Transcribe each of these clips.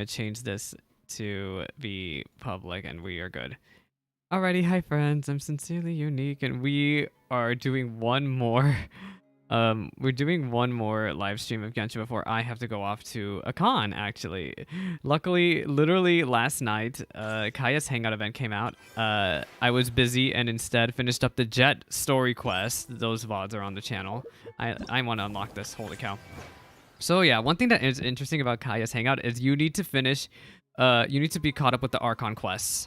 I change this to be public and we are good. Alrighty, hi friends, I'm Sincerely Unique and we are doing one more we're doing one more live stream of Genshin before I have to go off to a con, actually. Luckily, literally last night, Kaeya's Hangout event came out. I was busy and instead finished up the Jet story quest. Those VODs are on the channel. I want to unlock this, holy cow. So yeah, one thing that is interesting about Kaeya's Hangout is you need to finish, you need to be caught up with the Archon quests.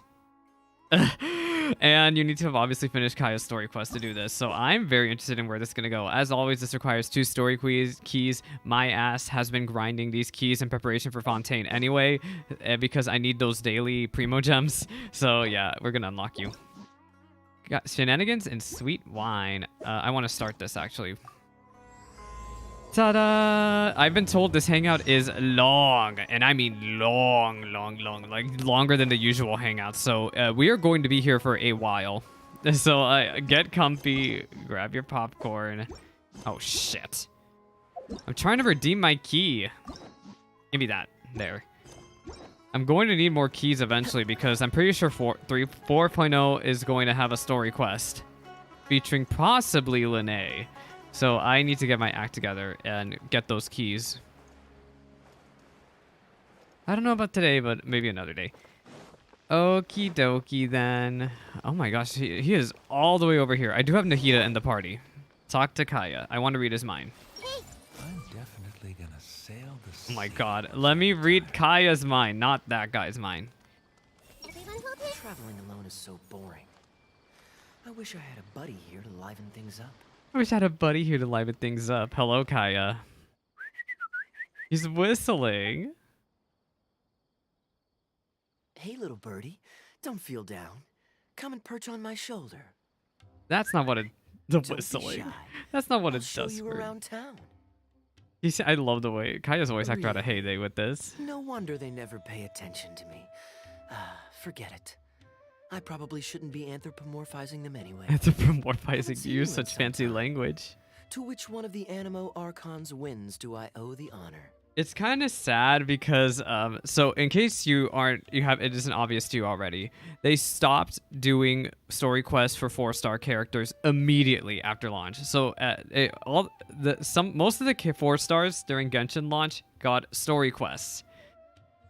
And you need to have obviously finished Kaeya's story quest to do this. So I'm very interested in where this is going to go. As always, this requires 2 story keys. My ass has been grinding these keys in preparation for Fontaine anyway, because I need those daily Primo gems. So yeah, we're going to unlock you. Got Shenanigans and Sweet Wine. I want to start this actually. Ta-da! I've been told this hangout is long, and I mean long, like longer than the usual hangouts. So we are going to be here for a while. So get comfy, grab your popcorn. Oh shit! I'm trying to redeem my key. Give me that. There. I'm going to need more keys eventually because I'm pretty sure 4.0 is going to have a story quest featuring possibly Liyue. So I need to get my act together and get those keys. I don't know about today, but maybe another day. Okie dokie then. Oh my gosh, he is all the way over here. I do have Nahida in the party. Talk to Kaeya. I want to read his mind. I'm definitely gonna sail the sea. Oh my god. Let me read Kaeya's mind, not that guy's mind. Traveling alone is so boring. I wish I had a buddy here to liven things up. I wish I had a buddy here to liven things up. Hello, Kaeya. He's whistling. Hey, little birdie, don't feel down. Come and perch on my shoulder. That's not what the Don't be whistling. shy. That's not what I'll it show does you for. around town. I love the way Kaeya's voice actor had a Really? heyday with this. No wonder they never pay attention to me. Forget it. I probably shouldn't be anthropomorphizing them anyway. Anthropomorphizing. see You you use in such fancy sometime. language. To which one of the Animo Archons wins do I owe the honor? It's kind of sad because so in case it isn't obvious to you already, they stopped doing story quests for 4-star characters immediately after launch. So most of the 4 stars during Genshin launch got story quests.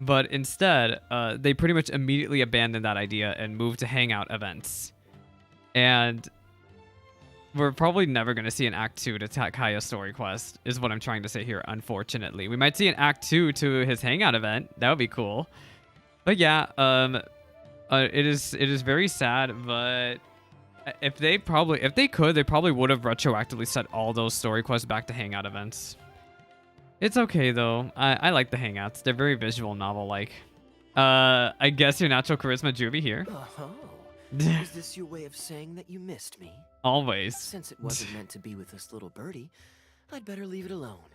But instead, they pretty much immediately abandoned that idea and moved to hangout events. And we're probably never going to see an Act 2 to Kaeya story quest, is what I'm trying to say here, unfortunately. We might see an Act 2 to his hangout event. That would be cool. But yeah, it is very sad, but if they could, they probably would have retroactively set all those story quests back to hangout events. It's okay though. I like the hangouts. They're very visual novel-like. I guess your natural charisma Juvie here. Oh, is this your way of saying that you missed me? Always. Since it wasn't meant to be with this little birdie, I'd better leave it alone.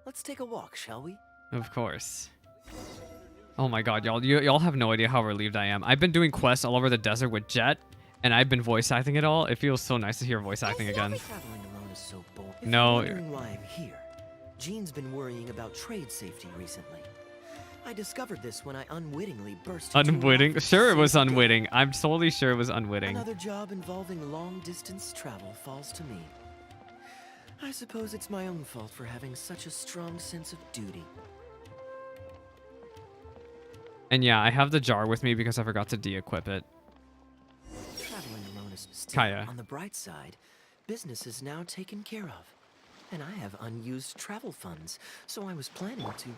Let's take a walk, shall we? Of course. Oh my god, y'all have no idea how relieved I am. I've been doing quests all over the desert with Jet, and I've been voice acting it all. It feels so nice to hear voice acting again. Traveling alone is so boring. If No. you're wondering why I'm here, Jean's been worrying about trade safety recently. I discovered this when I unwittingly burst into Unwitting? office Sure, it was saved the day. unwitting. I'm totally sure it was unwitting. Another job involving long-distance travel falls to me. I suppose it's my own fault for having such a strong sense of duty. And yeah, I have the jar with me because I forgot to de-equip it. Traveling alone is still, Kaeya. on the bright side, business is now taken care of. And I have unused travel funds, so I was planning to...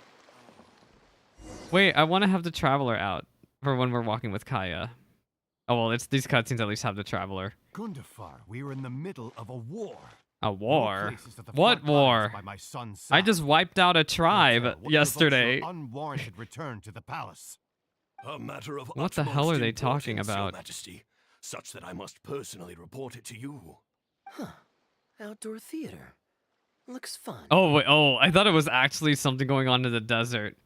Wait, I want to have the Traveler out for when we're walking with Kaeya. Oh, well, it's these cutscenes at least have the Traveler. Gundafar, we were in the middle of a war. A Your war? place is at the What front lines war? by my son's I side. just wiped out a tribe Therefore, what yesterday. provoked your unwarranted return to the palace. A matter of What the hell utmost are they talking importance, Your about? Majesty, such that I must personally report it to you. Huh. Outdoor theater. Looks fun. Oh, wait, I thought it was actually something going on in the desert.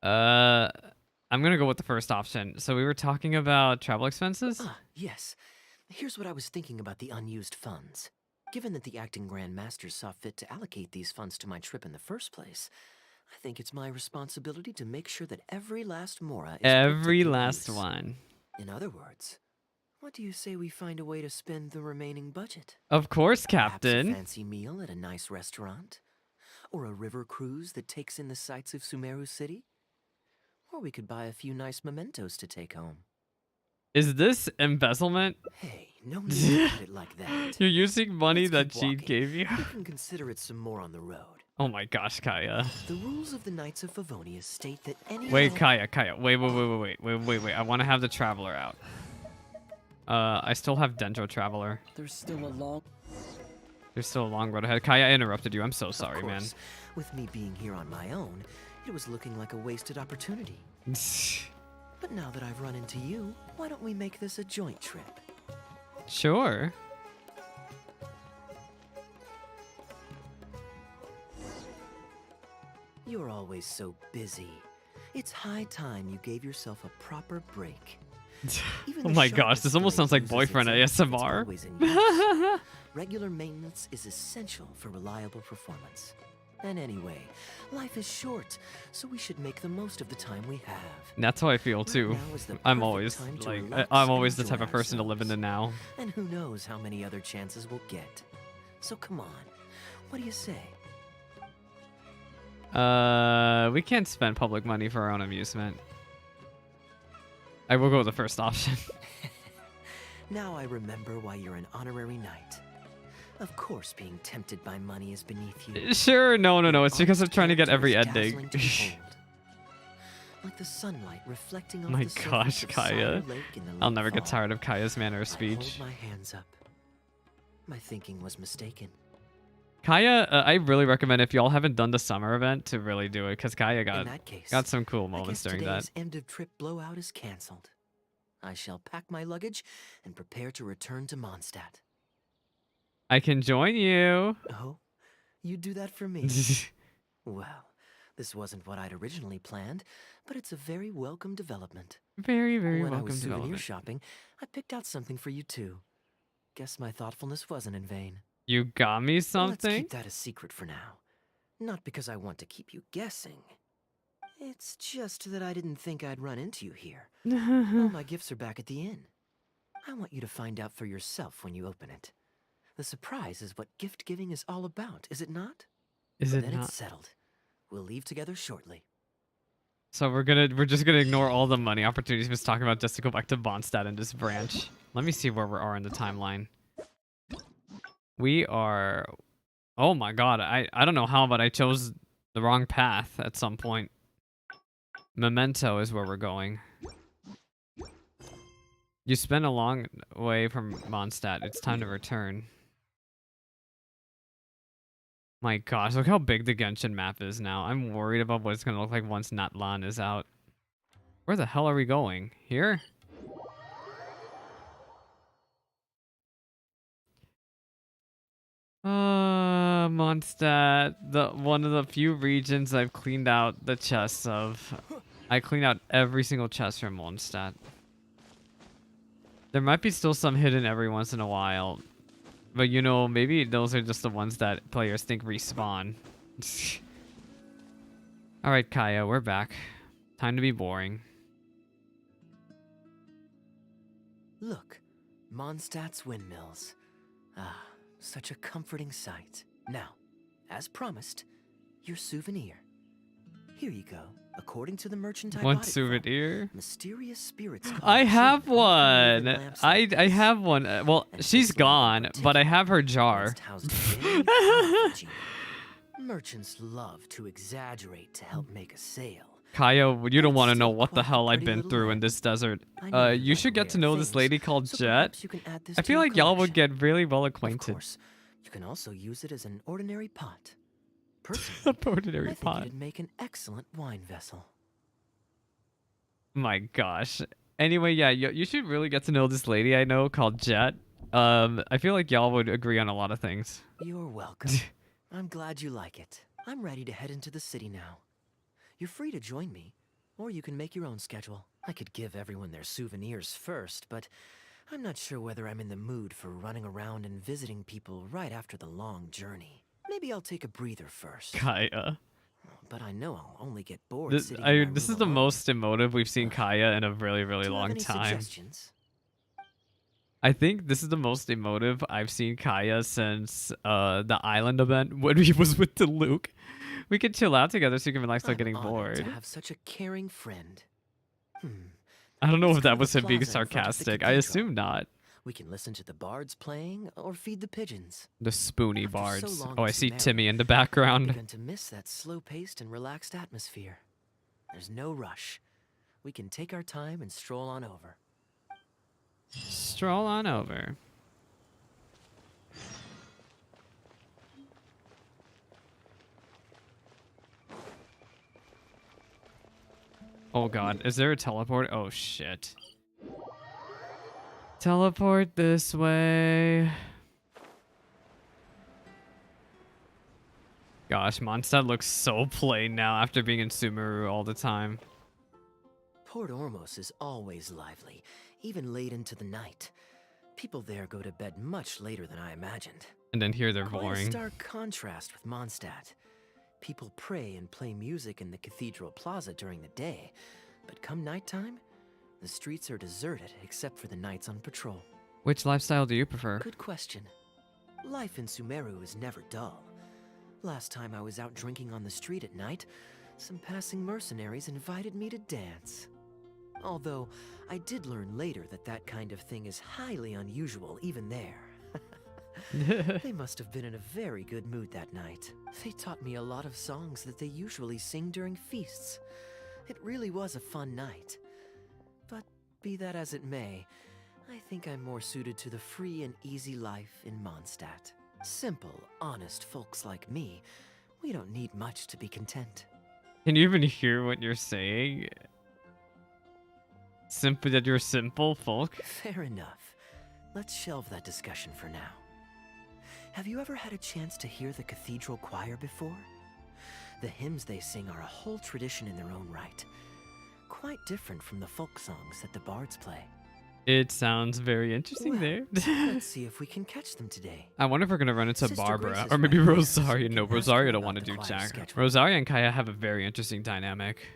I'm gonna go with the first option. So we were talking about travel expenses? Ah, yes. Here's what I was thinking about the unused funds. Given that the acting Grand Masters saw fit to allocate these funds to my trip in the first place, I think it's my responsibility to make sure that every last Mora is Every put to good last use. one. In other words, what do you say we find a way to spend the remaining budget? Of course, Perhaps a Captain. fancy meal at a nice restaurant? Or a river cruise that takes in the sights of Sumeru City? Or we could buy a few nice mementos to take home. Is this embezzlement? Hey, no need to put it like that. You're using money Let's that keep Jean walking. gave you? We can consider it some more on the road. Oh my gosh, Kaeya. The rules of the Knights of Favonius state that any Wait, Kaeya. Wait. I want to have the Traveler out. I still have Dendro Traveler. There's still a long road ahead. Kaeya, I interrupted you. I'm so Of sorry, man. course, with me being here on my own, it was looking like a wasted opportunity. But now that I've run into you, why don't we make this a joint trip? Sure. You're always so busy. It's high time you gave yourself a proper break. Even Oh the my gosh, sharpest this almost blade sounds like loses boyfriend its edge. It's ASMR. always in use. Regular maintenance is essential for reliable performance. And anyway, life is short, so we should make the most of the time we have. That's how I feel too. Now is the I'm perfect always time to like, relax I'm and always the enjoy type of person to live in the ourselves. now. And who knows how many other chances we'll get. So come on, what do you say? We can't spend public money for our own amusement. I will go with the first option. Now I remember why you're an honorary knight. Of course, being tempted by money is beneath you. Sure, no. It's because I'm Honest trying to get character every is ending. dazzling to behold. Like the sunlight reflecting off My the surface gosh, of Kaeya. Silent Lake in the I'll late never get fall. tired of Kaya's manner of I speech. hold my hands up. My thinking was mistaken. Kaeya, I really recommend if y'all haven't done the summer event to really do it, because Kaeya In that case, got some cool I moments guess during that. today's end of trip blowout is cancelled. I shall pack my luggage and prepare to return to Mondstadt. I can join you. Oh, you do that for me? Well, this wasn't what I'd originally planned, but it's a very welcome development. Very, very When I welcome was souvenir development. shopping, I picked out something for you too. Guess my thoughtfulness wasn't in vain. You got me Let's something? keep that a secret for now. Not because I want to keep you guessing. It's just that I didn't think I'd run into you here. All my gifts are back at the inn. I want you to find out for yourself when you open it. The surprise is what gift giving is all about, is it not? Is it Then not? it's settled. We'll leave together shortly. So we're just gonna ignore all the money opportunities we was talking about just to go back to Mondstadt and just branch. Let me see where we are in the timeline. We are. Oh my god! I don't know how, but I chose the wrong path at some point. Memento is where we're going. You spent a long way from Mondstadt. It's time to return. My gosh, look how big the Genshin map is now. I'm worried about what it's gonna look like once Natlan is out. Where the hell are we going? Here? Mondstadt. One of the few regions I've cleaned out the chests of. I cleaned out every single chest from Mondstadt. There might be still some hidden every once in a while. But you know, maybe those are just the ones that players think respawn. Alright, Kaeya, we're back. Time to be boring. Look, Mondstadt's windmills. Ah, such a comforting sight. Now, as promised, your souvenir. Here you go. According to the merchant I One bought it from, souvenir? mysterious spirits called I have children often live one. in lamps I like this. have one. Well, And she's this lamp in gone, but I have her particular jar. once housed a very powerful genie. Merchants love to exaggerate to help make a sale. Kaeya, you don't That's want to know still what the quite a hell I've pretty been little through in lamp. this desert. I know you You like should get to rare know this things, lady called so Jet. perhaps you can add this I to feel your like y'all would collection. get really well Of acquainted. course, you can also use it as an ordinary pot. A Personally, ordinary I think pot. it'd make an excellent wine vessel. My gosh. Anyway, yeah, you should really get to know this lady I know called Jet. I feel like y'all would agree on a lot of things. You're welcome. I'm glad you like it. I'm ready to head into the city now. You're free to join me, or you can make your own schedule. I could give everyone their souvenirs first, but I'm not sure whether I'm in the mood for running around and visiting people right after the long journey. Maybe I'll take a breather first. Kaeya. but I know I'll only get bored sitting in my This room is the alone. most emotive we've seen Kaeya in a really, Do really you have long any time. suggestions? I think this is the most emotive I've seen Kaeya since the island event when he was with the Luke. We could chill out together so you can relax without I'm getting honored bored. to have such a caring friend. I don't know Let's if go that to the was him being plaza in front of the sarcastic. I cathedral. assume not. We can listen to the bards playing or feed the pigeons. The spoony After so bards. long Oh, I in see Sumeru, Timmy in the I've background. begun to miss that slow-paced and relaxed atmosphere. There's no rush. We can take our time and stroll on over. Stroll on over. Oh god, is there a teleport? Oh shit. Teleport this way. Gosh, Mondstadt looks so plain now after being in Sumeru all the time. Port Ormos is always lively, even late into the night. People there go to bed much later than I imagined. And then here they're Quite a boring. stark contrast with Mondstadt. People pray and play music in the cathedral plaza during the day, but come nighttime, the streets are deserted except for the knights on patrol. Which lifestyle do you prefer? Good question. Life in Sumeru is never dull. Last time I was out drinking on the street at night, some passing mercenaries invited me to dance. Although, I did learn later that that kind of thing is highly unusual even there. They must have been in a very good mood that night. They taught me a lot of songs that they usually sing during feasts. It really was a fun night. But be that as it may, I think I'm more suited to the free and easy life in Mondstadt. Simple, honest folks like me, we don't need much to be content. Can you even hear what you're saying? Simple that you're simple, folk? Fair enough. Let's shelve that discussion for now. Have you ever had a chance to hear the cathedral choir before? The hymns they sing are a whole tradition in their own right. Quite different from the folk songs that the bards play. It sounds very interesting Well, there. Let's see if we can catch them today. I wonder if we're gonna run into Sister Barbara Grace is or maybe right here, so Rosario. you No, can ask Rosario her don't about want to the do choir Jack. schedule. Rosario and Kaeya have a very interesting dynamic.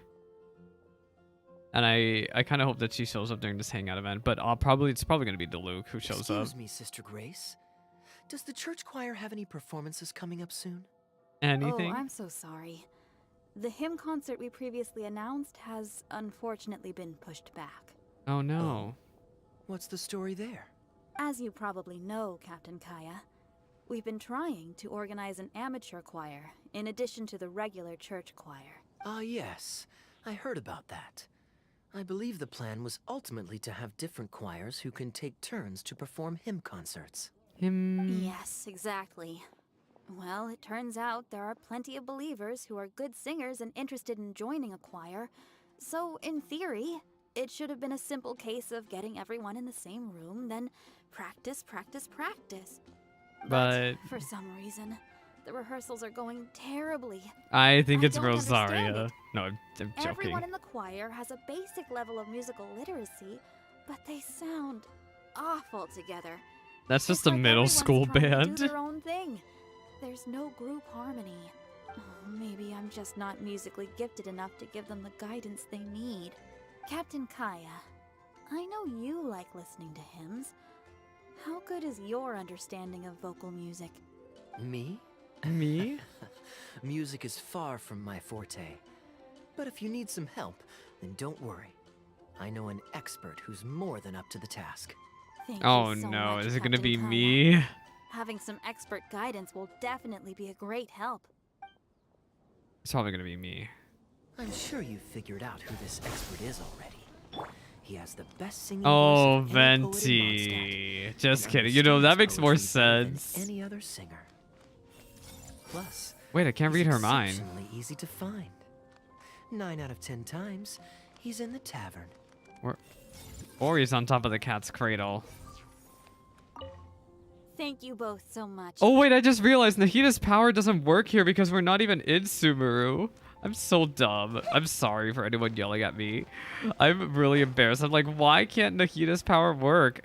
And I kind of hope that she shows up during this hangout event, but it's probably gonna be Luke who shows up. Excuse me, Sister Grace. Does the church choir have any performances coming up soon? Anything? Oh, I'm so sorry. The hymn concert we previously announced has unfortunately been pushed back. Oh no. What's the story there? As you probably know, Captain Kaeya, we've been trying to organize an amateur choir in addition to the regular church choir. Ah, yes. I heard about that. I believe the plan was ultimately to have different choirs who can take turns to perform hymn concerts. Yes, exactly. Well, it turns out there are plenty of believers who are good singers and interested in joining a choir. So, in theory, it should have been a simple case of getting everyone in the same room, then practice, practice, practice. But for some reason, the rehearsals are going terribly. I think I it's don't understand Rosario. it. No, I'm joking. Everyone in the choir has a basic level of musical literacy, but they sound awful together. That's just It's a like middle everyone's school trying to band. do their own thing. There's no group harmony. Oh, maybe I'm just not musically gifted enough to give them the guidance they need. Captain Kaeya, I know you like listening to hymns. How good is your understanding of vocal music? Me? Me? Music is far from my forte. But if you need some help, then don't worry. I know an expert who's more than up to the task. Thank Oh you so no, much, is it gonna Captain be Kaeya. me? Having some expert guidance will definitely be a great help. It's probably gonna be me. I'm sure you've figured out who this expert is already. He has the best singing Oh, voice of any poet in Venti. Mondstadt. Just He kidding. You know, that understands makes more poetry better than sense. Any other singer. Plus, Wait, I can't he's read her mind. exceptionally easy to find. 9 out of 10 times, he's in the tavern. Or he's on top of the cat's cradle. Thank you both so much. Oh wait, I just realized Nahita's power doesn't work here because we're not even in Sumeru. I'm so dumb. I'm sorry for anyone yelling at me. I'm really embarrassed. I'm like, why can't Nahita's power work?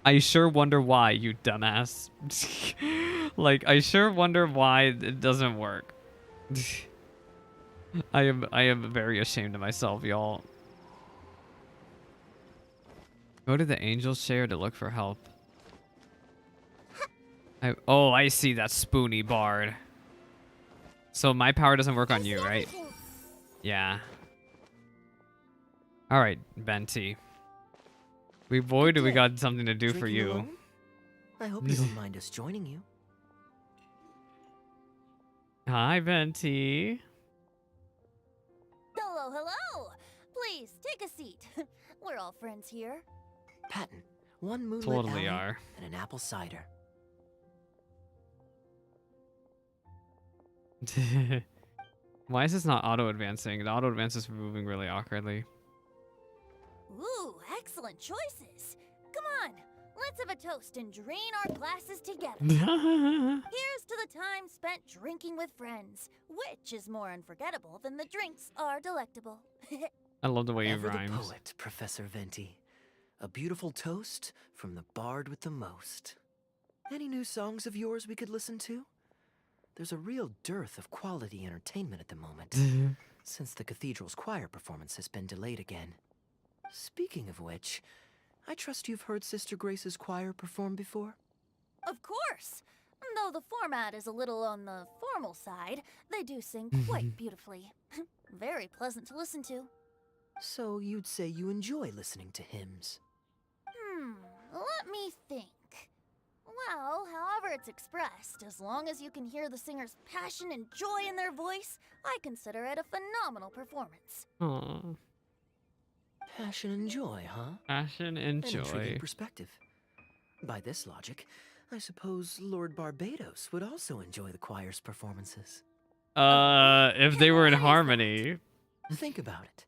I sure wonder why, you dumbass. Like, I sure wonder why it doesn't work. I am very ashamed of myself, y'all. Go to the Angel's Share to look for help. Oh, I see that spoony bard. So my power doesn't work on you, right? Yeah. All right, Venti. We got something to do for Drinking you. alone? I hope you don't mind us joining you. Hi, Venti. Hello, hello! Please, take a seat. We're all friends here. Patton, one moonlit Totally alley are. and an apple cider. Why is this not auto-advancing? The auto-advance is moving really awkwardly. Ooh, excellent choices. Come on, let's have a toast and drain our glasses together. Here's to the time spent drinking with friends, which is more unforgettable than the drinks are delectable. I love the way you Ever the rhymes. poet, Professor Venti. A beautiful toast from the bard with the most. Any new songs of yours we could listen to? There's a real dearth of quality entertainment at the moment, since the cathedral's choir performance has been delayed again. Speaking of which, I trust you've heard Sister Grace's choir perform before? Of course! Though the format is a little on the formal side, they do sing quite beautifully. Very pleasant to listen to. So you'd say you enjoy listening to hymns? Let me think. Well, however it's expressed, as long as you can hear the singer's passion and joy in their voice, I consider it a phenomenal performance. Aww. Passion and joy, huh? Passion and An intriguing joy. perspective. By this logic, I suppose Lord Barbados would also enjoy the choir's performances. If they were in Why is that? harmony. Think about it.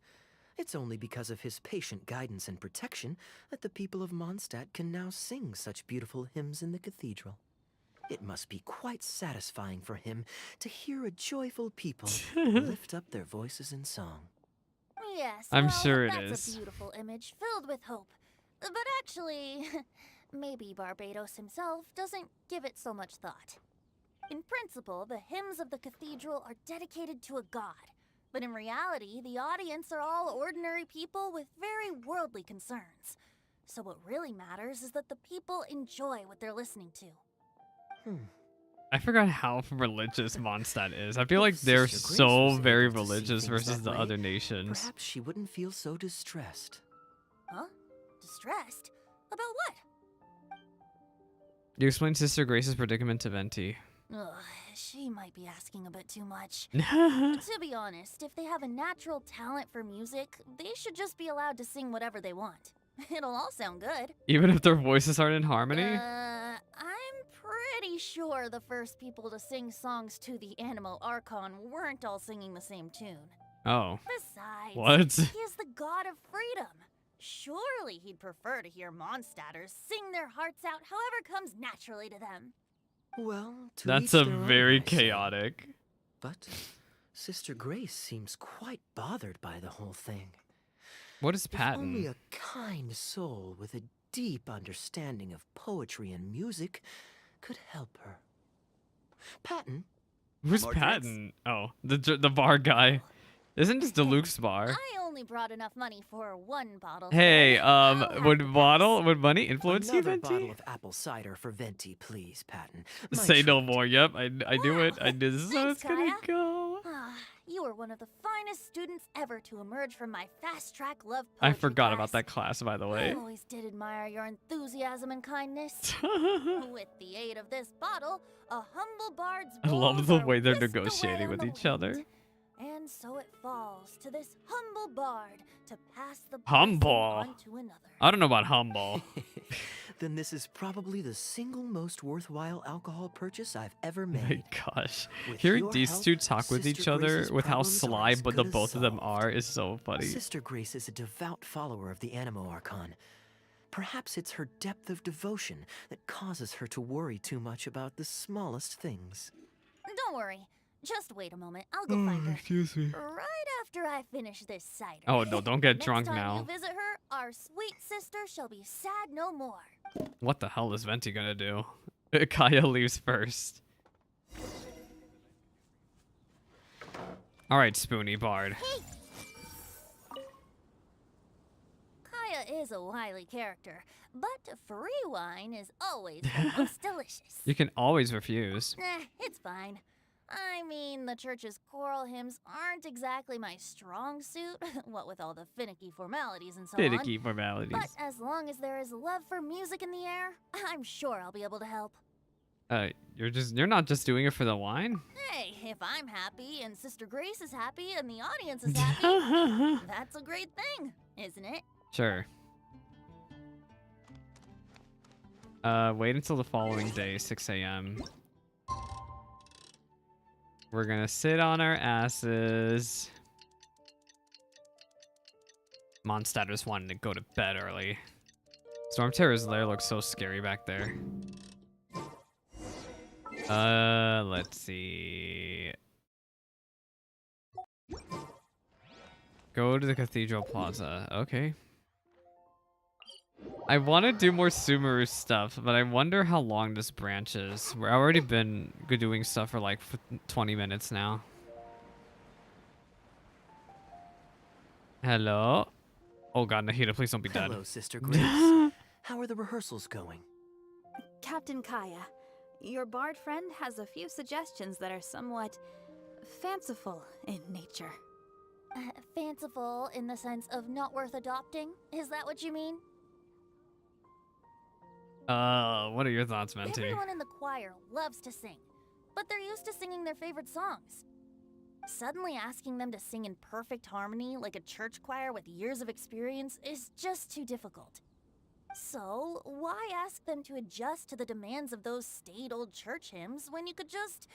It's only because of his patient guidance and protection that the people of Mondstadt can now sing such beautiful hymns in the cathedral. It must be quite satisfying for him to hear a joyful people lift up their voices in song. Yes, I'm well, sure it that's is. a beautiful image filled with hope. But actually, maybe Barbados himself doesn't give it so much thought. In principle, the hymns of the cathedral are dedicated to a god. But in reality, the audience are all ordinary people with very worldly concerns. So what really matters is that the people enjoy what they're listening to. I forgot how religious Mondstadt is. I feel If like they're Sister Grace so was very able to see religious things versus that the way, other nations. Perhaps she wouldn't feel so distressed. Huh? Distressed? About what? You explained Sister Grace's predicament to Venti. Ugh, she might be asking a bit too much. To be honest, if they have a natural talent for music, they should just be allowed to sing whatever they want. It'll all sound good. Even if their voices aren't in harmony? I'm pretty sure the first people to sing songs to the Animo Archon weren't all singing the same tune. Oh. Besides, What? he is the god of freedom. Surely he'd prefer to hear Mondstadters sing their hearts out however comes naturally to them. Well, to That's each a their own, very I say. chaotic. But Sister Grace seems quite bothered by the whole thing. What is If only Patton? a kind soul with a deep understanding of poetry and music could help her. Patton, Who's more drinks? Patton? Oh, the bar guy. Isn't this Deluxe bar? I only brought enough money for one bottle. Hey, today. I'll have would the rest. money influence you, another bottle Venti? of apple cider for Venti, please, Patton. My Say no treat. more. Yep, I do it. I did. This is how Thanks, it's gonna Kaeya. go. You are one of the finest students ever to emerge from my fast-track love I poetry forgot class. about that class, by the I way. always did admire your enthusiasm and kindness. With the aid of this bottle, a humble bard's I love woes the are way they're whisked away negotiating on with the each other. wind. And so it falls to this humble bard to pass the Humble. blessing on to another. I don't know about humble. Then this is probably the single most worthwhile alcohol purchase I've ever My made. gosh, With hearing your these help, two talk with each Sister other Grace's with how problems are sly as but the good as both of them solved. are is so funny. Sister Grace is a devout follower of the Animo Archon. Perhaps it's her depth of devotion that causes her to worry too much about the smallest things. Don't worry. Just wait a moment. I'll go find her. Excuse me. Right after I finish this cider. Oh no, don't get Next drunk time now. you visit her, our sweet sister shall be sad no more. What the hell is Venti gonna do? Kaeya leaves first. All right, Spoony Bard. Kaeya is a wily character, but free wine is always the most delicious. You can always refuse. It's fine. I mean, the church's choral hymns aren't exactly my strong suit, what with all the finicky formalities and so on. Finicky formalities. But as long as there is love for music in the air, I'm sure I'll be able to help. You're not just doing it for the wine? Hey, if I'm happy and Sister Grace is happy and the audience is happy, that's a great thing, isn't it? Sure. Wait until the following day, 6 a.m. We're gonna sit on our asses. Mondstadt just wanted to go to bed early. Storm Terror's lair looks so scary back there. Let's see. Go to the Cathedral Plaza. Okay. I want to do more Sumeru stuff, but I wonder how long this branch is. We've already been doing stuff for like 20 minutes now. Hello? Oh god, Nahida, please don't be dead. Hello, Sister Grace. How are the rehearsals going? Captain Kaeya, your bard friend has a few suggestions that are somewhat fanciful in nature. Fanciful in the sense of not worth adopting? Is that what you mean? What are your thoughts, Menti? Everyone in the choir loves to sing, but they're used to singing their favorite songs. Suddenly asking them to sing in perfect harmony like a church choir with years of experience is just too difficult. So, why ask them to adjust to the demands of those staid old church hymns when you could just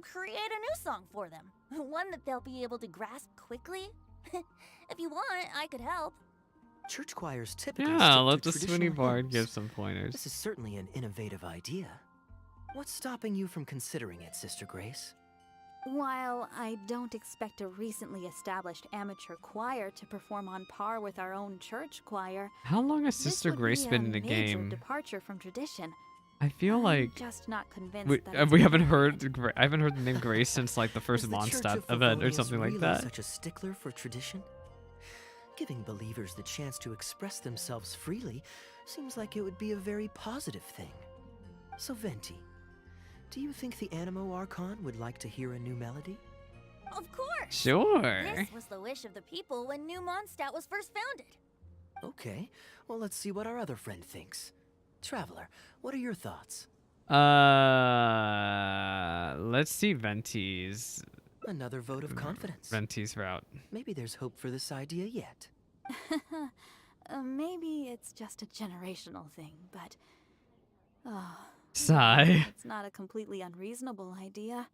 create a new song for them? One that they'll be able to grasp quickly? If you want, I could help. Church choirs typically Yeah, stick let to the traditional Swinny Bard hymns. give some pointers. This is certainly an innovative idea. What's stopping you from considering it, Sister Grace? While I don't expect a recently established amateur choir to perform on par with our own church choir, How long has this Sister would Grace be been a in the major game? departure from tradition. I feel I'm like just not convinced that it's we haven't gonna heard happen. I haven't heard the name Grace since like the first Is the Church Mondstadt of event or Favonius something like really that. Such a stickler for tradition? Giving believers the chance to express themselves freely seems like it would be a very positive thing. So Venti, do you think the Animo Archon would like to hear a new melody? Of course! Sure. This was the wish of the people when New Mondstadt was first founded. Okay, well let's see what our other friend thinks. Traveler, what are your thoughts? Let's see Venti's Another vote of confidence. route. Maybe there's hope for this idea yet. Maybe it's just a generational thing, but Sigh. it's not a completely unreasonable idea.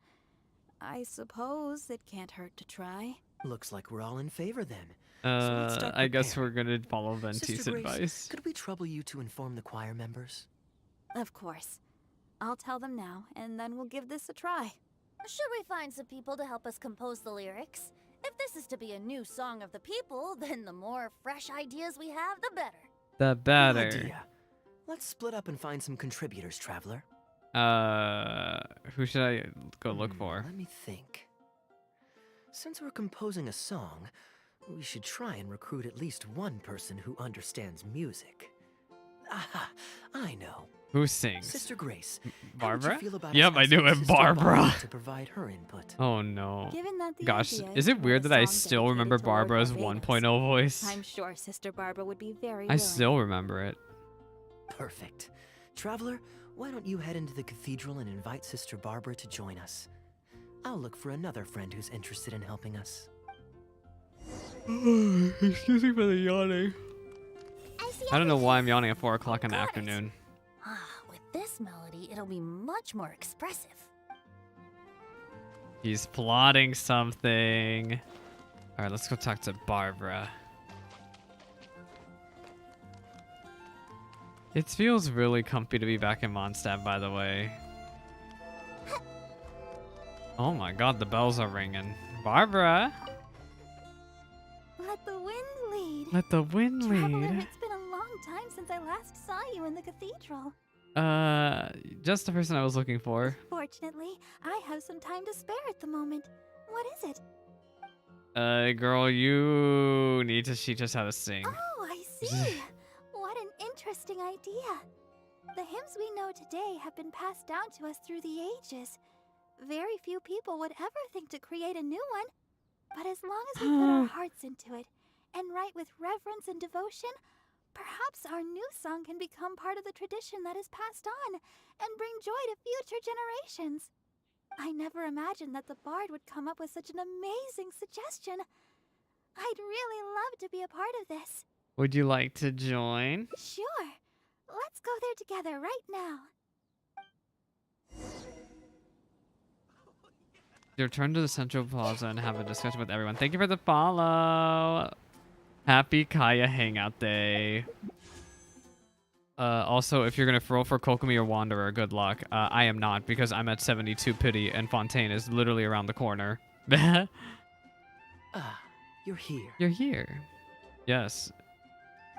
I suppose it can't hurt to try. Looks like we're all in favor then. So let's start I guess we're preparing. gonna follow Venti's Sister Grace, advice. could we trouble you to inform the choir members? Of course. I'll tell them now, and then we'll give this a try. Should we find some people to help us compose the lyrics? If this is to be a new song of the people, then the more fresh ideas we have, the better. The Good better. idea. Let's split up and find some contributors, Traveler. Who should I go look for? Let me think. Since we're composing a song, we should try and recruit at least one person who understands music. Aha, I know. Who sings? Sister Grace. Barbara? How would you feel about Yep, us I do asking it, Sister Barbara. to provide her input? Oh no. Given that the Gosh, idea is it for weird a that I song still dedicated remember to Lord Barbara's Barbados, 1.0 voice? I'm sure Sister Barbara would be very I willing. still remember it. Perfect. Traveler, why don't you head into the cathedral and invite Sister Barbara to join us? I'll look for another friend who's interested in helping us. Excuse me for the yawning. I don't know why I'm yawning at 4 o'clock in the Got it. afternoon. With this melody, it'll be much more expressive. He's plotting something. Alright, let's go talk to Barbara. It feels really comfy to be back in Mondstadt, by the way. Oh my god, the bells are ringing. Barbara! Let the wind lead. Let the wind Traveler, lead. it's been a long time since I last saw you in the cathedral. Just the person I was looking for. Fortunately, I have some time to spare at the moment. What is it? Girl, you need to teach us how to sing. Oh, I see. What an interesting idea. The hymns we know today have been passed down to us through the ages. Very few people would ever think to create a new one. But as long as we put our hearts into it and write with reverence and devotion, perhaps our new song can become part of the tradition that is passed on and bring joy to future generations. I never imagined that the bard would come up with such an amazing suggestion. I'd really love to be a part of this. Would you like to join? Sure. Let's go there together right now. Return to the Central Plaza and have a discussion with everyone. Thank you for the follow. Happy Kaeya Hangout Day. Also, if you're gonna roll for Kokomi or Wanderer, good luck. I am not because I'm at 72 pity and Fontaine is literally around the corner. You're here. You're here. Yes.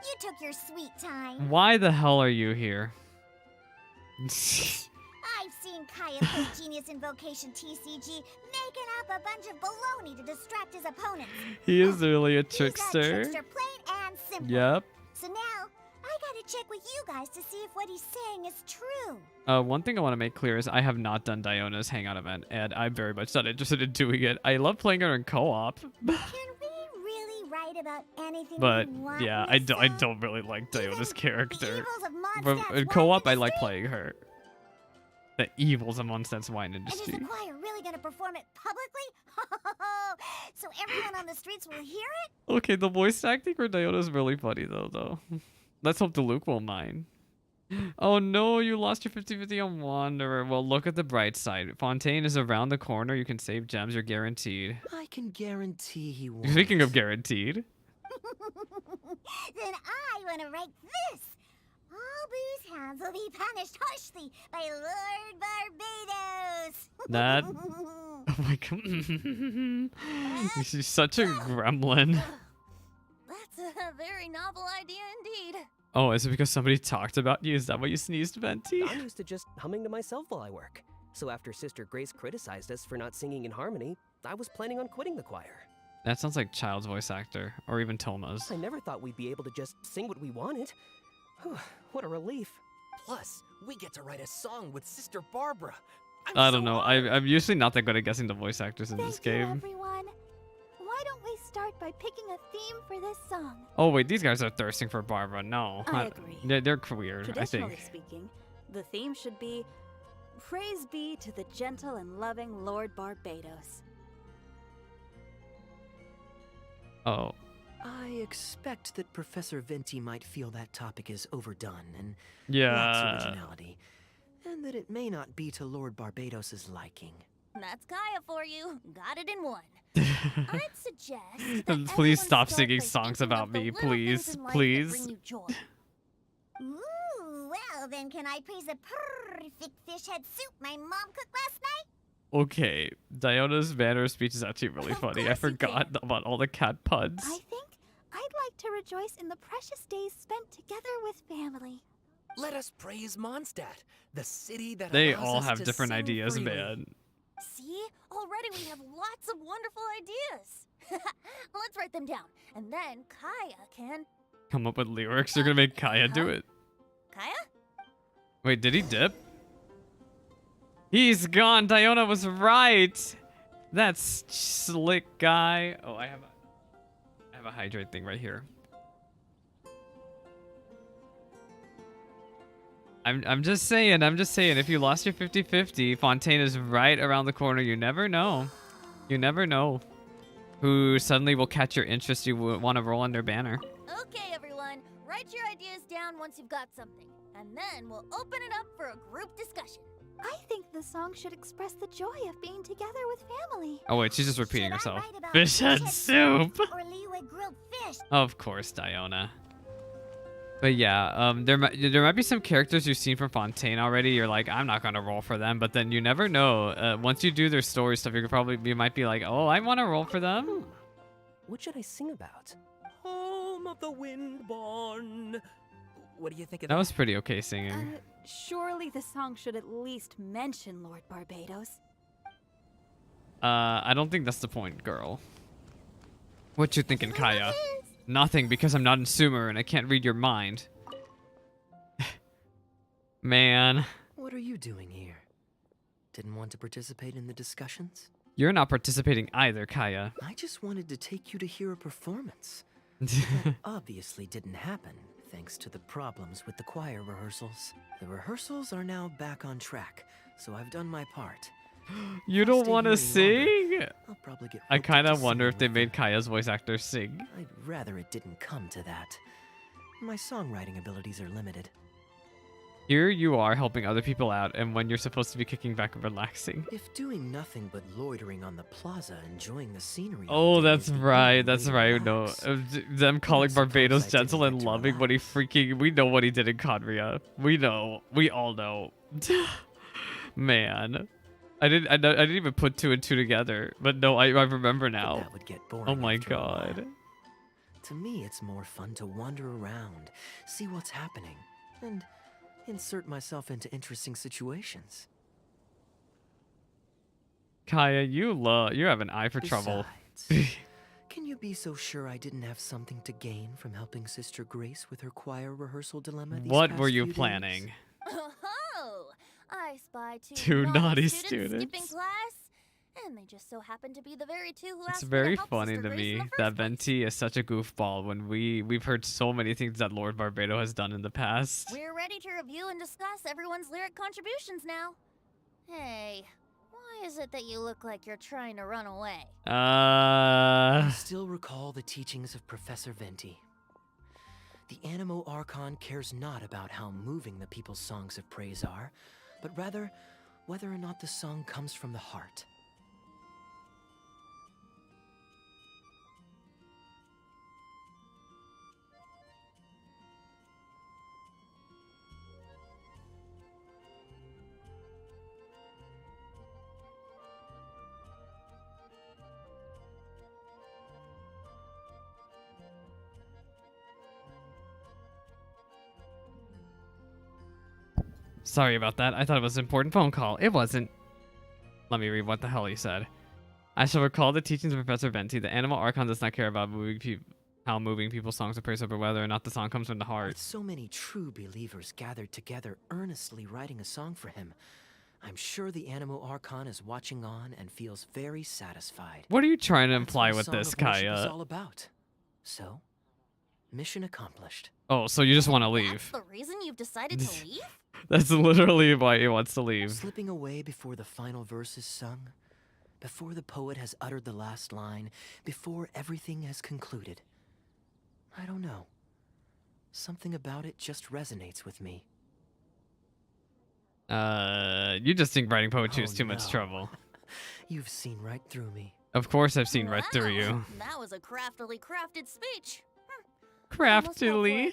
You took your sweet time. Why the hell are you here? I've seen Kaeya play Genius Invocation TCG, making up a bunch of baloney to distract his opponents. He is really a He's a trickster. trickster plain and simple. Yep. So now, I gotta check with you guys to see if what he's saying is true. One thing I want to make clear is I have not done Diona's Hangout event, and I'm very much not interested in doing it. I love playing her in co-op. Can we really write about anything But we want yeah, in I this I song? don't really like Diona's The character. evils of But Mondstadt's in wine co-op, I like industry? playing her. The evils of Mondstadt's wine And is industry. the choir really gonna perform it publicly? So everyone on the streets will hear it? Okay, the voice acting for Diona's really funny though. Let's hope Luke won't mind. Oh no, you lost your 50-50 on Wanderer. Well, look at the bright side. Fontaine is around the corner. You can save gems. You're guaranteed. I can guarantee he won't. Speaking of guaranteed. Then I want to write this. All booze hounds will be punished harshly by Lord Barbados. That... Oh my god. She's such a gremlin. That's a very novel idea indeed. Oh, is it because somebody talked about you? Is that why you sneezed, Venti? I'm used to just humming to myself while I work. So after Sister Grace criticized us for not singing in harmony, I was planning on quitting the choir. That sounds like Child's voice actor, or even Toma's. I never thought we'd be able to just sing what we wanted. What a relief. Plus, we get to write a song with Sister Barbara. I don't know. I'm usually not that good at guessing the voice actors in this Thank you, game. everyone. Why don't we start by picking a theme for this song? Oh wait, these guys are thirsting for Barbara. No, I agree. They're weird. I Traditionally think. speaking, the theme should be Praise be to the gentle and loving Lord Barbados. Oh, I expect that Professor Venti might feel that topic is overdone and lacks yeah. originality, and that it may not be to Lord Barbados's liking. That's Kaeya for you. Got it in one. I'd suggest that Please everyone stop start singing by songs thinking about of the me, little please, things in life that please. bring you joy. Ooh, well then can I praise the perfect fish head soup my mom cooked last night? Okay, Diona's manner of speech is actually really Of funny. I course you forgot about all the cat puns. I think I'd like to rejoice in the precious days spent together with family. Let us praise Mondstadt, the city that They allows all us have to different sing ideas, freely. man. See? Already we have lots of wonderful ideas. Let's write them down. And then Kaeya can... Come up with lyrics. You're gonna make Kaeya do it. Kaeya? Wait, did he dip? He's gone. Diona was right. That's slick guy. Oh, I have a hydrate thing right here. I'm just saying, if you lost your 50-50, Fontaine is right around the corner. You never know. You never know who suddenly will catch your interest. You want to roll on their banner. Okay, everyone. Write your ideas down once you've got something. And then we'll open it up for a group discussion. I think the song should express the joy of being together with family. Oh wait, she's just repeating Should I herself. write about Fish head soup. Or Liyue grilled fish? Of course, Diona. But yeah, there might be some characters you've seen from Fontaine already. You're like, I'm not gonna roll for them, but then you never know. Once you do their story stuff, you might be like, oh, I want to roll for them. What should I sing about? Home of the wind born. What do you think of That that? was pretty okay singing. Surely the song should at least mention Lord Barbados. I don't think that's the point, girl. What you thinking, Kaeya? Nothing, because I'm not in Sumer and I can't read your mind. Man. What are you doing here? Didn't want to participate in the discussions? You're not participating either, Kaeya. I just wanted to take you to hear a performance. That obviously didn't happen, thanks to the problems with the choir rehearsals. The rehearsals are now back on track, so I've done my part. You If I don't stay want here to any longer, sing? I'll probably get I hooked kind into of wonder if singing they with made them. Kaya's voice actor sing. I'd rather it didn't come to that. My songwriting abilities are limited. Here you are helping other people out, and when you're supposed to be kicking back and relaxing. If doing nothing but loitering on the plaza enjoying the scenery Oh, all day that's is the right. only That's way to right. No, relax, them calling suppose Barbados I gentle didn't and get to loving when he relax. freaking. We know what he did in Conria. We know. We all know. Man, I didn't even put two and two together. But no, I remember but now. that would get boring Oh my after a while. god. To me, it's more fun to wander around, see what's happening, and insert myself into interesting situations. Kaeya, you have an eye for trouble. Besides, can you be so sure I didn't have something to gain from helping Sister Grace with her choir rehearsal dilemma these What past were you few days? planning? Oh, I spy Two naughty skipping students. class, and they just so happen to be the very two who It's asked me very to help funny Sister to Grace in me the that first place. Venti is such a goofball when we've heard so many things that Lord Barbado has done in the past. We're ready to review and discuss everyone's lyric contributions now. Hey, why is it that you look like you're trying to run away? I still recall the teachings of Professor Venti. The Animo Archon cares not about how moving the people's songs of praise are, but rather whether or not the song comes from the heart. Sorry about that. I thought it was an important phone call. It wasn't. Let me read what the hell he said. I shall recall the teachings of Professor Venti. The Animal Archon does not care about how moving people's songs of praise are, but whether or not the song comes from the heart. With so many true believers gathered together earnestly writing a song for him, I'm sure the Animo Archon is watching on and feels very satisfied. What are you trying to That's imply what a with song this, of worship is Kaeya? all about. So, mission accomplished. Oh, so you just want to That's leave. the reason you've decided to leave? That's literally why he wants to leave. Slipping away before the final verse is sung, before the poet has uttered the last line, before everything has concluded. I don't know. Something about it just resonates with me. You just think writing poetry Oh, is too much no. trouble. You've seen right through me. Of course I've seen right through Wow, you. That was a craftily crafted speech. Craftily.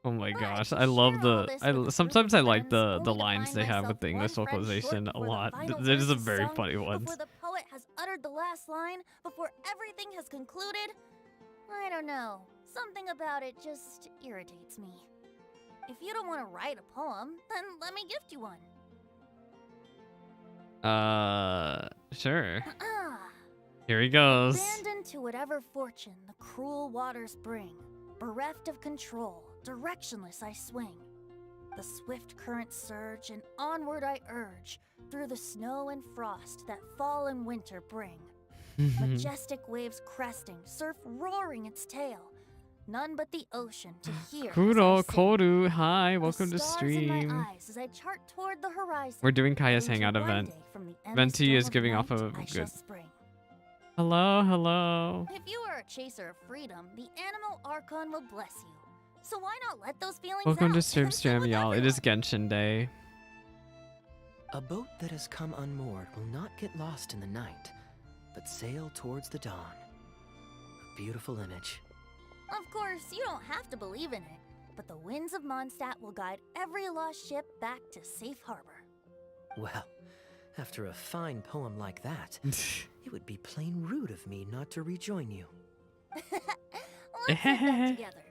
Oh my But gosh, to I love share all the. this with a group Sometimes I of like the friends, only to lines find they have myself with the English one French localization short a before the lot. final There's verse some is very sung, funny ones. Before the poet has uttered the last line, before everything has concluded. I don't know. Something about it just irritates me. If you don't want to write a poem, then let me gift you one. Sure. Ah. Here he goes. Abandoned to whatever fortune the cruel waters bring, bereft of control, directionless I swing. The swift currents surge, and onward I urge, through the snow and frost that fall and winter bring. Majestic waves cresting, surf roaring its tail. None but the ocean to hear. Kuro, as I sing. Koru, hi, The welcome to stars in my stream. eyes as I chart toward the horizon. We're doing Kaya's Waiting Hangout one event. day from the endless Venti dome is of giving off night, a I shall good. spring. Hello, hello. If you are a chaser of freedom, the Animal Archon will bless you. So why not let those feelings Welcome out to Stream and sing with y'all. It is everyone? Genshin Day. A boat that has come unmoored will not get lost in the night, but sail towards the dawn. A beautiful image. Of course, you don't have to believe in it, but the winds of Mondstadt will guide every lost ship back to safe harbor. Well, after a fine poem like that, it would be plain rude of me not to rejoin you. Let's get that together.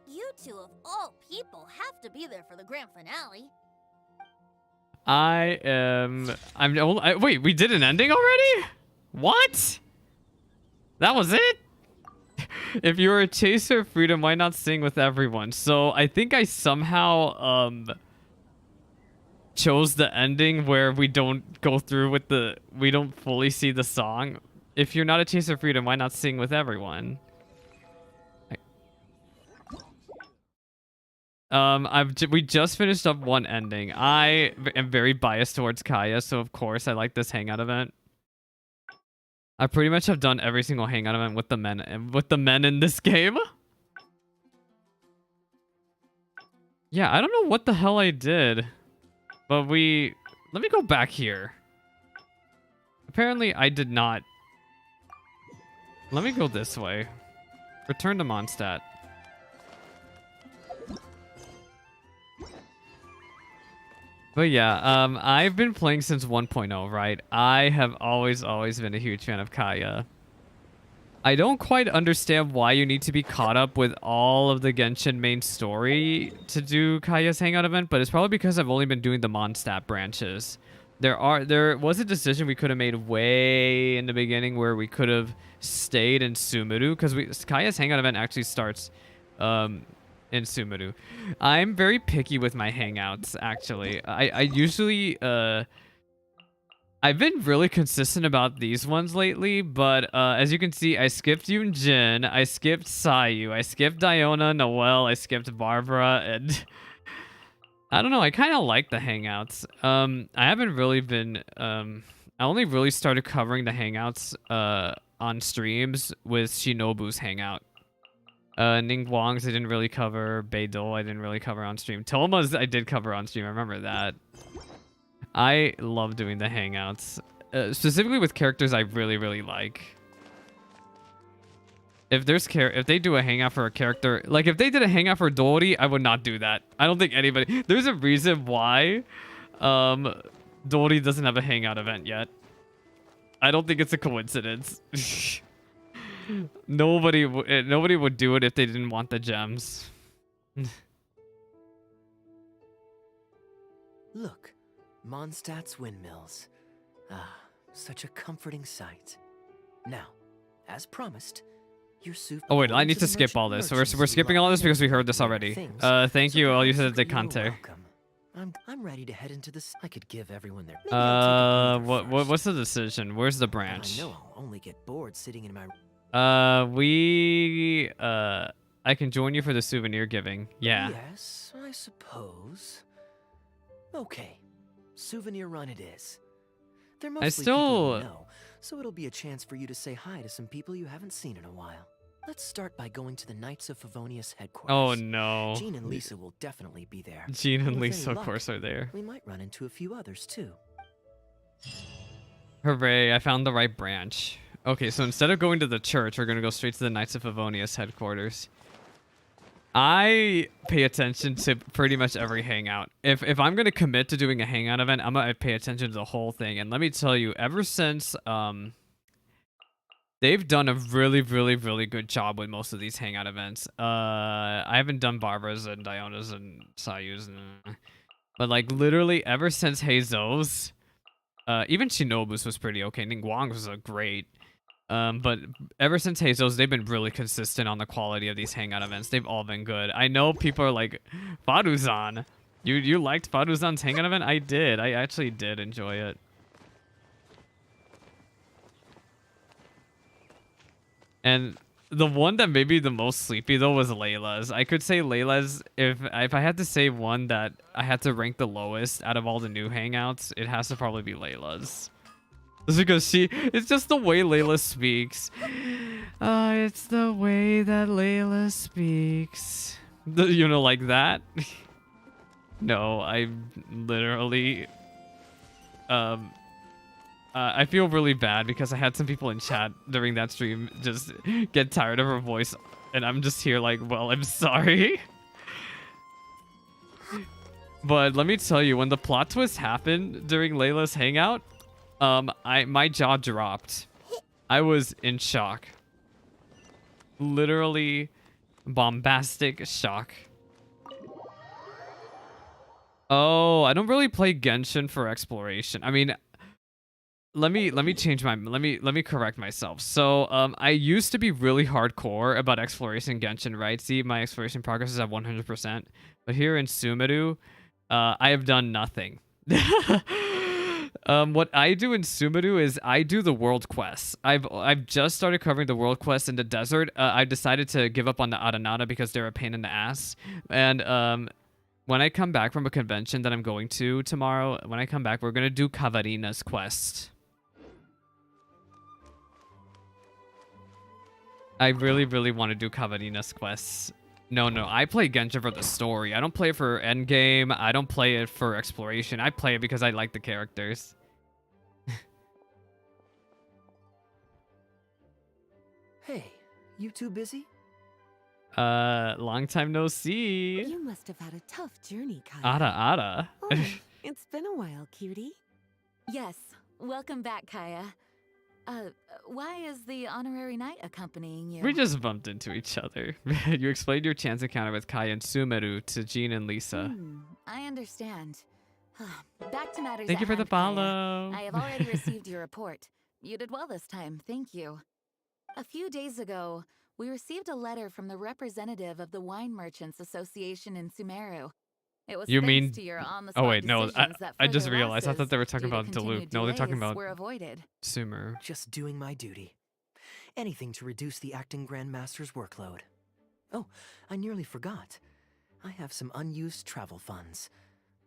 You two of all people have to be there for the grand finale. Wait, we did an ending already? What? That was it? If you're a chaser of freedom, why not sing with everyone? So I think I somehow chose the ending where we don't go through with we don't fully see the song. If you're not a chaser of freedom, why not sing with everyone? We just finished up one ending. I am very biased towards Kaeya, so of course I like this hangout event. I pretty much have done every single hangout event with the men in this game. Yeah, I don't know what the hell I did, but let me go back here. Apparently I did not. Let me go this way. Return to Mondstadt. But yeah, I've been playing since 1.0, right? I have always been a huge fan of Kaeya. I don't quite understand why you need to be caught up with all of the Genshin main story to do Kaeya's Hangout event, but it's probably because I've only been doing the Mondstadt branches. There was a decision we could have made way in the beginning where we could have stayed in Sumeru, because Kaeya's Hangout event actually starts in Sumeru. I'm very picky with my hangouts, actually. I usually I've been really consistent about these ones lately, but as you can see, I skipped Yunjin, I skipped Sayu, I skipped Diona, Noelle, I skipped Barbara, and I don't know, I kind of like the hangouts. I haven't really been I only really started covering the hangouts on streams with Shinobu's hangout. Ningguang's I didn't really cover. Beidou I didn't really cover on stream. Toma's I did cover on stream. I remember that. I love doing the hangouts, specifically with characters I really like. If they do a hangout for a character, like if they did a hangout for Dori, I would not do that. I don't think anybody. There's a reason why Dori doesn't have a hangout event yet. I don't think it's a coincidence. Nobody would do it if they didn't want the gems. Look, Mondstadt's windmills. Ah, such a comforting sight. Now, as promised, your soup. Oh wait, I need to skip all this. We're skipping all this because we heard this already. Thank you. I'll use it as a counter. I'm ready to head into this. I could give everyone their. Maybe I'll take a breather what's the decision? Where's the branch? I know I'll only get bored sitting in my. I can join you for the souvenir giving. Yeah. Yes, I suppose. Okay, souvenir run it is. They're mostly people you know, so it'll be a chance for you to say hi to some people you haven't seen in a while. Let's start by going to the Knights of Favonius headquarters. Oh no. Jean and Lisa will definitely be there. Jean and Lisa, of course, are there. We might run into a few others too. Hooray! I found the right branch. Okay, so instead of going to the church, we're gonna go straight to the Knights of Favonius headquarters. I pay attention to pretty much every hangout. If I'm gonna commit to doing a hangout event, I'm gonna pay attention to the whole thing. And let me tell you, ever since they've done a really good job with most of these hangout events. I haven't done Barbara's and Diona's and Sayu's, but like literally ever since Heizo's, even Shinobu's was pretty okay. Ningguang's was a great. But ever since Heizo's, they've been really consistent on the quality of these hangout events. They've all been good. I know people are like, Faruzan. You liked Faruzan's hangout event? I did. I actually did enjoy it. And the one that made me the most sleepy though was Layla's. I could say Layla's, if I had to say one that I had to rank the lowest out of all the new hangouts, it has to probably be Layla's. Just because it's just the way Layla speaks. It's the way that Layla speaks. You know, like that? No, I literally... I feel really bad because I had some people in chat during that stream just get tired of her voice. And I'm just here like, well, I'm sorry. But let me tell you, when the plot twist happened during Layla's hangout, my jaw dropped. I was in shock. Literally bombastic shock. Oh, I don't really play Genshin for exploration. I mean, let me change my let me correct myself. So I used to be really hardcore about exploration in Genshin, right? See, my exploration progress is at 100%. But here in Sumeru, I have done nothing. What I do in Sumeru is I do the world quests. I've just started covering the world quests in the desert. I decided to give up on the Aranada because they're a pain in the ass. And when I come back from a convention that I'm going to tomorrow, when I come back, we're gonna do Kavarina's quest. I really, really want to do Kavarina's quests. No, I play Genshin for the story. I don't play it for endgame. I don't play it for exploration. I play it because I like the characters. Hey, you two busy? Long time no see. You must have had a tough journey, Kaeya. Ada. Oh, it's been a while, cutie. Yes, welcome back, Kaeya. Why is the honorary knight accompanying you? We just bumped into each other. You explained your chance encounter with Kaeya and Sumeru to Jean and Lisa. I understand. Back to matters Thank you at for the hand, Kaeya. follow. I have already received your report. You did well this time, thank you. A few days ago, we received a letter from the representative of the Wine Merchants Association in Sumeru. It was You thanks mean- to your on-the-spot Oh wait, no, decisions that I just further realized. I thought losses they were talking due to about Duluth. continued No, they're talking delays about were avoided. Sumer. Just doing my duty. Anything to reduce the acting grandmaster's workload. Oh, I nearly forgot. I have some unused travel funds.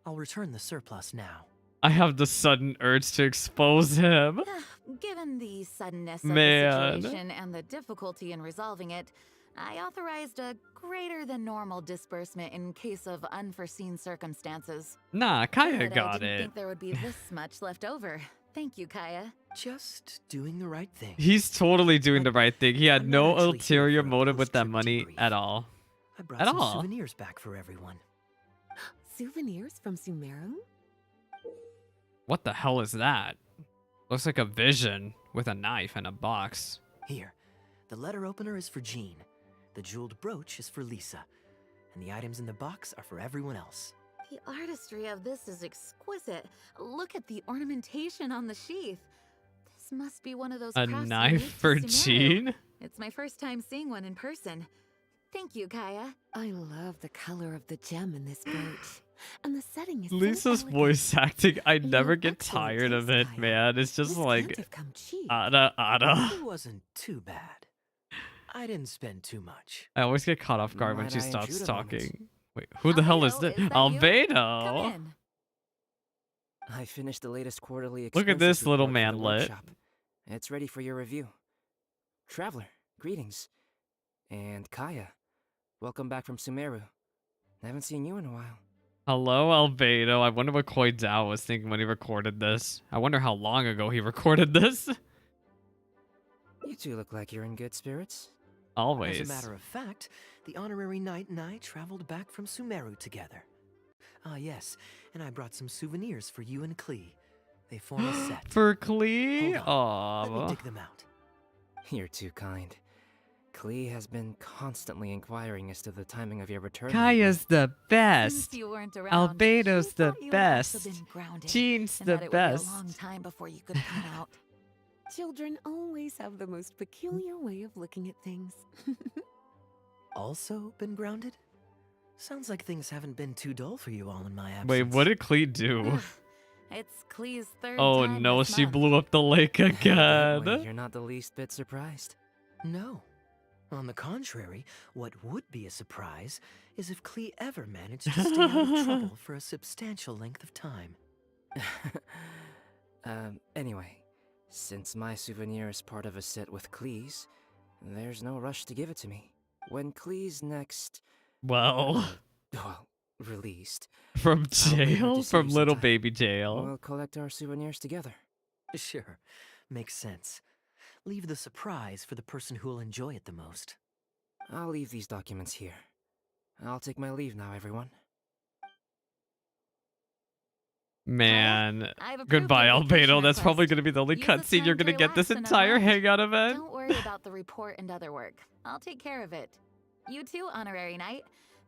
I'll return the surplus now. I have the sudden urge to expose him. Given the suddenness Man. of the situation and the difficulty in resolving it, I authorized a greater than normal disbursement in case of unforeseen circumstances. Nah, But Kaeya I got didn't it. think there would be this much left over. Thank you, Kaeya. Just doing the right thing. He's totally doing the right thing. He had I'm no not actually here ulterior for a motive with that post-trip money debrief. at all. I brought At some all. souvenirs back for everyone. Souvenirs from Sumeru? What the hell is that? Looks like a vision with a knife and a box. Here, the letter opener is for Jean. The jeweled brooch is for Lisa. And the items in the box are for everyone else. The artistry of this is exquisite. Look at the ornamentation on the sheath. This must be one of those A crafts knife unique to for Sumeru. Jean? It's my first time seeing one in person. Thank you, Kaeya. I love the color of the gem in this brooch. And the setting is so Lisa's elegant. voice acting, I You never have get excellent tired of taste, it, Kaeya. man. It's just This like, can't have come cheap. Ada. It wasn't too bad. I didn't spend too much. I always get caught off guard when Might she I stops intrude a moment? talking. Wait, who the hell is Albedo, this? is that you? Albedo! Come in. I finished the latest quarterly Look at expenses this little report for the manlet. workshop. It's ready for your review. Traveler, greetings. And Kaeya, welcome back from Sumeru. I haven't seen you in a while. Hello, Albedo. I wonder what Koi Dao was thinking when he recorded this. I wonder how long ago he recorded this. You two look like you're in good spirits. Always. As a matter of fact, the honorary knight and I traveled back from Sumeru together. Ah, yes, and I brought some souvenirs for you and Klee. They form a set. For Klee? Hold on, let me Aww. dig them out. You're too kind. Klee has been constantly inquiring as to the timing of your return. Kaya's the Since best. you weren't around, Albedo's she the thought you had also best. been grounded, Jean's and the that it would be a best. long time before you could come out. Children always have the most peculiar way of looking at things. Also been grounded? Sounds like things haven't been too dull for you all in my absence. Wait, what did Klee do? It's Klee's third Oh time no, this she month. blew up the lake Evidently, again. You're not the least bit surprised. No. On the contrary, what would be a surprise is if Klee ever managed to stay out of trouble for a substantial length of time. Anyway, since my souvenir is part of a set with Klee's, there's no rush to give it to me. When Klee's next, Well, well, released, from I'll bring her to jail? see From you little sometime. baby jail. we'll collect our souvenirs together. Sure, makes sense. Leave the surprise for the person who'll enjoy it the most. I'll leave these documents here. I'll take my leave now, everyone. Man. I've approved Goodbye, your vacation Albedo. That's probably request. going to be the only Use this cutscene you're time going to to get this relax and entire unwind. hangout event. Don't worry about the report and other work. I'll take care of it. You too, Honorary Knight.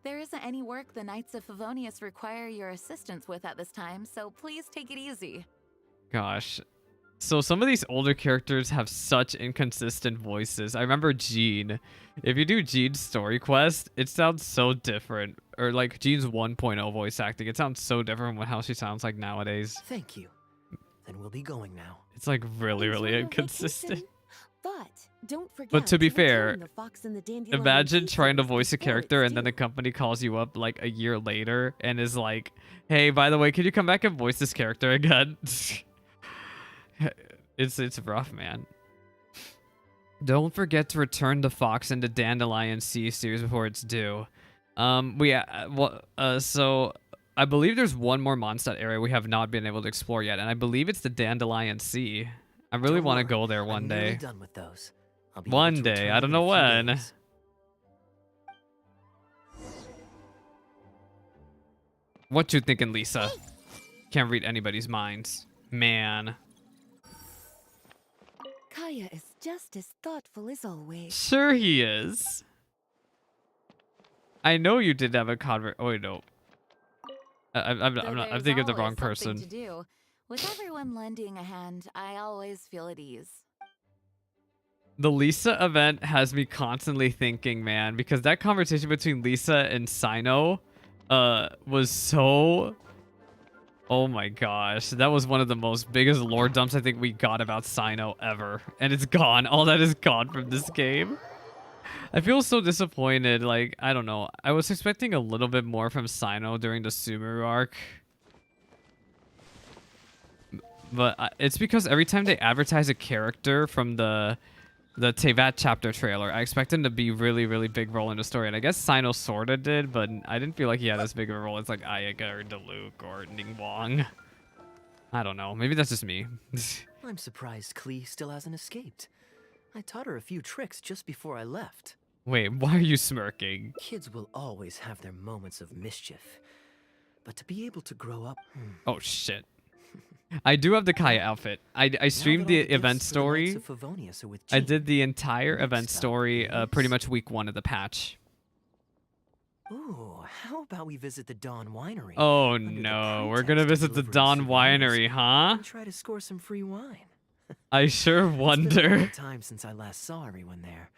There isn't any work the Knights of Favonius require your assistance with at this time, so please take it easy. Gosh. So some of these older characters have such inconsistent voices. I remember Jean. If you do Jean's story quest, it sounds so different. Or like Jean's 1.0 voice acting, it sounds so different from how she sounds like nowadays. Thank you. Then we'll be going now. It's like really, Enjoy really your inconsistent. vacation. But don't forget But to be fair, return the fox and the dandelion imagine pieces trying to voice a before character it's and then the due. company calls you up like a year later and is like, hey, by the way, could you come back and voice this character again? It's rough, man. Don't forget to return the fox and the dandelion sea series before it's due. So I believe there's one more Mondstadt area we have not been able to explore yet, and I believe it's the Dandelion Sea. I really Don't want to worry, go there one I'm nearly day. done with those. I'll be able One to day, return I don't them in know a few when. days. What you thinking, Lisa? Can't read anybody's minds. Man. Kaeya is just as thoughtful as always. Sure he is. I know you did have a convert. Oh, wait, no. I'm Though thinking of the there's wrong always something person. to do. With everyone lending a hand, I always feel at ease. The Lisa event has me constantly thinking, man, because that conversation between Lisa and Sino was so... Oh my gosh, that was one of the most biggest lore dumps I think we got about Sino ever. And it's gone. All that is gone from this game. I feel so disappointed. Like, I don't know. I was expecting a little bit more from Sino during the Sumeru arc. But it's because every time they advertise a character from the Tevat chapter trailer, I expect him to be really, really big role in the story. And I guess Sino sorta did, but I didn't feel like he had as big of a role as like Ayaka or Diluc or Ningguang. I don't know. Maybe that's just me. I'm surprised Klee still hasn't escaped. I taught her a few tricks just before I left. Wait, why are you smirking? Kids will always have their moments of mischief. But to be able to grow up... Oh, shit. I do have the Kaeya outfit. I streamed the event story. I did the entire event story pretty much week 1 of the patch. Ooh, how about we visit the Dawn Winery? Oh under the no, we're pretext gonna of visit the delivering Dawn souvenirs Winery, huh? and try to score some free wine. I sure It's been a wonder. long time since I last saw everyone there.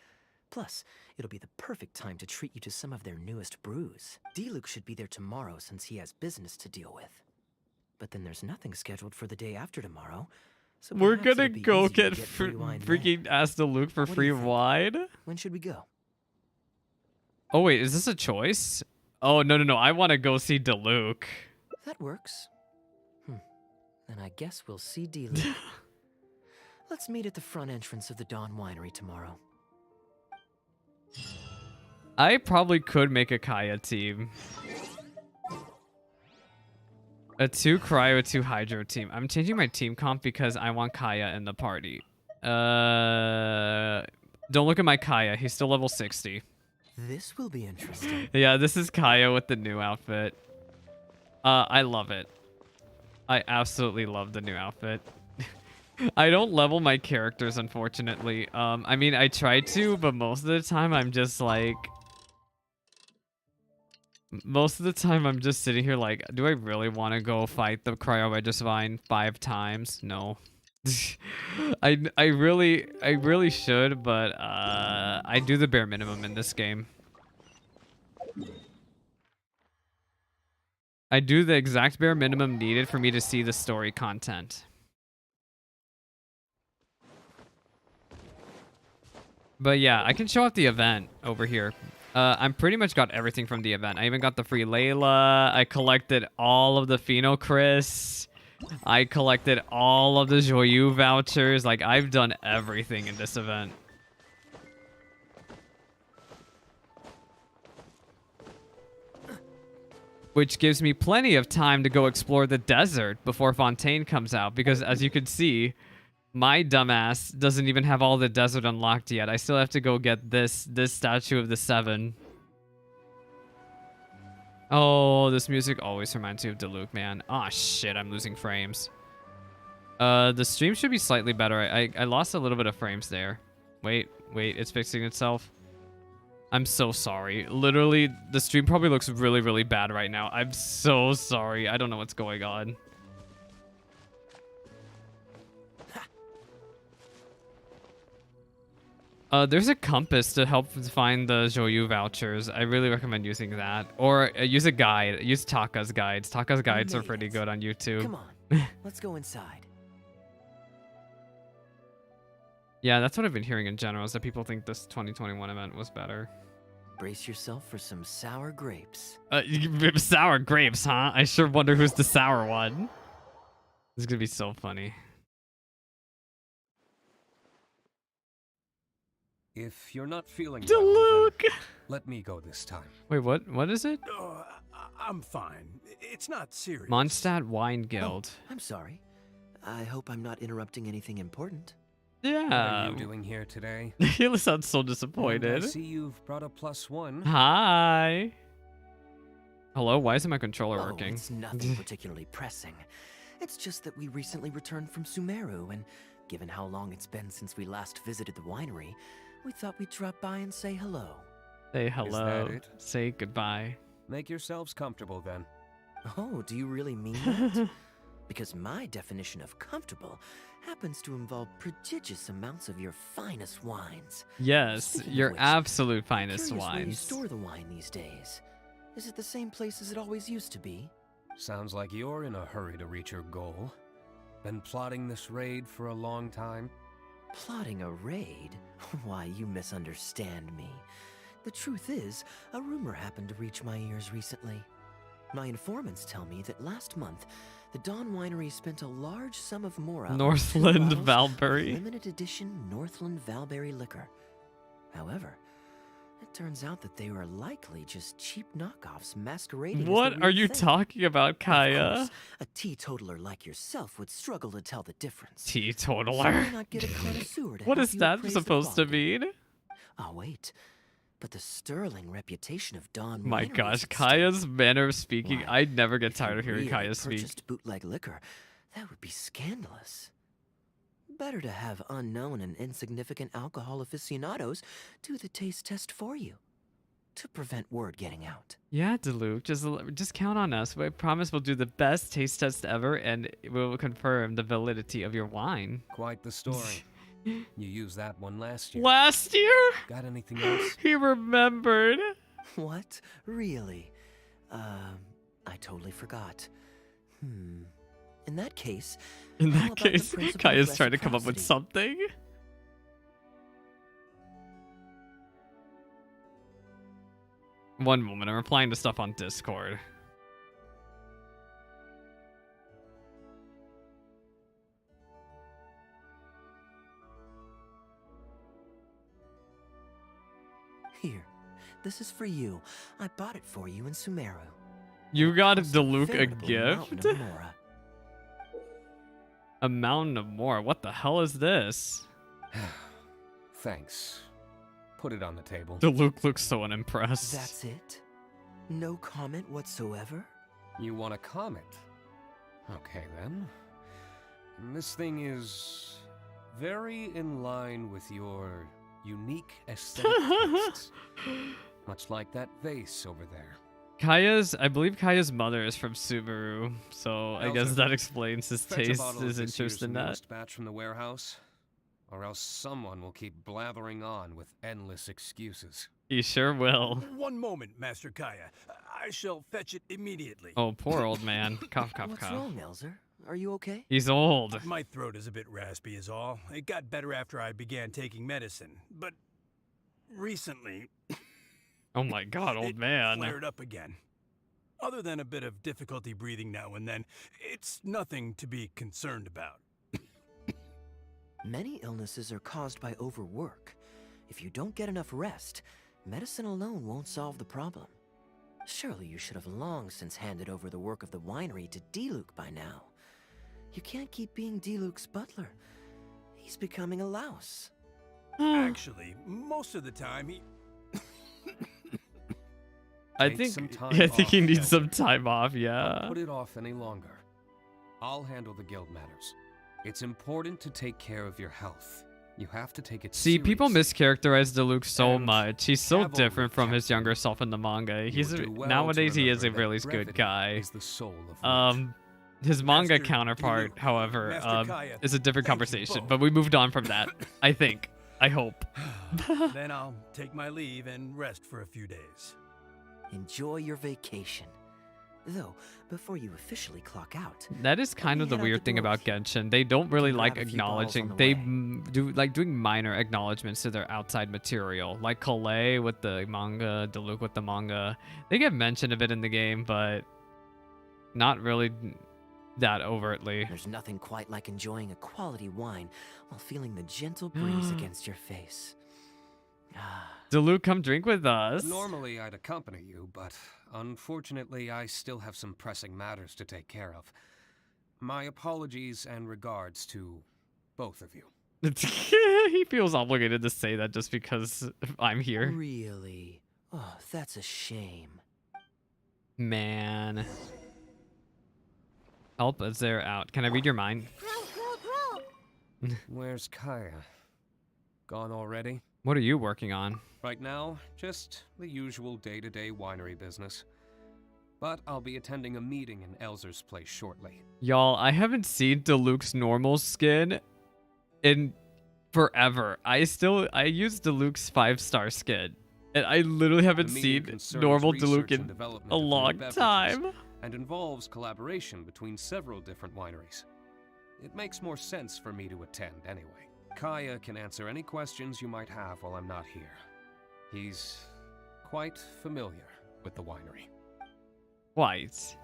Plus, it'll be the perfect time to treat you to some of their newest brews. Diluc should be there tomorrow since he has business to deal with. But then there's nothing scheduled for the day after tomorrow. So We're perhaps gonna it'll be go easy to get free wine then. freaking ask the Luke for What do free you think? wine? When should we go? Oh wait, is this a choice? Oh no, I want to go see Diluc. That works. Then I guess we'll see Diluc. Let's meet at the front entrance of the Dawn Winery tomorrow. I probably could make a Kaeya team. A 2 Cryo, a 2 Hydro team. I'm changing my team comp because I want Kaeya in the party. Don't look at my Kaeya. He's still level 60. This will be interesting. Yeah, this is Kaeya with the new outfit. I love it. I absolutely love the new outfit. I don't level my characters, unfortunately. I mean, I try to, but most of the time I'm just like... Most of the time I'm just sitting here like, do I really want to go fight the Cryo Regisvine 5 times? No. I really should, but I do the bare minimum in this game. I do the exact bare minimum needed for me to see the story content. But yeah, I can show off the event over here. I'm pretty much got everything from the event. I even got the free Layla. I collected all of the Phenocris. I collected all of the Joyeux vouchers. Like, I've done everything in this event. Which gives me plenty of time to go explore the desert before Fontaine comes out. Because as you can see, my dumbass doesn't even have all the desert unlocked yet. I still have to go get this statue of the 7. Oh, this music always reminds me of Diluc, man. Ah, shit, I'm losing frames. The stream should be slightly better. I lost a little bit of frames there. Wait, it's fixing itself. I'm so sorry. Literally, the stream probably looks really, really bad right now. I'm so sorry. I don't know what's going on. There's a compass to help find the Joyu vouchers. I really recommend using that. Or use a guide. Use Taka's guides. Taka's guides are pretty good on YouTube. Come on, let's go inside. Yeah, that's what I've been hearing in general, is that people think this 2021 event was better. Brace yourself for some sour grapes. Sour grapes, huh? I sure wonder who's the sour one. This is gonna be so funny. If you're not feeling well, Diluc! then let me go this time. Wait, what? What is it? Oh, I'm fine. It's not serious. Mondstadt Wine Guild. Oh, I'm sorry. I hope I'm not interrupting anything important. What Yeah. are you doing here today? He sounds so And disappointed. I see you've brought a +1. Hi. Hello, why isn't my controller Oh, working? it's nothing particularly pressing. It's just that we recently returned from Sumeru, and given how long it's been since we last visited the winery, we thought we'd drop by and say hello. Say hello. it? Say goodbye. Make yourselves comfortable then. Oh, do you really mean that? Because my definition of comfortable happens to involve prodigious amounts of your finest wines. Yes, Speaking of your which, absolute I'm finest curious where you wines. store the wine these days. Is it the same place as it always used to be? Sounds like you're in a hurry to reach your goal. Been plotting this raid for a long time? Plotting a raid? Why, you misunderstand me. The truth is, a rumor happened to reach my ears recently. My informants tell me that last month, the Dawn Winery spent a large sum of mora on 2 Northland bottles of Valbury. limited edition Northland Valbury liquor. However, it turns out that they were likely just cheap knockoffs masquerading as the What are real you thing. talking about, Of Kaeya? course, a teetotaler like yourself would struggle to tell the difference. So why Teetotaler. not get a connoisseur to What help is you that appraise the supposed to quality? mean? Oh, wait. But the sterling reputation of Dawn My Winery gosh, is at stake. Kaya's manner of speaking, Why, I'd never get if you tired of hearing really Kaya speak. purchased bootleg liquor, that would be scandalous. Better to have unknown and insignificant alcohol aficionados do the taste test for you, to prevent word getting out. Yeah, Diluc, just count on us. We promise we'll do the best taste test ever, and we'll confirm the validity of your wine. Quite the story. You used that one last year. Last year? Got anything else? He remembered. What? Really? I totally forgot. In that case, In how that about the case, principle of Kaya's trying to come up with reciprocity? something. One moment, I'm replying to stuff on Discord. Here, this is for you. I bought it for you in Sumeru. You got Cost a Diluc a veritable mountain gift? of mora. A mountain of more. What the hell is this? Thanks. Put it on the table. Diluc looks so unimpressed. That's it? No comment whatsoever? You want a comment? Okay then. This thing is very in line with your unique aesthetic tastes. Much like that vase over there. I believe Kaya's mother is from Subaru, so I guess that explains his Fetch a taste, bottle of his this interest year's in that. newest batch from the warehouse, or else someone will keep blathering on with endless excuses. He sure will. One moment, Master Kaeya. I shall fetch it immediately. Oh, poor old man. Cough, cough, What's cough. wrong, Elzer? Are you okay? He's old. My throat is a bit raspy is all. It got better after I began taking medicine, but recently Oh my god, old it man. flared up again. Other than a bit of difficulty breathing now and then, it's nothing to be concerned about. Many illnesses are caused by overwork. If you don't get enough rest, medicine alone won't solve the problem. Surely you should have long since handed over the work of the winery to Diluc by now. You can't keep being Diluc's butler. He's becoming a louse. Actually, most of the time he... I Take think some time I think he off, needs Elzer. some time off, Don't yeah. put it off any longer. I'll handle the guild matters. It's important to take care of your health. You have to take it See, people seriously. mischaracterize Diluc so And much. He's so cavalry different from his captain. younger self in the manga. You He's would do well to nowadays he is a remember that really good brevity guy. is the soul of wit. His manga Master counterpart, Diluc, however, Master Kaeya, is a different thank you conversation. both. But we moved on from that, I think. I hope. Then I'll take my leave and rest for a few days. Enjoy your vacation. Though, before you officially clock out, That is kind of the head out weird the thing door. about Genshin. They don't really Can like grab a few bottles on acknowledging. the They way. do like doing minor acknowledgments to their outside material, like Kaeya with the manga, Diluc with the manga. They get mentioned a bit in the game, but not really that overtly. There's nothing quite like enjoying a quality wine while feeling the gentle breeze against your face. Ah, Diluc, come drink with us. Normally I'd accompany you, but unfortunately I still have some pressing matters to take care of. My apologies and regards to both of you. He feels obligated to say that just because I'm here. really? Oh, that's a shame. Man. Help as they're out. Can I read your mind? Where's Kaeya? Gone already? What are you working on? Right now, just the usual day-to-day winery business. But I'll be attending a meeting in Elzer's place shortly. Y'all, I haven't seen Diluc's normal skin in forever. I use Diluc's 5-star skin. And I literally haven't The meeting seen concerns normal research Diluc and in development a of new long beverages, time. and involves collaboration between several different wineries. It makes more sense for me to attend anyway. Kaeya can answer any questions you might have while I'm not here. He's quite familiar with the winery. White.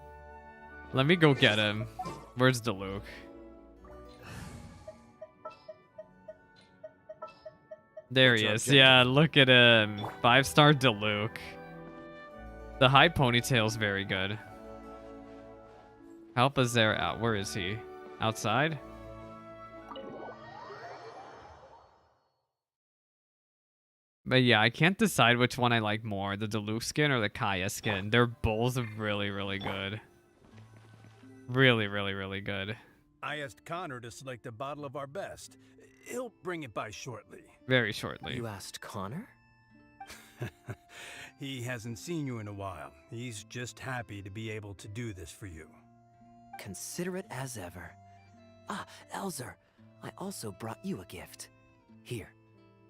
Let me go get him. Where's Diluc? There he is. Yeah, look at him. 5-star Diluc. The high ponytail's very good. Help us there out. Where is he? Outside? But yeah, I can't decide which one I like more, the Diluc skin or the Kaeya skin. They're both really, really good. Really, really, really good. I asked Connor to select a bottle of our best. He'll bring it by shortly. Very shortly. You asked Connor? He hasn't seen you in a while. He's just happy to be able to do this for you. Considerate as ever. Ah, Elzer, I also brought you a gift. Here,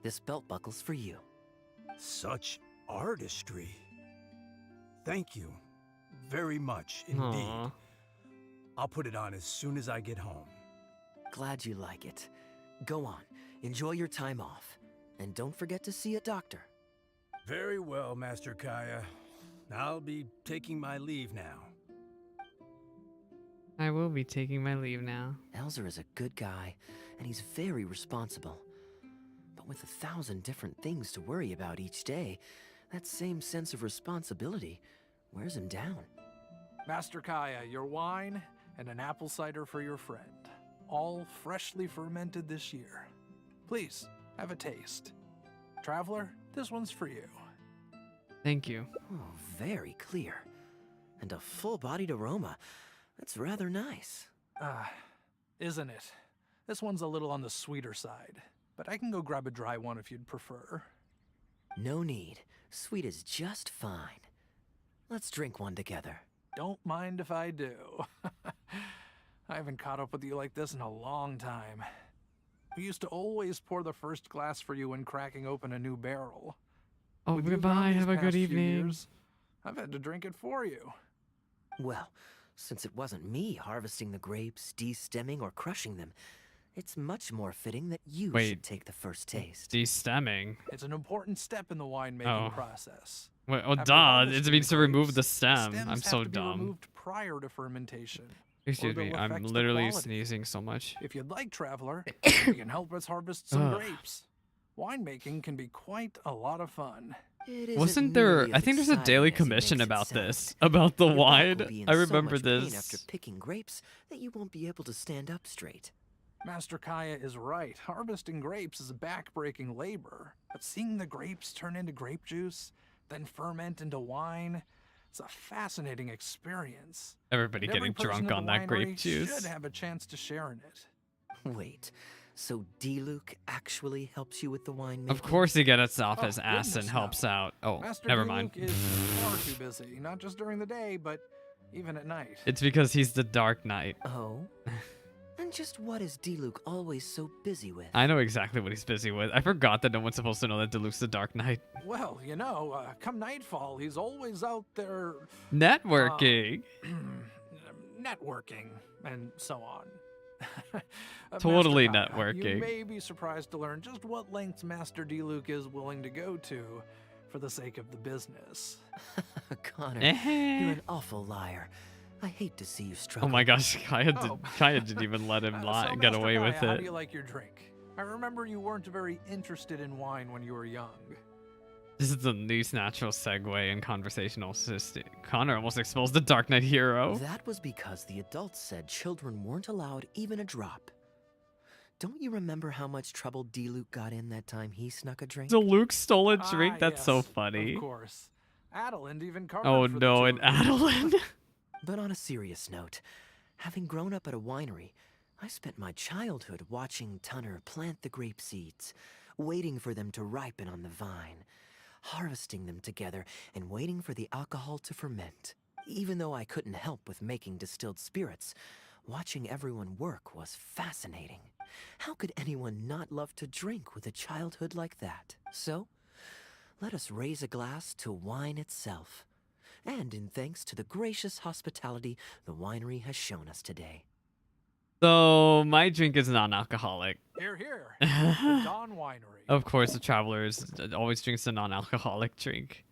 this belt buckle's for you. Such artistry. Thank you very much indeed. Aw. I'll put it on as soon as I get home. Glad you like it. Go on, enjoy your time off. And don't forget to see a doctor. Very well, Master Kaeya. I'll be taking my leave now. I will be taking my leave now. Elzer is a good guy, and he's very responsible. But with 1,000 different things to worry about each day, that same sense of responsibility wears him down. Master Kaeya, your wine and an apple cider for your friend. All freshly fermented this year. Please, have a taste. Traveler, this one's for you. Thank you. Oh, very clear. And a full-bodied aroma. That's rather nice. Isn't it? This one's a little on the sweeter side, but I can go grab a dry one if you'd prefer. No need. Sweet is just fine. Let's drink one together. Don't mind if I do. I haven't caught up with you like this in a long time. We used to always pour the first glass for you when cracking open a new barrel. Oh, With you goodbye. gone these Have a past good few evening. years, I've had to drink it for you. Well, since it wasn't me harvesting the grapes, de-stemming, or crushing them, it's much more fitting that you Wait. should take the first taste. De-stemming. It's an important step in the winemaking Oh. process. Wait, oh, After duh. harvesting It means the to remove grapes, the stem. stems I'm have so to be dumb. removed prior to fermentation. Excuse or me. they'll I'm affect the literally quality. sneezing so much. If you'd like, Traveler, you can help us harvest some Ugh. grapes. Winemaking can be quite a lot of fun. It isn't Wasn't there? nearly I as think there's a exciting daily as he commission makes it about sound. this, about the Your back will wine. be in I so remember much pain this. after picking grapes that you won't be able to stand up straight. Master Kaeya is right. Harvesting grapes is back-breaking labor. But seeing the grapes turn into grape juice, then ferment into wine, it's a fascinating experience. Everybody And every getting person drunk at the on that grape winery juice. should have a chance to share in it. Wait, so Diluc actually helps you with the winemaking? Of course he gets off Oh, his ass and goodness, helps no. out. Oh, Master never Diluc mind. is far too busy, not just during the day, but even at night. It's because he's the Dark Knight. Oh? Then just what is Diluc always so busy with? I know exactly what he's busy with. I forgot that no one's supposed to know that Diluc's the Dark Knight. Well, you know, come nightfall, he's always out there Networking. networking and so on. Totally Master Kaeya, networking. You may be surprised to learn just what lengths Master Diluc is willing to go to for the sake of the business. Connor, you're an awful liar. I hate to see you struggle. Oh my gosh, Kaeya didn't even let him So, get Master away Kaeya, with How it. do you like your drink? I remember you weren't very interested in wine when you were young. This is the least natural segue in conversational system. Connor almost exposed the Dark Knight hero. That was because the adults said children weren't allowed even a drop. Don't you remember how much trouble Diluc got in that time he snuck a drink? So Luke stole a drink? That's so Yes, funny. Of course. Adeline even covered Oh for no, the and two of you. Adeline. But on a serious note, having grown up at a winery, I spent my childhood watching Tunner plant the grape seeds, waiting for them to ripen on the vine, harvesting them together and waiting for the alcohol to ferment. Even though I couldn't help with making distilled spirits, watching everyone work was fascinating. How could anyone not love to drink with a childhood like that? So, let us raise a glass to wine itself, and in thanks to the gracious hospitality the winery has shown us today. So my drink is non-alcoholic. Here, here. The Dawn Winery. Of course, the Traveler's always drinks a non-alcoholic drink.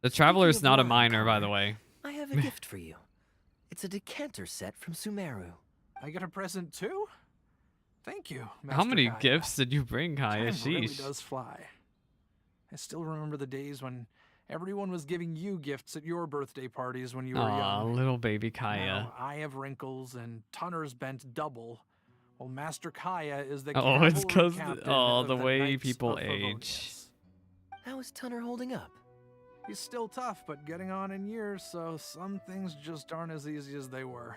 The Traveler is of not a wine, minor, by the Connor, way. I have a gift for you. It's a decanter set from Sumeru. I get a present too? Thank you, How Master many Kaeya. gifts did you bring, Kaeya? Time really Sheesh. does fly. I still remember the days when everyone was giving you gifts at your birthday parties when you were Aw, young. little baby Kaeya. Now, I have wrinkles and Tunner's bent double, while Master Kaeya is the Oh, it's cavalry 'cause captain the of way Knights people of age. Favonius. How is Tunner holding up? He's still tough, but getting on in years, so some things just aren't as easy as they were.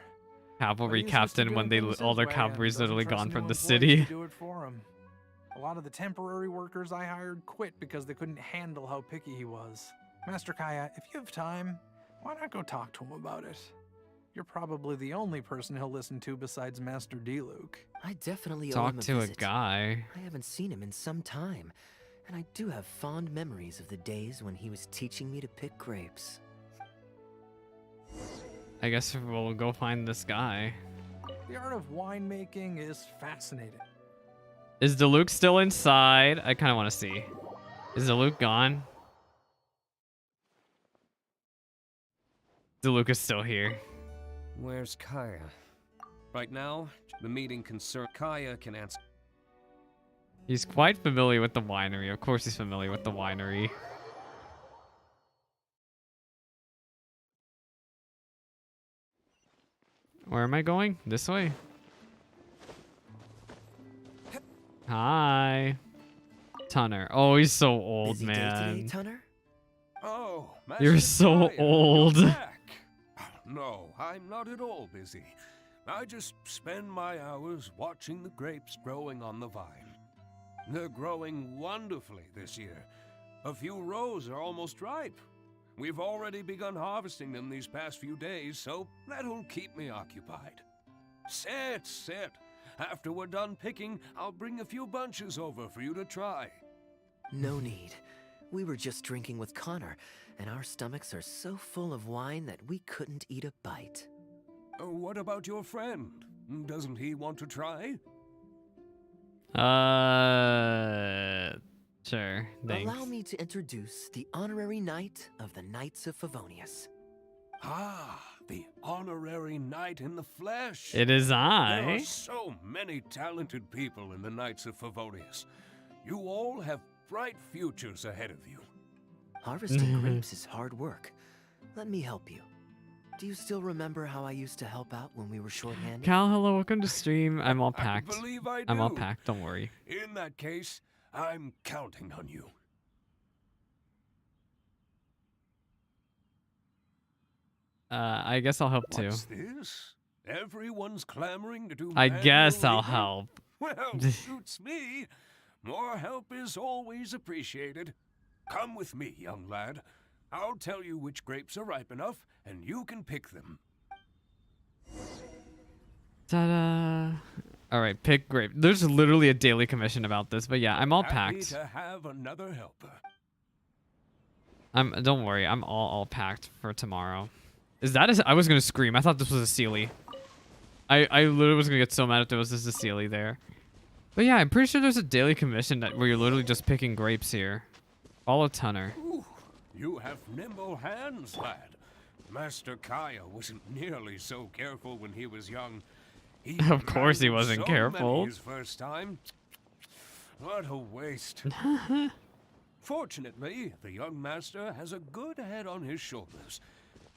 Cavalry But he's used to captain when doing they things all his their way, cavalry's and doesn't literally trust gone new from the employees city. to do it for him. A lot of the temporary workers I hired quit because they couldn't handle how picky he was. Master Kaeya, if you have time, why not go talk to him about it? You're probably the only person he'll listen to besides Master Diluc. I definitely owe Talk him a to a visit. guy. I haven't seen him in some time, and I do have fond memories of the days when he was teaching me to pick grapes. I guess we'll go find this guy. The art of winemaking is fascinating. Is Diluc still inside? I kind of want to see. Is Diluc gone? Diluc is still here. Where's Kaeya? Right now, the meeting concerned Kaeya can answer. He's quite familiar with the winery. Of course he's familiar with the winery. Where am I going? This way. Hi. Tunner. Oh, he's so old, Busy day man. today, Tunner? Oh, You're Master so Kaeya, old. you're back. No, I'm not at all busy. I just spend my hours watching the grapes growing on the vine. They're growing wonderfully this year. A few rows are almost ripe. We've already begun harvesting them these past few days, so that'll keep me occupied. Sit, sit. After we're done picking, I'll bring a few bunches over for you to try. No need. We were just drinking with Connor, and our stomachs are so full of wine that we couldn't eat a bite. What about your friend? Doesn't he want to try? Sure. Thanks. Allow me to introduce the honorary knight of the Knights of Favonius. Ah, the honorary knight in the flesh. It is There I. are so many talented people in the Knights of Favonius. You all have bright futures ahead of you. Harvesting grapes is hard work. Let me help you. Do you still remember how I used to help out when we were short-handed? Cal, hello, welcome to stream. I'm all I packed. believe I do. I'm all packed, don't worry. In that case, I'm counting on you. I guess I'll help too. What's this? Everyone's clamoring to do I manual guess I'll labor? help. Well, suits me. More help is always appreciated. Come with me, young lad. I'll tell you which grapes are ripe enough, and you can pick them. Ta-da! All right, pick grape. There's literally a daily commission about this, but yeah, I'm all Happy packed. to have another helper. Don't worry, I'm all packed for tomorrow. Is that I was gonna scream. I thought this was a Sealy. I literally was gonna get so mad if there was just a Sealy there. But yeah, I'm pretty sure there's a daily commission where you're literally just picking grapes here. Follow Tunner. Ooh, you have nimble hands, lad. Master Kaeya wasn't nearly so careful when he was young. He Of course he handled wasn't so careful. many his first time. What a waste. Fortunately, the young master has a good head on his shoulders.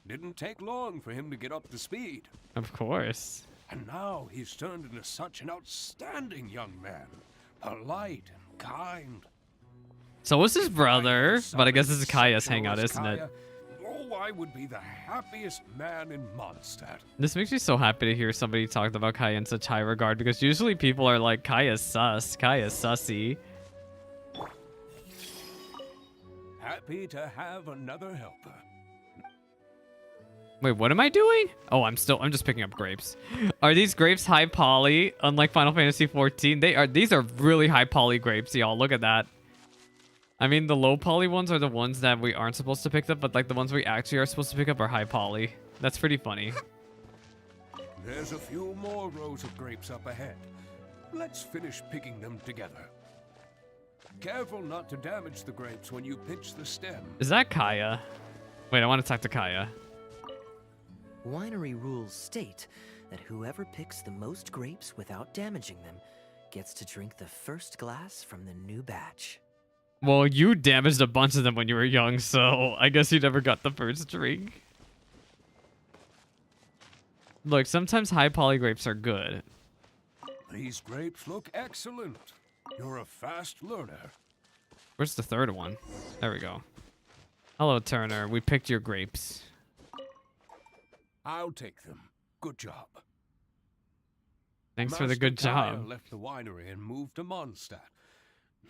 Didn't take long for him to get up to speed. Of course. And now he's turned into such an outstanding young man. Polite and kind. So was his brother, but I guess this is Kaeya's Exceptional hangout, as isn't it? Kaeya, oh, I would be the happiest man in Mondstadt. This makes me so happy to hear somebody talk about Kaeya in such high regard, because usually people are like, Kaeya's sus, Kaeya's sussy. Happy to have another helper. Wait, what am I doing? Oh, I'm just picking up grapes. Are these grapes high poly? Unlike Final Fantasy 14, these are really high poly grapes, y'all. Look at that. I mean, the low poly ones are the ones that we aren't supposed to pick up, but like the ones we actually are supposed to pick up are high poly. That's pretty funny. There's a few more rows of grapes up ahead. Let's finish picking them together. Careful not to damage the grapes when you pinch the stem. Is that Kaeya? Wait, I want to talk to Kaeya. Winery rules state that whoever picks the most grapes without damaging them gets to drink the first glass from the new batch. Well, you damaged a bunch of them when you were young, so I guess you never got the first drink. Look, sometimes high poly grapes are good. These grapes look excellent. You're a fast learner. Where's the third one? There we go. Hello, Turner. We picked your grapes. I'll take them. Good job. Thanks for the good Master Kaeya job. left the winery and moved to Mondstadt.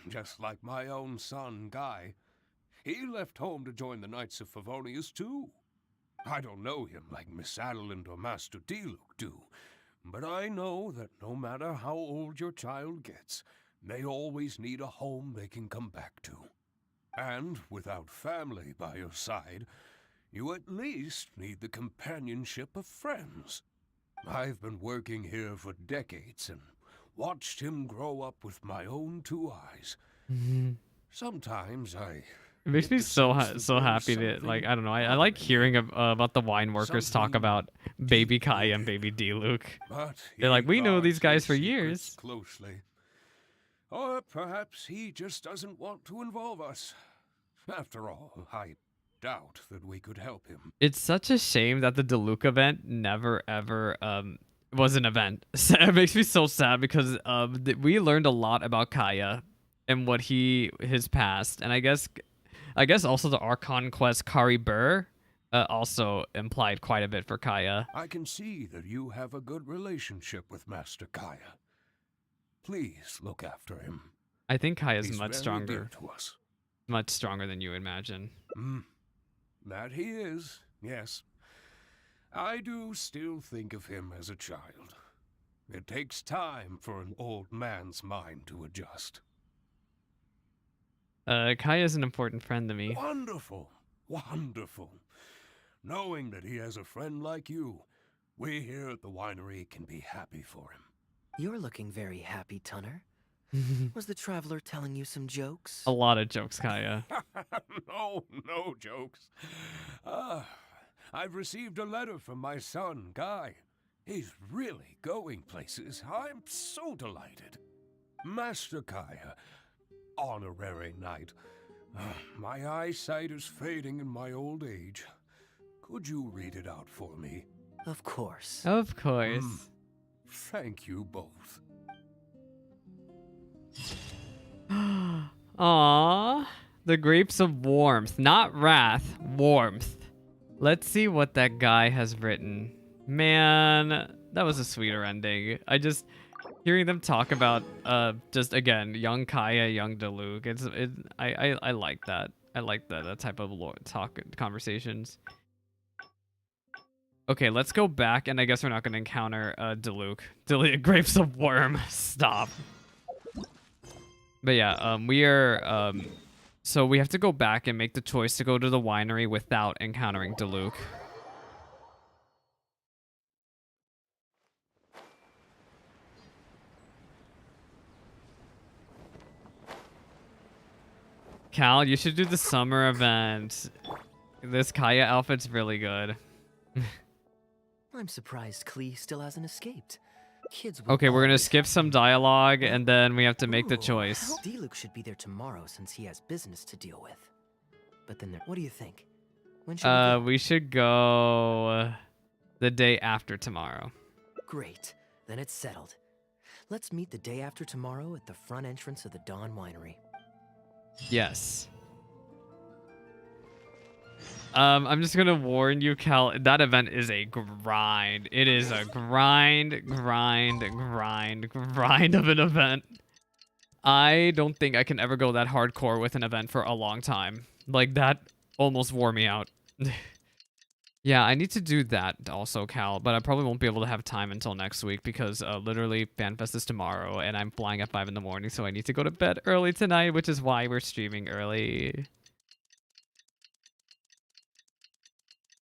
Just like my own son, Guy. He left home to join the Knights of Favonius, too. I don't know him like Miss Adeline or Master Diluc do, but I know that no matter how old your child gets, they always need a home they can come back to. And without family by your side, you at least need the companionship of friends. I've been working here for decades and watched him grow up with my own two eyes. Sometimes I... It makes me so happy to, like, I don't know. I like hearing about the wine workers talk about baby Kaeya and baby Diluc. They're like, we know these guys for years. Closely. Or perhaps he just doesn't want to involve us. After all, I doubt that we could help him. It's such a shame that the Diluc event never ever was an event. It makes me so sad because we learned a lot about Kaeya and what his past, and I guess also the Archon quest Kari Burr also implied quite a bit for Kaeya. I can see that you have a good relationship with Master Kaeya. Please look after him. I think Kaeya's He's much very stronger. dear to us. Much stronger than you imagine. That he is, yes. I do still think of him as a child. It takes time for an old man's mind to adjust. Kaeya's an important friend to me. Wonderful, wonderful. Knowing that he has a friend like you, we here at the winery can be happy for him. You're looking very happy, Tunner. Was the traveler telling you some jokes? A lot of jokes, Kaeya. No jokes. I've received a letter from my son, Guy. He's really going places. I'm so delighted. Master Kaeya, honorary knight. My eyesight is fading in my old age. Could you read it out for me? Of course. Of course. Thank you both. Aww. The grapes of warmth. Not wrath. Warmth. Let's see what that guy has written. Man, that was a sweeter ending. Hearing them talk about, just again, young Kaeya, young Diluc. I like that. I like that type of conversations. Okay, let's go back, and I guess we're not going to encounter Diluc. Delete grapes of worm. Stop. But yeah, we are... so we have to go back and make the choice to go to the winery without encountering Diluc. Cal, you should do the summer event. This Kaeya outfit's really good. I'm surprised Klee still hasn't escaped. Kids will Okay, we're gonna always skip have some fun. dialogue, and then we have to make the Ooh, choice. Diluc should be there tomorrow since he has business to deal with. But then what do you think? When should we go? We should go the day after tomorrow. Great. Then it's settled. Let's meet the day after tomorrow at the front entrance of the Dawn Winery. Yes. I'm just gonna warn you, Cal, that event is a grind. It is a grind of an event. I don't think I can ever go that hardcore with an event for a long time. Like, that almost wore me out. Yeah, I need to do that also, Cal, but I probably won't be able to have time until next week because literally FanFest is tomorrow and I'm flying at 5 in the morning, so I need to go to bed early tonight, which is why we're streaming early.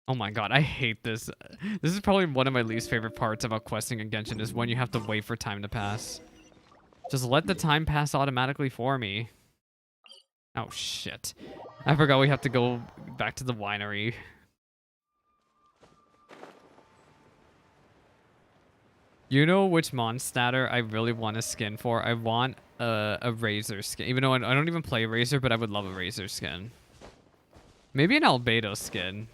Oh my god, I hate this. This is probably one of my least favorite parts about questing in Genshin is when you have to wait for time to pass. Just let the time pass automatically for me. Oh shit. I forgot we have to go back to the winery. You know which Mondstatter I really want a skin for? I want a Razor skin. Even though I don't even play Razor, but I would love a Razor skin. Maybe an Albedo skin.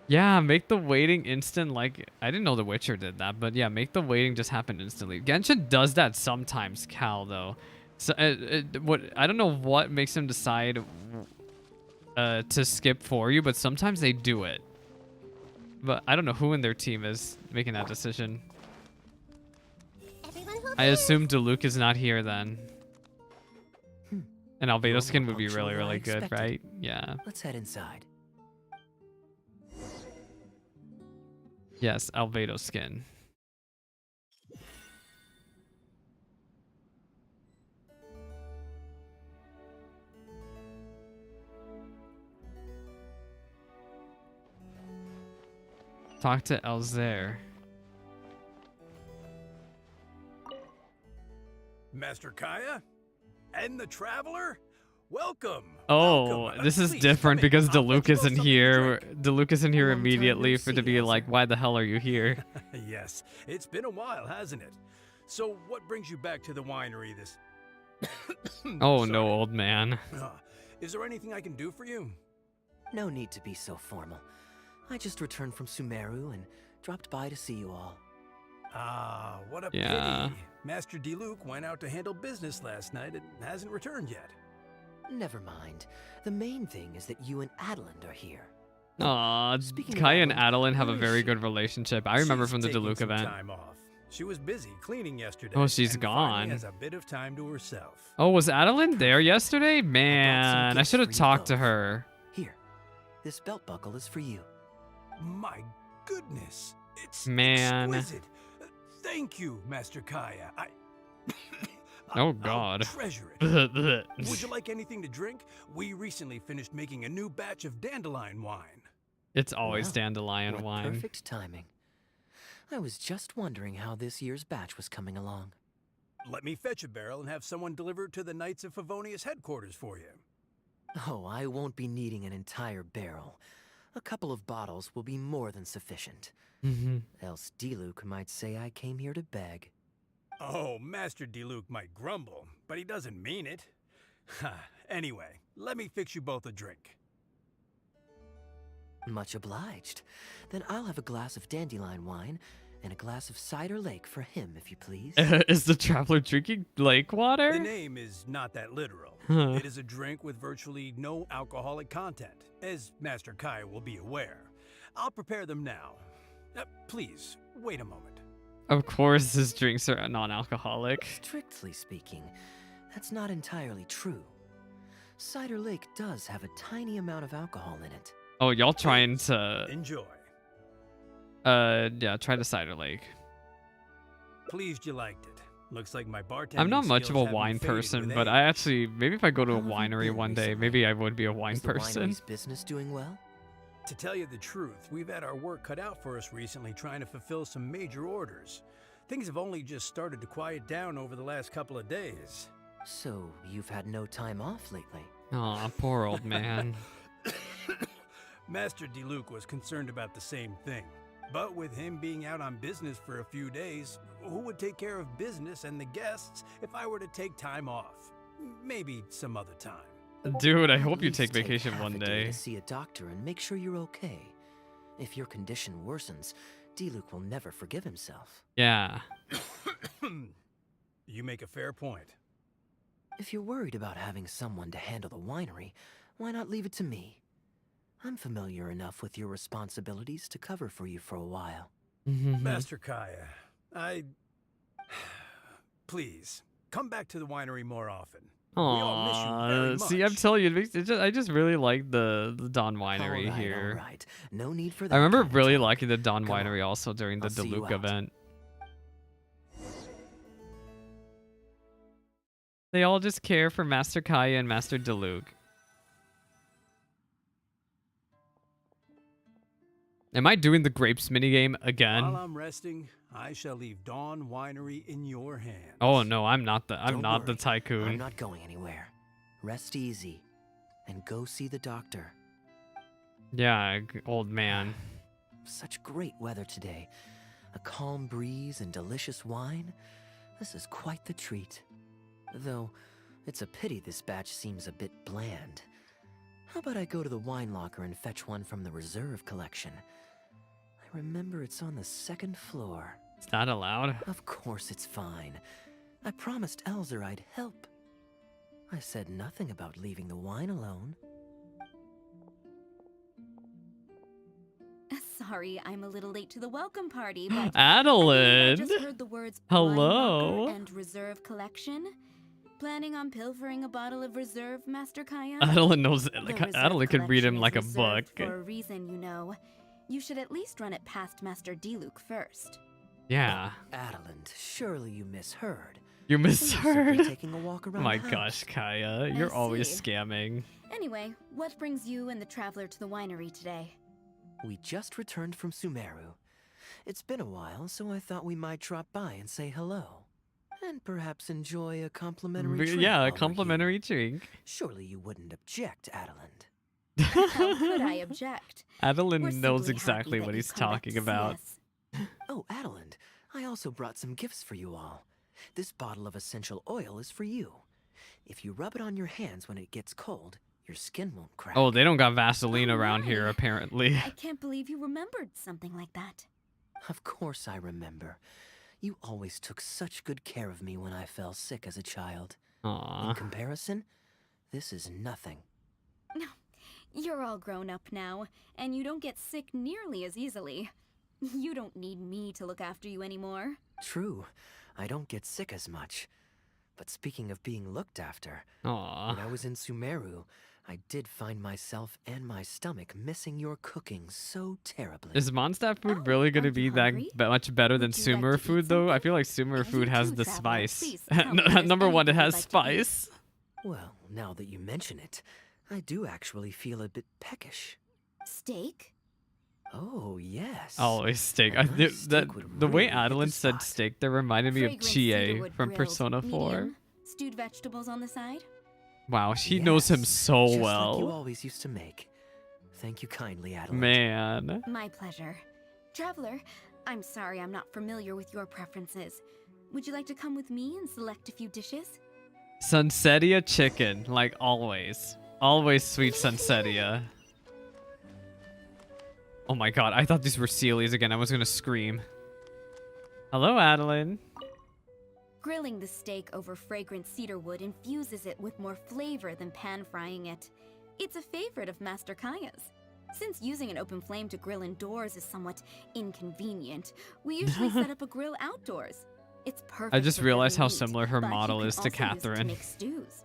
Yeah, make the waiting instant. Like, I didn't know The Witcher did that, but yeah, make the waiting just happen instantly. Genshin does that sometimes, Cal, though. So, I don't know what makes them decide to skip for you, but sometimes they do it. But I don't know who in their team is making that decision. I assume Diluc is not here then. An Albedo skin would be really, really good, right? Yeah. Let's head inside. Yes, Albedo skin. Talk to Elzer. Master Kaeya? And the Traveler? Welcome! Oh, Welcome. this is Please, different come in. because I'll Diluc get you both isn't something to here. drink. Diluc isn't here Long time no immediately to see, be like, Elzer. why the hell are you here? Yes, it's been a while, hasn't it? So, what brings you back to the winery this... Oh Sorry. no, old man. Is there anything I can do for you? No need to be so formal. I just returned from Sumeru and dropped by to see you all. Ah, what a Yeah. pity. Master Diluc went out to handle business last night and hasn't returned yet. Never mind. The main thing is that you and Adeline are here. Aw, Speaking of Kaeya and Adeline, Adeline have a where is very she? good relationship. I remember She's from the taking Diluc some event. time off. She was busy cleaning yesterday. Oh, she's and gone. finally has a bit of time to herself. Oh, was Adeline there yesterday? Man, I gifts should have for you talked to both. her. Here, this belt buckle is for you. My goodness, it's Man. exquisite. Thank you, Master Kaeya. Oh, I'll God. treasure it. Would It's you like anything to drink? We recently finished making a new batch of dandelion wine. always Wow, dandelion what wine. perfect timing. I was just wondering how this year's batch was coming along. Let me fetch a barrel and have someone deliver it to the Knights of Favonius headquarters for you. Oh, I won't be needing an entire barrel. A couple of bottles will be more than sufficient. Else Diluc might say I came here to beg. Oh, Master Diluc might grumble, but he doesn't mean it. Anyway, let me fix you both a drink. Much obliged. Then I'll have a glass of dandelion wine and a glass of cider lake for him, if you please. Is the traveler drinking lake water? The name is not that literal. Huh. It is a drink with virtually no alcoholic content, as Master Kaeya will be aware. I'll prepare them now. Please, wait a moment. Of course, his drinks are non-alcoholic. Strictly speaking, that's not entirely true. Cider Lake does have a tiny amount of alcohol in it. Oh, y'all trying to... Enjoy. Yeah, try the cider lake. Pleased you liked it. Looks like my bartending I'm not much of a skills haven't wine faded person, with but age. I actually, maybe if I go to a How have you winery been one day, recently? maybe I would be a wine Is the person. winery's business doing well? To tell you the truth, we've had our work cut out for us recently trying to fulfill some major orders. Things have only just started to quiet down over the last couple of days. So, you've had no time off lately? Aw, poor old man. Master Diluc was concerned about the same thing. But with him being out on business for a few days, who would take care of business and the guests if I were to take time off? Maybe some other time. Dude, I At hope you least take vacation half one a day day. to see a doctor and make sure you're okay. If your condition worsens, Diluc will never forgive himself. Yeah. You make a fair point. If you're worried about having someone to handle the winery, why not leave it to me? I'm familiar enough with your responsibilities to cover for you for a while. Master Kaeya, please, come back to the winery more often. all miss you very See, I'm much. telling you, I just really like the Dawn Winery All here. right. No need for that. I remember kind of really talk. liking the Dawn Come on, Winery also during the I'll see you Diluc out. event. They all just care for Master Kaeya and Master Diluc. Am I doing the grapes minigame again? While I'm resting, I shall leave Dawn Winery in your hands. Oh no, I'm not the Don't the worry, tycoon. I'm not going anywhere. Rest easy, and go see the doctor. Yeah, old man. Such great weather today. A calm breeze and delicious wine. This is quite the treat. Though, it's a pity this batch seems a bit bland. How about I go to the wine locker and fetch one from the reserve collection? I remember it's on the second floor. It's not allowed. Of course it's fine. I promised Elzer I'd help. I said nothing about leaving the wine alone. Sorry, I'm a little late to the welcome party, but Adeline. I just heard the words Hello. wine locker and reserve collection. Planning on pilfering a bottle of reserve, Master Kaeya? Adeline knows. The Like reserve Adeline could read him collection like a is book. reserved for a reason, you know. You should at least run it past Master Diluc first. Yeah. Adeline, surely you misheard. You We were simply misheard. taking a walk Oh around my the gosh, house. Kaeya, you're always see. scamming. Anyway, what brings you and the traveler to the winery today? We just returned from Sumeru. It's been a while, so I thought we might drop by and say hello. And perhaps enjoy a complimentary drink Yeah, while a we're complimentary here. drink. Surely you wouldn't object, Adeline. How could I object? Adeline We're knows simply exactly happy what that he's you've come back talking to see about. us. Oh, Adeline, I also brought some gifts for you all. This bottle of essential oil is for you. If you rub it on your hands when it gets cold, your skin won't crack. Oh, they don't got Vaseline Oh, around here, my. apparently. I can't believe you remembered something like that. Of course I remember. You always took such good care of me when I fell sick as a child. In Aww. comparison, this is nothing. You're all grown up now, and you don't get sick nearly as easily. You don't need me to look after you anymore. True, I don't get sick as much. But speaking of being looked after, Aww. when I was in Sumeru, I did find myself and my stomach missing your cooking so terribly. Is Mondstadt food Oh, really going to aren't be you that hungry? much better than Would you like Sumer to eat food, though? I something? feel like Sumer You food has too, the traveler. spice. Please tell me if there's Number one, it anything you'd has like to eat. spice. Well, now that you mention it, I do actually feel a bit peckish. Steak? Oh, yes. Always steak. A nice That steak would the way really hit the Adeline said spot. steak, that reminded me of Fragrant Chie cedarwood from grilled, Persona 4. medium, stewed vegetables on the side? Wow, she knows him Yes, so just well. like you always used to make. Thank you kindly, Adeline. Man. My pleasure. Traveler, I'm sorry I'm not familiar with your preferences. Would you like to come with me and select a few dishes? Sunsetia chicken, like always. Always sweet Sunsetia. Oh my god, I thought these were Sealies again. I was gonna scream. Hello, Adeline. Grilling the steak over fragrant cedarwood infuses it with more flavor than pan-frying it. It's a favorite of Master Kaeya's. Since using an open flame to grill indoors is somewhat inconvenient, we usually set up a grill outdoors. It's perfect. I just for realized how grilling meat, similar her but you model can is to also use it Catherine. make stews.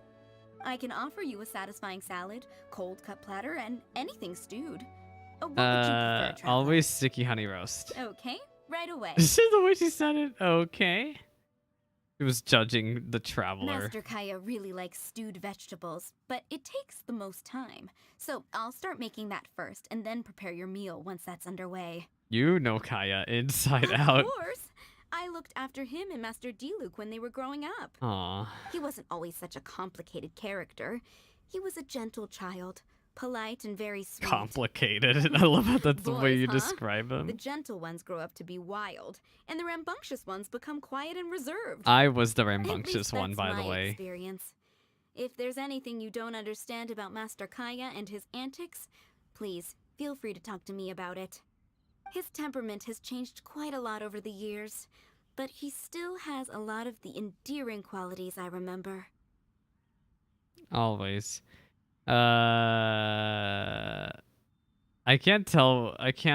I can offer you a satisfying salad, cold cut platter, and anything stewed. What would you prefer, Traveler? Always sticky honey roast. Okay, right away. This is the way she said it. Okay. He was judging the traveler. Master Kaeya really likes stewed vegetables, but it takes the most time. So I'll start making that first, and then prepare your meal once that's underway. You know Kaeya inside out. Of course! I looked after him and Master Diluc when they were growing up. Aw. He wasn't always such a complicated character. He was a gentle child, polite and very sweet. Complicated. I love how that's the way Boys, you huh? describe him. The gentle ones grow up to be wild, and the rambunctious ones become quiet and reserved. I was the At rambunctious least one, that's by the my way. Experience. If there's anything you don't understand about Master Kaeya and his antics, please feel free to talk to me about it. His temperament has changed quite a lot over the years, but he still has a lot of the endearing qualities I remember. Always. I can't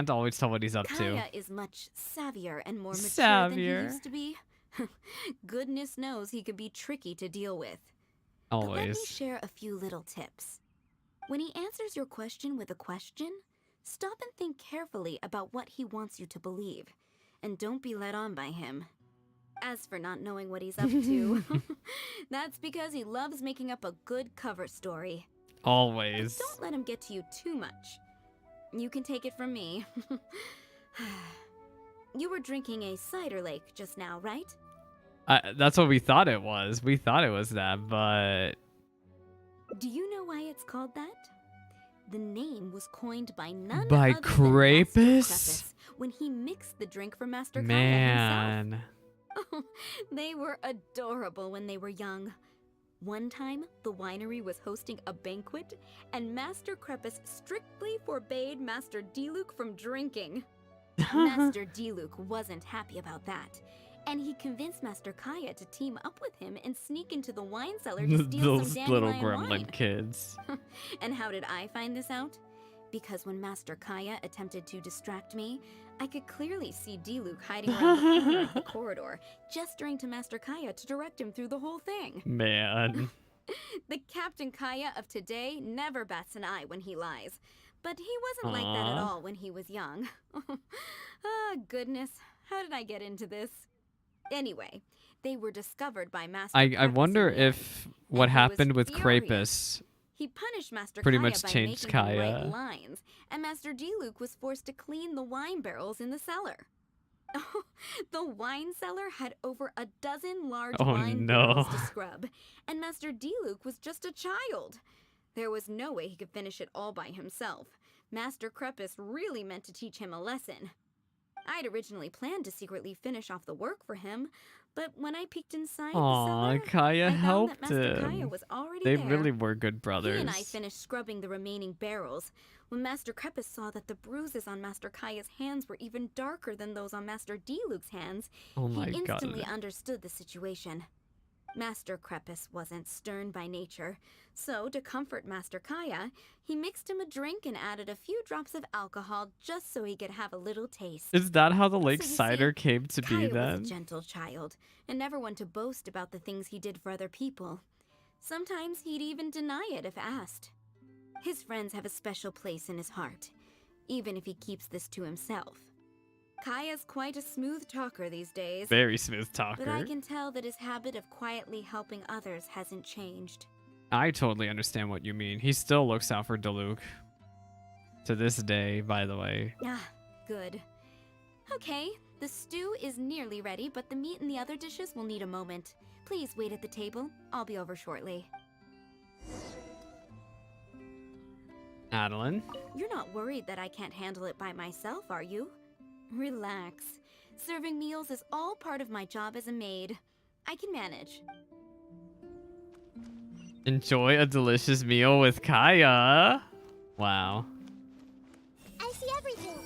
always tell what he's up to. Kaeya is much savvier and more mature than he Savvier. used to be. Goodness knows he could be tricky to deal with. But let me Always. share a few little tips. When he answers your question with a question, stop and think carefully about what he wants you to believe, and don't be led on by him. As for not knowing what he's up to, that's because he loves making up a good cover story. Always. Don't let him get to you too much. You can take it from me. You were drinking a cider lake just now, right? That's what we thought it was. We thought it was that, but Do you know why it's called that? The name was coined by none by other than Master Krampus? Krepus when he mixed the drink for Master Kaeya himself. Man. They were adorable when they were young. One time, the winery was hosting a banquet, and Master Krepus strictly forbade Master Diluc from drinking. Master Diluc wasn't happy about that, and he convinced Master Kaeya to team up with him and sneak into the wine cellar to steal Those some little dandelion gremlin wine. kids. And how did I find this out? Because when Master Kaeya attempted to distract me, I could clearly see Diluc hiding around the corner of the corridor, gesturing to Master Kaeya to direct him through the whole thing. Man. The Captain Kaeya of today never bats an eye when he lies, but he wasn't like that at Aw. all when he was young. Ah, goodness, how did I get into this? Anyway, they were discovered by Master I Krepus wonder in the end, if and what he was happened with furious. Krampus He punished Master pretty Kaeya much by changed making him Kaeya. write lines, and Master Diluc was forced to clean the wine barrels in the cellar. The wine cellar had over a dozen large Oh, wine no. barrels to scrub, and Master Diluc was just a child. There was no way he could finish it all by himself. Master Krepus really meant to teach him a lesson. I'd originally planned to secretly finish off the work for him, but when I peeked inside the Aw, cellar, Kaeya I found that helped Master Kaeya him. was already They there. really were good brothers. He and I finished scrubbing the remaining barrels when Master Krepus saw that the bruises on Master Kaeya's hands were even darker than those on Master Diluc's hands. Oh my He god. instantly understood the situation. Master Krepus wasn't stern by nature, so to comfort Master Kaeya, he mixed him a drink and added a few drops of alcohol just so he could have a little taste. Is that how the lake So you cider see, came to be Kaeya was then? a gentle child, and never one to boast about the things he did for other people. Sometimes he'd even deny it if asked. His friends have a special place in his heart, even if he keeps this to himself. Kaeya's quite a smooth talker these days, Very smooth talker. but I can tell that his habit of quietly helping others hasn't changed. I totally understand what you mean. He still looks out for Diluc. To this day, by the way. Ah, good. Okay, the stew is nearly ready, but the meat and the other dishes will need a moment. Please wait at the table. I'll be over shortly. Adeline? You're not worried that I can't handle it by myself, are you? Relax. Serving meals is all part of my job as a maid. I can manage. Enjoy a delicious meal with Kaeya. Wow. I see everything.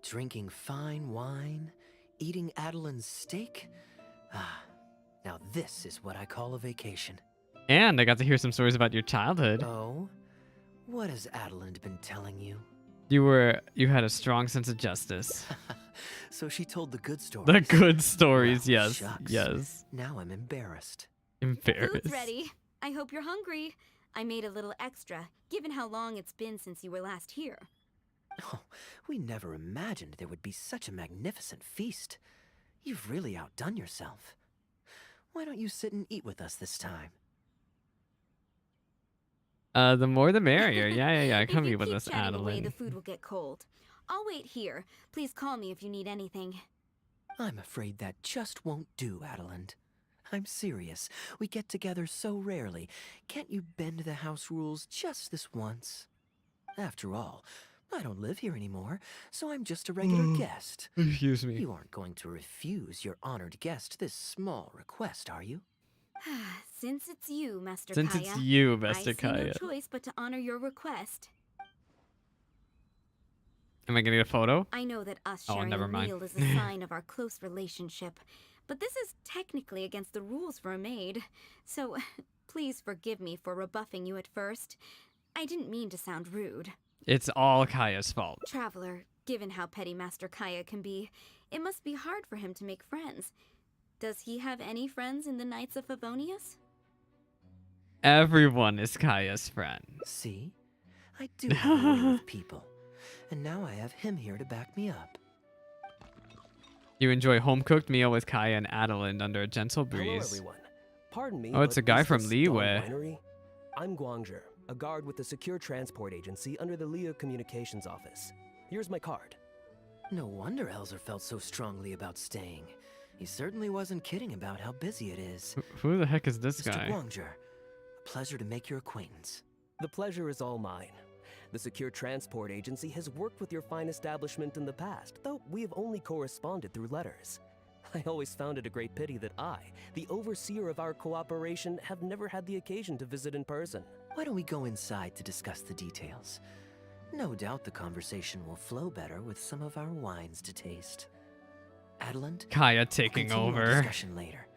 Drinking fine wine, eating Adeline's steak. Ah, now this is what I call a vacation. And I got to hear some stories about your childhood. Oh, what has Adeline been telling you? You had a strong sense of justice. So she told the good stories. The good stories, Well, yes. shucks. Yes. Now I'm embarrassed. Embarrassed. Food's ready. I hope you're hungry. I made a little extra, given how long it's been since you were last here. Oh, we never imagined there would be such a magnificent feast. You've really outdone yourself. Why don't you sit and eat with us this time? The more the merrier. Yeah. Come If eat you with keep us, chatting away, the Adeline. food will get cold. I'll wait here. Please call me if you need anything. I'm afraid that just won't do, Adeline. I'm serious. We get together so rarely. Can't you bend the house rules just this once? After all, I don't live here anymore, so I'm just a regular guest. Excuse me. You aren't going to refuse your honored guest this small request, are you? Since it's you, Master Since Kaeya, it's you, I Master see no Kaeya. choice but to honor your request. Am I gonna get a photo? I know that us Oh, sharing never a mind. meal is a sign of our close relationship, but this is technically against the rules for a maid. So, please forgive me for rebuffing you at first. I didn't mean to sound rude. It's all Kaya's fault. Traveler, given how petty Master Kaeya can be, it must be hard for him to make friends. Does he have any friends in the Knights of Favonius? Everyone is Kaya's friend. See? I do have a way with people. And now I have him here to back me up. You enjoy home-cooked meal with Kaeya and Adeline under a gentle Hello, breeze. everyone. Pardon me. Oh, it's but a guy is from this Liyue. Dawn Winery? I'm Guangzhe, a guard with the Secure Transport Agency under the Liyue Communications Office. Here's my card. No wonder Elzer felt so strongly about staying. He certainly wasn't kidding about how busy it is. Who the heck is this Mr. guy? Guangzhe, a pleasure to make your acquaintance. The pleasure is all mine. The Secure Transport Agency has worked with your fine establishment in the past, though we have only corresponded through letters. I always found it a great pity that I, the overseer of our cooperation, have never had the occasion to visit in person. Why don't we go inside to discuss the details? No doubt the conversation will flow better with some of our wines to taste. Adeline, Kaeya taking continue our over. discussion later.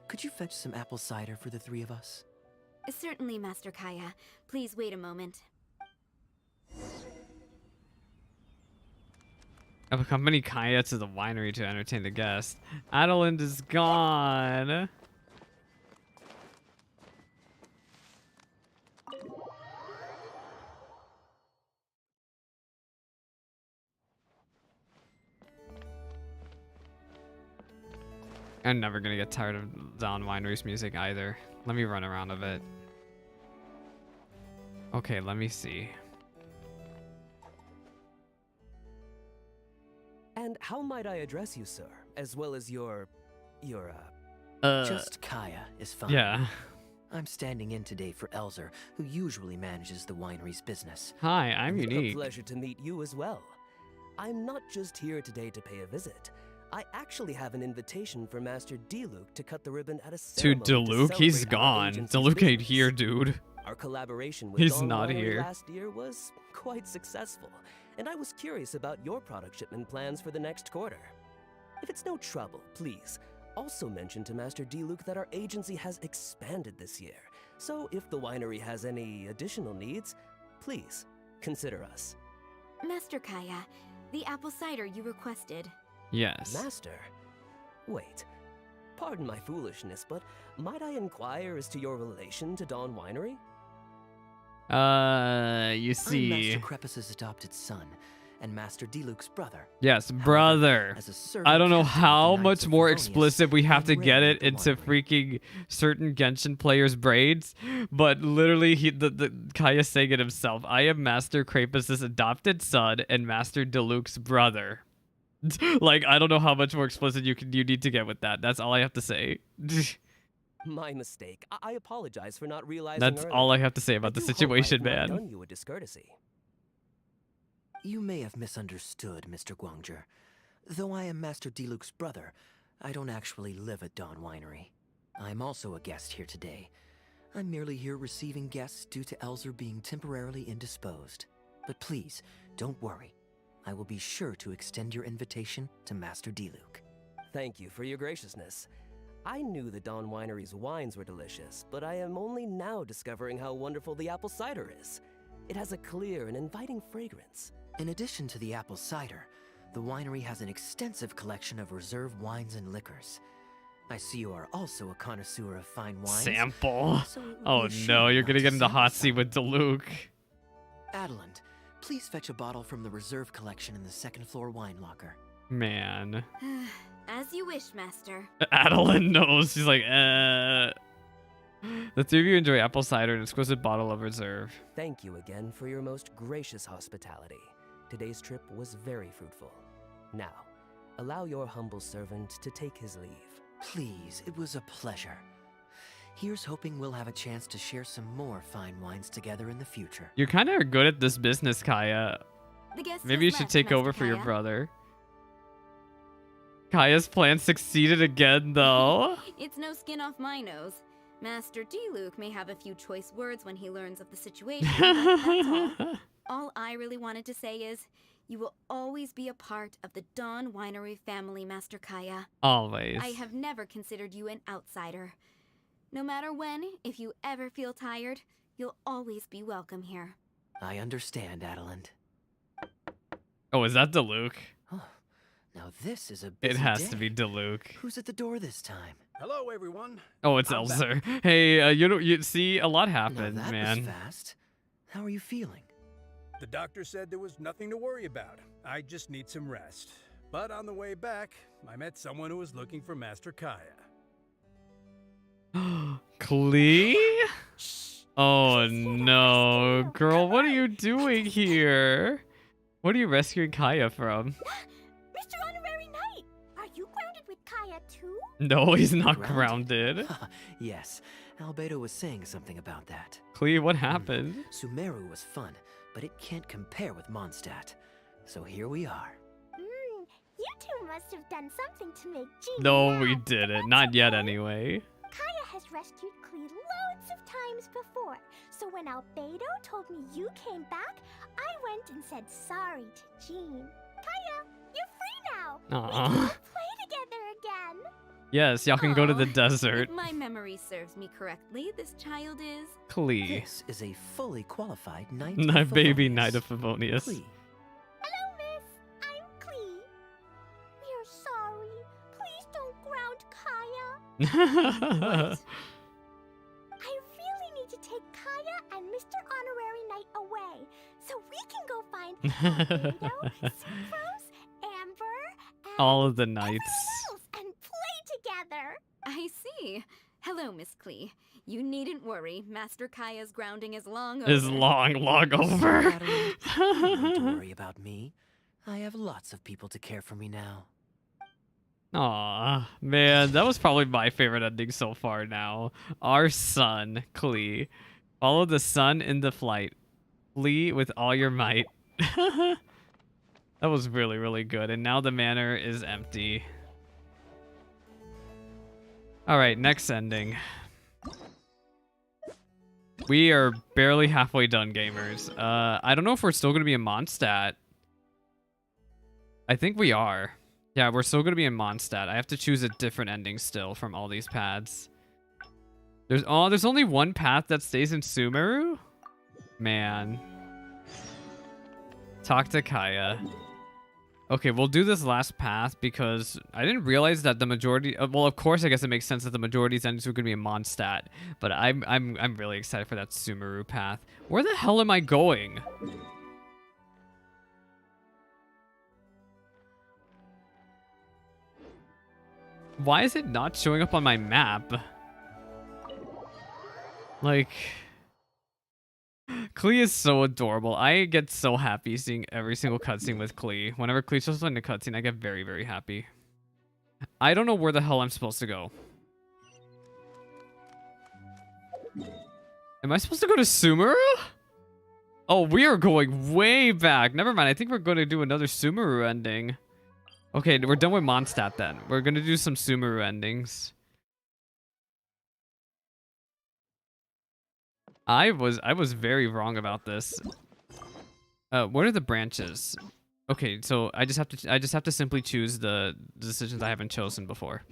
Could you fetch some apple cider for the three of us? Certainly, Master Kaeya. Please wait a moment. I've accompanied Kaeya to the winery to entertain the guests. Adeline is gone. I'm never gonna get tired of Dawn Winery's music either. Let me run around a bit. Okay, let me see. And how might I address you, sir? As well as your, Just Kaeya is fine. Yeah. I'm standing in today for Elzer, who usually manages the winery's business. Hi, I'm A unique. pleasure to meet you as well. I'm not just here today to pay a visit. I actually have an invitation for Master Diluc to cut the ribbon at a To ceremony Diluc, he's celebrate our gone. agency's Diluc ain't business. here, dude. Our collaboration with He's Dawn not Winery here. last year was quite successful, and I was curious about your product shipment plans for the next quarter. If it's no trouble, please also mention to Master Diluc that our agency has expanded this year. So if the winery has any additional needs, please consider us. Master Kaeya, the apple cider you requested. Yes. Master? Wait. Pardon my foolishness, but might I inquire as to your relation to Dawn Winery? You I'm see. Master Crepus's adopted son, and Master Diluc's brother. Yes, However, brother. as a servant I don't know captain of the how Knights much of more Favonius, explicit we have to I'm get rarely it at the into winery. freaking certain Genshin players' braids, but literally the Kaeya saying it himself. I am Master Crepus's adopted son and Master Diluc's brother. Like, I don't know how much more explicit you need to get with that. That's all I have to say. My mistake. I apologize for not realizing That's earlier. all I have to say about the do hope situation, I have not man. done you a discourtesy. You may have misunderstood, Mr. Guangzhe. Though I am Master Diluc's brother, I don't actually live at Dawn Winery. I'm also a guest here today. I'm merely here receiving guests due to Elzer being temporarily indisposed. But please, don't worry. I will be sure to extend your invitation to Master Diluc. Thank you for your graciousness. I knew the Dawn Winery's wines were delicious, but I am only now discovering how wonderful the apple cider is. It has a clear and inviting fragrance. In addition to the apple cider, the winery has an extensive collection of reserve wines and liquors. I see you are also a connoisseur of fine wines. Sample. So it would Oh be a shame no, you're not gonna to get in the sample hot seat some. with Diluc. Adeland, please fetch a bottle from the reserve collection in the second floor wine locker. Man. As you wish, Master. Adeline knows. She's like, The three of you enjoy apple cider, an exquisite bottle of reserve. Thank you again for your most gracious hospitality. Today's trip was very fruitful. Now, allow your humble servant to take his leave. Please, it was a pleasure. Here's hoping we'll have a chance to share some more fine wines together in the future. You kind of are good at this business, Kaeya. The guest Maybe you has should left, take Master over for your Kaeya. brother. Kaya's plan succeeded again, though. It's no skin off my nose. Master Diluc may have a few choice words when he learns of the situation, but that's all. All I really wanted to say is, you will always be a part of the Dawn Winery family, Master Kaeya. Always. I have never considered you an outsider. No matter when, if you ever feel tired, you'll always be welcome here. I understand, Adeland. Oh, is that Diluc? Oh, now this is a busy It has day. to be Diluc. Who's at the door this time? Hello, everyone. Oh, it's I'm back. Elzer. Hey, you see, a lot Now happened, that man. was fast. How are you feeling? The doctor said there was nothing to worry about. I just need some rest. But on the way back, I met someone who was looking for Master Kaeya. Klee? Oh no, girl, what are you doing here? What are you rescuing Kaeya from? Mr. Honorary Knight, are you grounded with Kaeya too? No, he's not Grounded? grounded. Yes, Albedo was saying something about that. Klee, what happened? Sumeru was fun, but it can't compare with Mondstadt. So here we are. You two must have done something to make Jean No, we mad, didn't. but Not that's yet, okay. anyway. Kaeya has rescued Klee loads of times before, so when Albedo told me you came back, I went and said sorry to Jean. Kaeya, you're free now. We can all Aw. play together again. Yes, y'all can go to the Aw, desert. If my memory serves me correctly, this child is... Klee. This is a fully qualified knight. My of baby Favonius. Knight of Favonius. Klee. Hello, miss. I'm Klee. We're sorry. Please don't ground Kaeya. What? I really need to take Kaeya and Mr. Honorary Knight away so we can go find Albedo, Sucrose, Amber, and All of the everyone knights. else and play together. I see. Hello, Miss Klee. You needn't worry. Master Kaeya's grounding is long over. Is long over. Adeline, you don't need to worry about me. I have lots of people to care for me now. Aw, man, that was probably my favorite ending so far now. Our son, Klee. Follow the sun in the flight. Flee with all your might. That was really, really good. And now the manor is empty. Alright, next ending. We are barely halfway done, gamers. I don't know if we're still going to be in Mondstadt. I think we are. Yeah, we're still going to be in Mondstadt. I have to choose a different ending still from all these paths. There's only one path that stays in Sumeru? Man. Talk to Kaeya. Okay, we'll do this last path because I didn't realize that the majority well, of course I guess it makes sense that the majority of endings are going to be in Mondstadt, but I'm really excited for that Sumeru path. Where the hell am I going? Why is it not showing up on my map? Like, Klee is so adorable. I get so happy seeing every single cutscene with Klee. Whenever Klee shows up in a cutscene, I get very, very happy. I don't know where the hell I'm supposed to go. Am I supposed to go to Sumeru? Oh, we are going way back. Never mind. I think we're going to do another Sumeru ending. Okay, we're done with Mondstadt then. We're going to do some Sumeru endings. I was very wrong about this. What are the branches? Okay, so I just have to simply choose the decisions I haven't chosen before.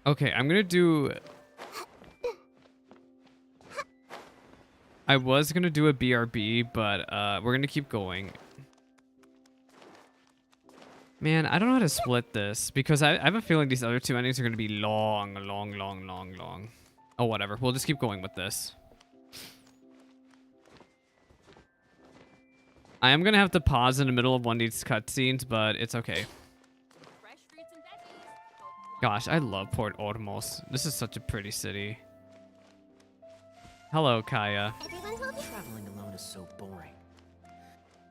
Okay, I'm gonna do I was gonna do a BRB, but we're gonna keep going. Man, I don't know how to split this because I have a feeling these other two endings are gonna be long. Oh, whatever. We'll just keep going with this. I am gonna have to pause in the middle of one of these cutscenes, but it's okay. Gosh, I love Port Ormos. This is such a pretty city. Hello, Kaeya. Traveling alone is so boring.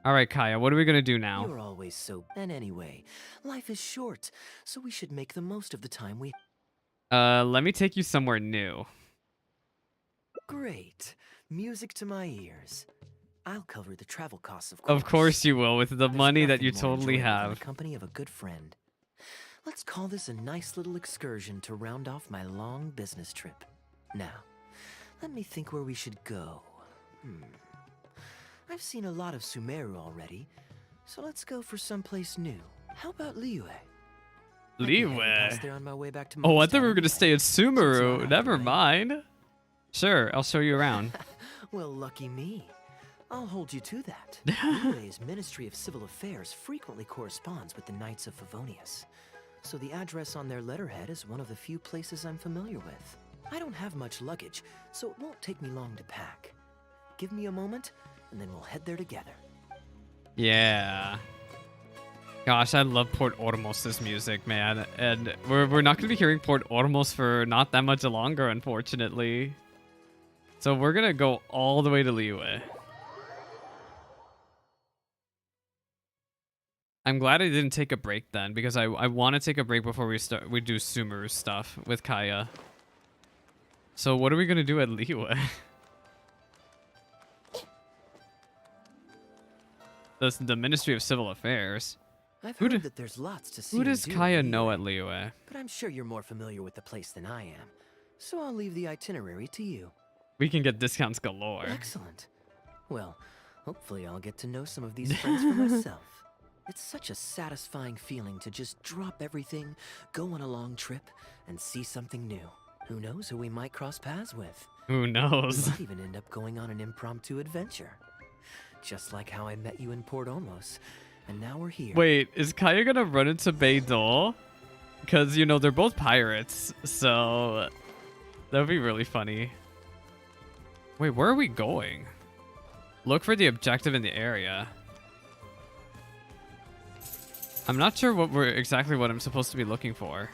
All right, Kaeya, what are we gonna do now? You're always so... And anyway, life is short, so we should make the most of the time we... Let me take you somewhere new. Great. Music to my ears. I'll cover the travel costs, of course. Of course you will, with the There's money that nothing you more totally enjoyable than have. the company of a good friend. Let's call this a nice little excursion to round off my long business trip. Now, let me think where we should go. I've seen a lot of Sumeru already, so let's go for someplace new. How about Liyue? Liyue? There on my way back to Oh, I thought we were Mondstadt gonna stay at Sumeru. Never mind. Sure, I'll show you around. Well, lucky me. I'll hold you to that. Liyue's Ministry of Civil Affairs frequently corresponds with the Knights of Favonius, so the address on their letterhead is one of the few places I'm familiar with. I don't have much luggage, so it won't take me long to pack. Give me a moment, and then we'll head there together. Yeah. Gosh, I love Port Ormos' music, man. And we're not going to be hearing Port Ormos for not that much longer, unfortunately. So we're going to go all the way to Liyue. I'm glad I didn't take a break then, because I want to take a break before we do Sumeru stuff with Kaeya. So what are we going to do at Liyue? The Ministry of Civil Affairs. I've heard that there's lots to see. Who and does do Kaeya in know Liyue, at Liyue? But I'm sure you're more familiar with the place than I am, so I'll leave the itinerary to you. We can get discounts galore. Excellent. Well, hopefully I'll get to know some of these friends for myself. It's such a satisfying feeling to just drop everything, go on a long trip, and see something new. Who knows who we might cross paths with? Who knows? We might even end up going on an impromptu adventure. Just like how I met you in Port Ormos, and now we're here. Wait, is Kaeya gonna run into Beidou? Because, you know, they're both pirates, so that would be really funny. Wait, where are we going? Look for the objective in the area. I'm not sure what exactly what I'm supposed to be looking for.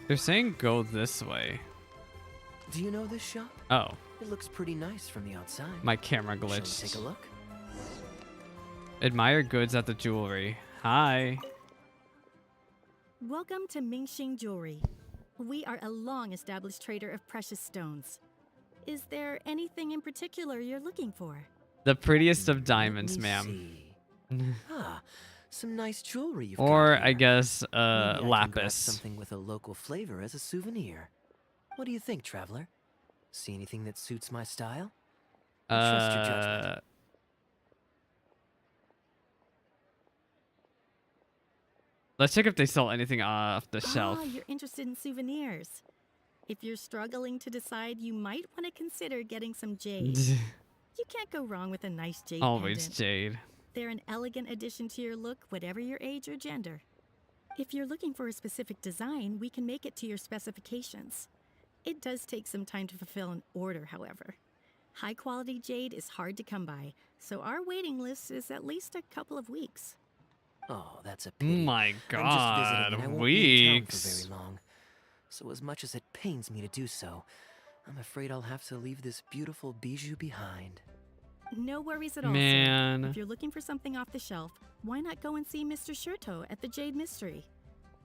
They're saying go this way. Do you know this shop? Oh. It looks pretty nice from the outside. My camera Shall we glitched. take a look? Admire goods at the jewelry. Hi. Welcome to Mingxing Jewelry. We are a long-established trader of precious stones. Is there anything in particular you're looking for? The prettiest of diamonds, Let me ma'am. see. Some nice jewelry you've Or, got I here. Maybe I can grab lapis. something with a local flavor as a souvenir. What do you think, traveler? See anything that suits my style? I trust your judgment. Let's check if they sell anything off the shelf. Ah, you're interested in souvenirs. If you're struggling to decide, you might want to consider getting some jade. You can't go wrong with a nice jade Always pendant. jade. They're an elegant addition to your look, whatever your age or gender. If you're looking for a specific design, we can make it to your specifications. It does take some time to fulfill an order, however. High-quality jade is hard to come by, so our waiting list is at least a couple of weeks. Oh, that's a pity. My I'm just God, visiting and I won't be in town for weeks. very long. So as much as it pains me to do so, I'm afraid I'll have to leave this beautiful bijou behind. No worries at all, Man. sir. If you're looking for something off the shelf, why not go and see Mr. Shurto at the Jade Mystery?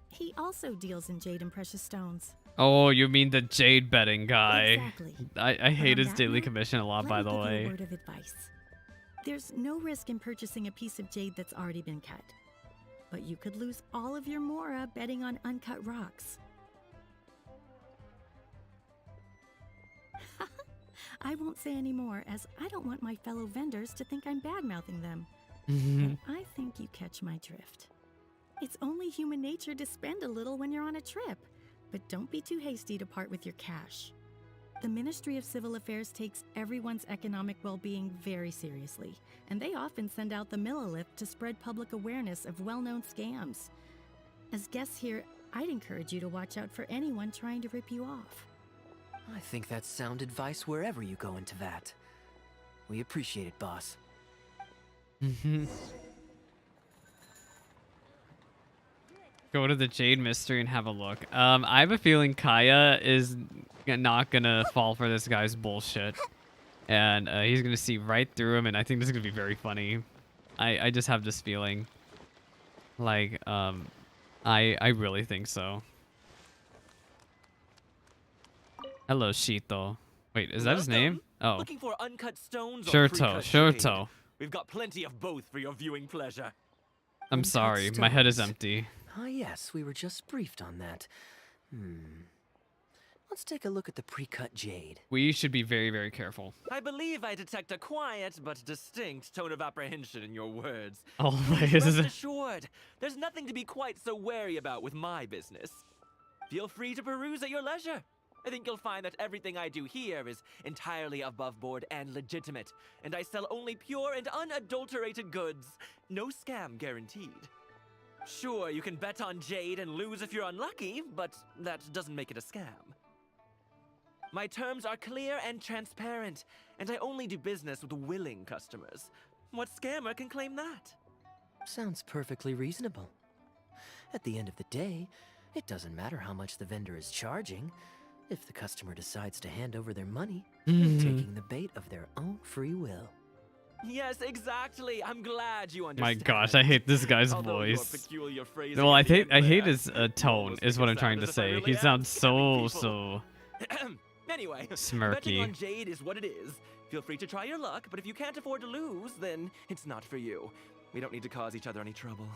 He also deals in jade and precious stones. Oh, you mean the jade betting guy? Exactly. I hate On his that daily note, commission a lot, let by me the give you a way. word of advice. There's no risk in purchasing a piece of jade that's already been cut. But you could lose all of your mora betting on uncut rocks. I won't say any more, as I don't want my fellow vendors to think I'm bad-mouthing them. But I think you catch my drift. It's only human nature to spend a little when you're on a trip, but don't be too hasty to part with your cash. the Ministry of Civil Affairs takes everyone's economic well-being very seriously, and they often send out the Millilith to spread public awareness of well-known scams. As guests here, I'd encourage you to watch out for anyone trying to rip you off. I think that's sound advice wherever you go into that. We appreciate it, boss. Go to the Jade Mystery and have a look. I have a feeling Kaeya is not gonna fall for this guy's bullshit, and he's gonna see right through him, and I think this is gonna be very funny. I just have this feeling. Like, I really think so. Hello, Shito. Wait, is that his name? Oh. Looking for uncut stones or Shurto, pre-cut Shurto. jade? We've got plenty of both for your viewing pleasure. I'm sorry, my head is empty. Ah, yes, we were just briefed on that. Let's take a look at the pre-cut jade. We should be very, very careful. I believe I detect a quiet but distinct tone of apprehension in your words. Always. Rest assured, there's nothing to be quite so wary about with my business. Feel free to peruse at your leisure. I think you'll find that everything I do here is entirely above board and legitimate, and I sell only pure and unadulterated goods. No scam guaranteed. Sure, you can bet on jade and lose if you're unlucky, but that doesn't make it a scam. My terms are clear and transparent, and I only do business with willing customers. What scammer can claim that? Sounds perfectly reasonable. At the end of the day, it doesn't matter how much the vendor is charging. If the customer decides to hand over their money, they're taking the bait of their own free will. Yes, exactly. I'm glad you understand. My gosh, I hate this guy's Although your voice. peculiar phrasing Well, I at the end hate there his tone, is what I'm trying to as if I say. really He am sounds scamming so Anyway, betting smirky. on jade is what it is. Feel free to try your luck, but if you can't afford to lose, then it's not for you. We don't need to cause each other any trouble.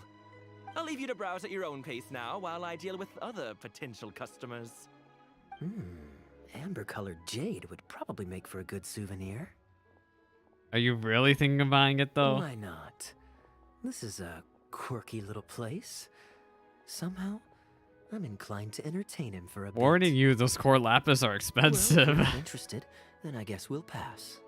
I'll leave you to browse at your own pace now while I deal with other potential customers. Amber-colored jade would probably make for a good souvenir. Are you really thinking of buying it though? Why not? This is a quirky little place. Somehow, I'm inclined to entertain him for a bit. Warning you, those core lapis are expensive. Well, if you're not interested, then I guess we'll pass.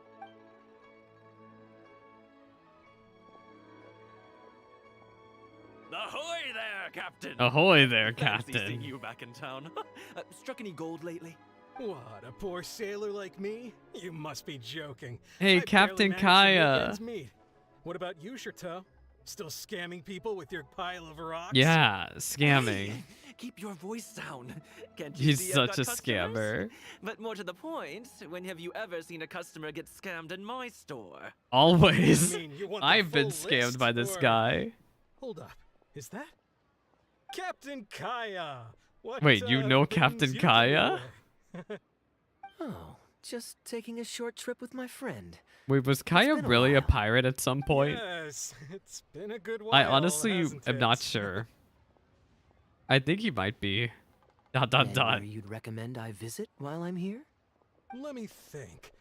Ahoy there, Captain! Ahoy there, Fancy Captain. seeing you back in town. Struck any gold lately? What, a poor sailor like me? You must be joking. Hey, I Captain barely managed to make Kaeya. ends meet. What about you, Shurto? Still scamming people with your pile of rocks? Yeah, scamming. Hey, keep your voice down. Can't you He's see I've such got a customers? scammer. But more to the point, when have you ever seen a customer get scammed in my store? Always. You mean you want the I've been full scammed list, by this or- guy. Hold up. Is that Captain Kaeya? What, Wait, you know brings Captain you to Kaeya? Liyue? Oh, just taking a short trip with my friend. Wait, was been Kaeya a really a while. pirate at some point? Yes, it's been a good while. I honestly hasn't am not it? sure. I think he might be. ... Anywhere you'd recommend I visit while I'm here? Let me think.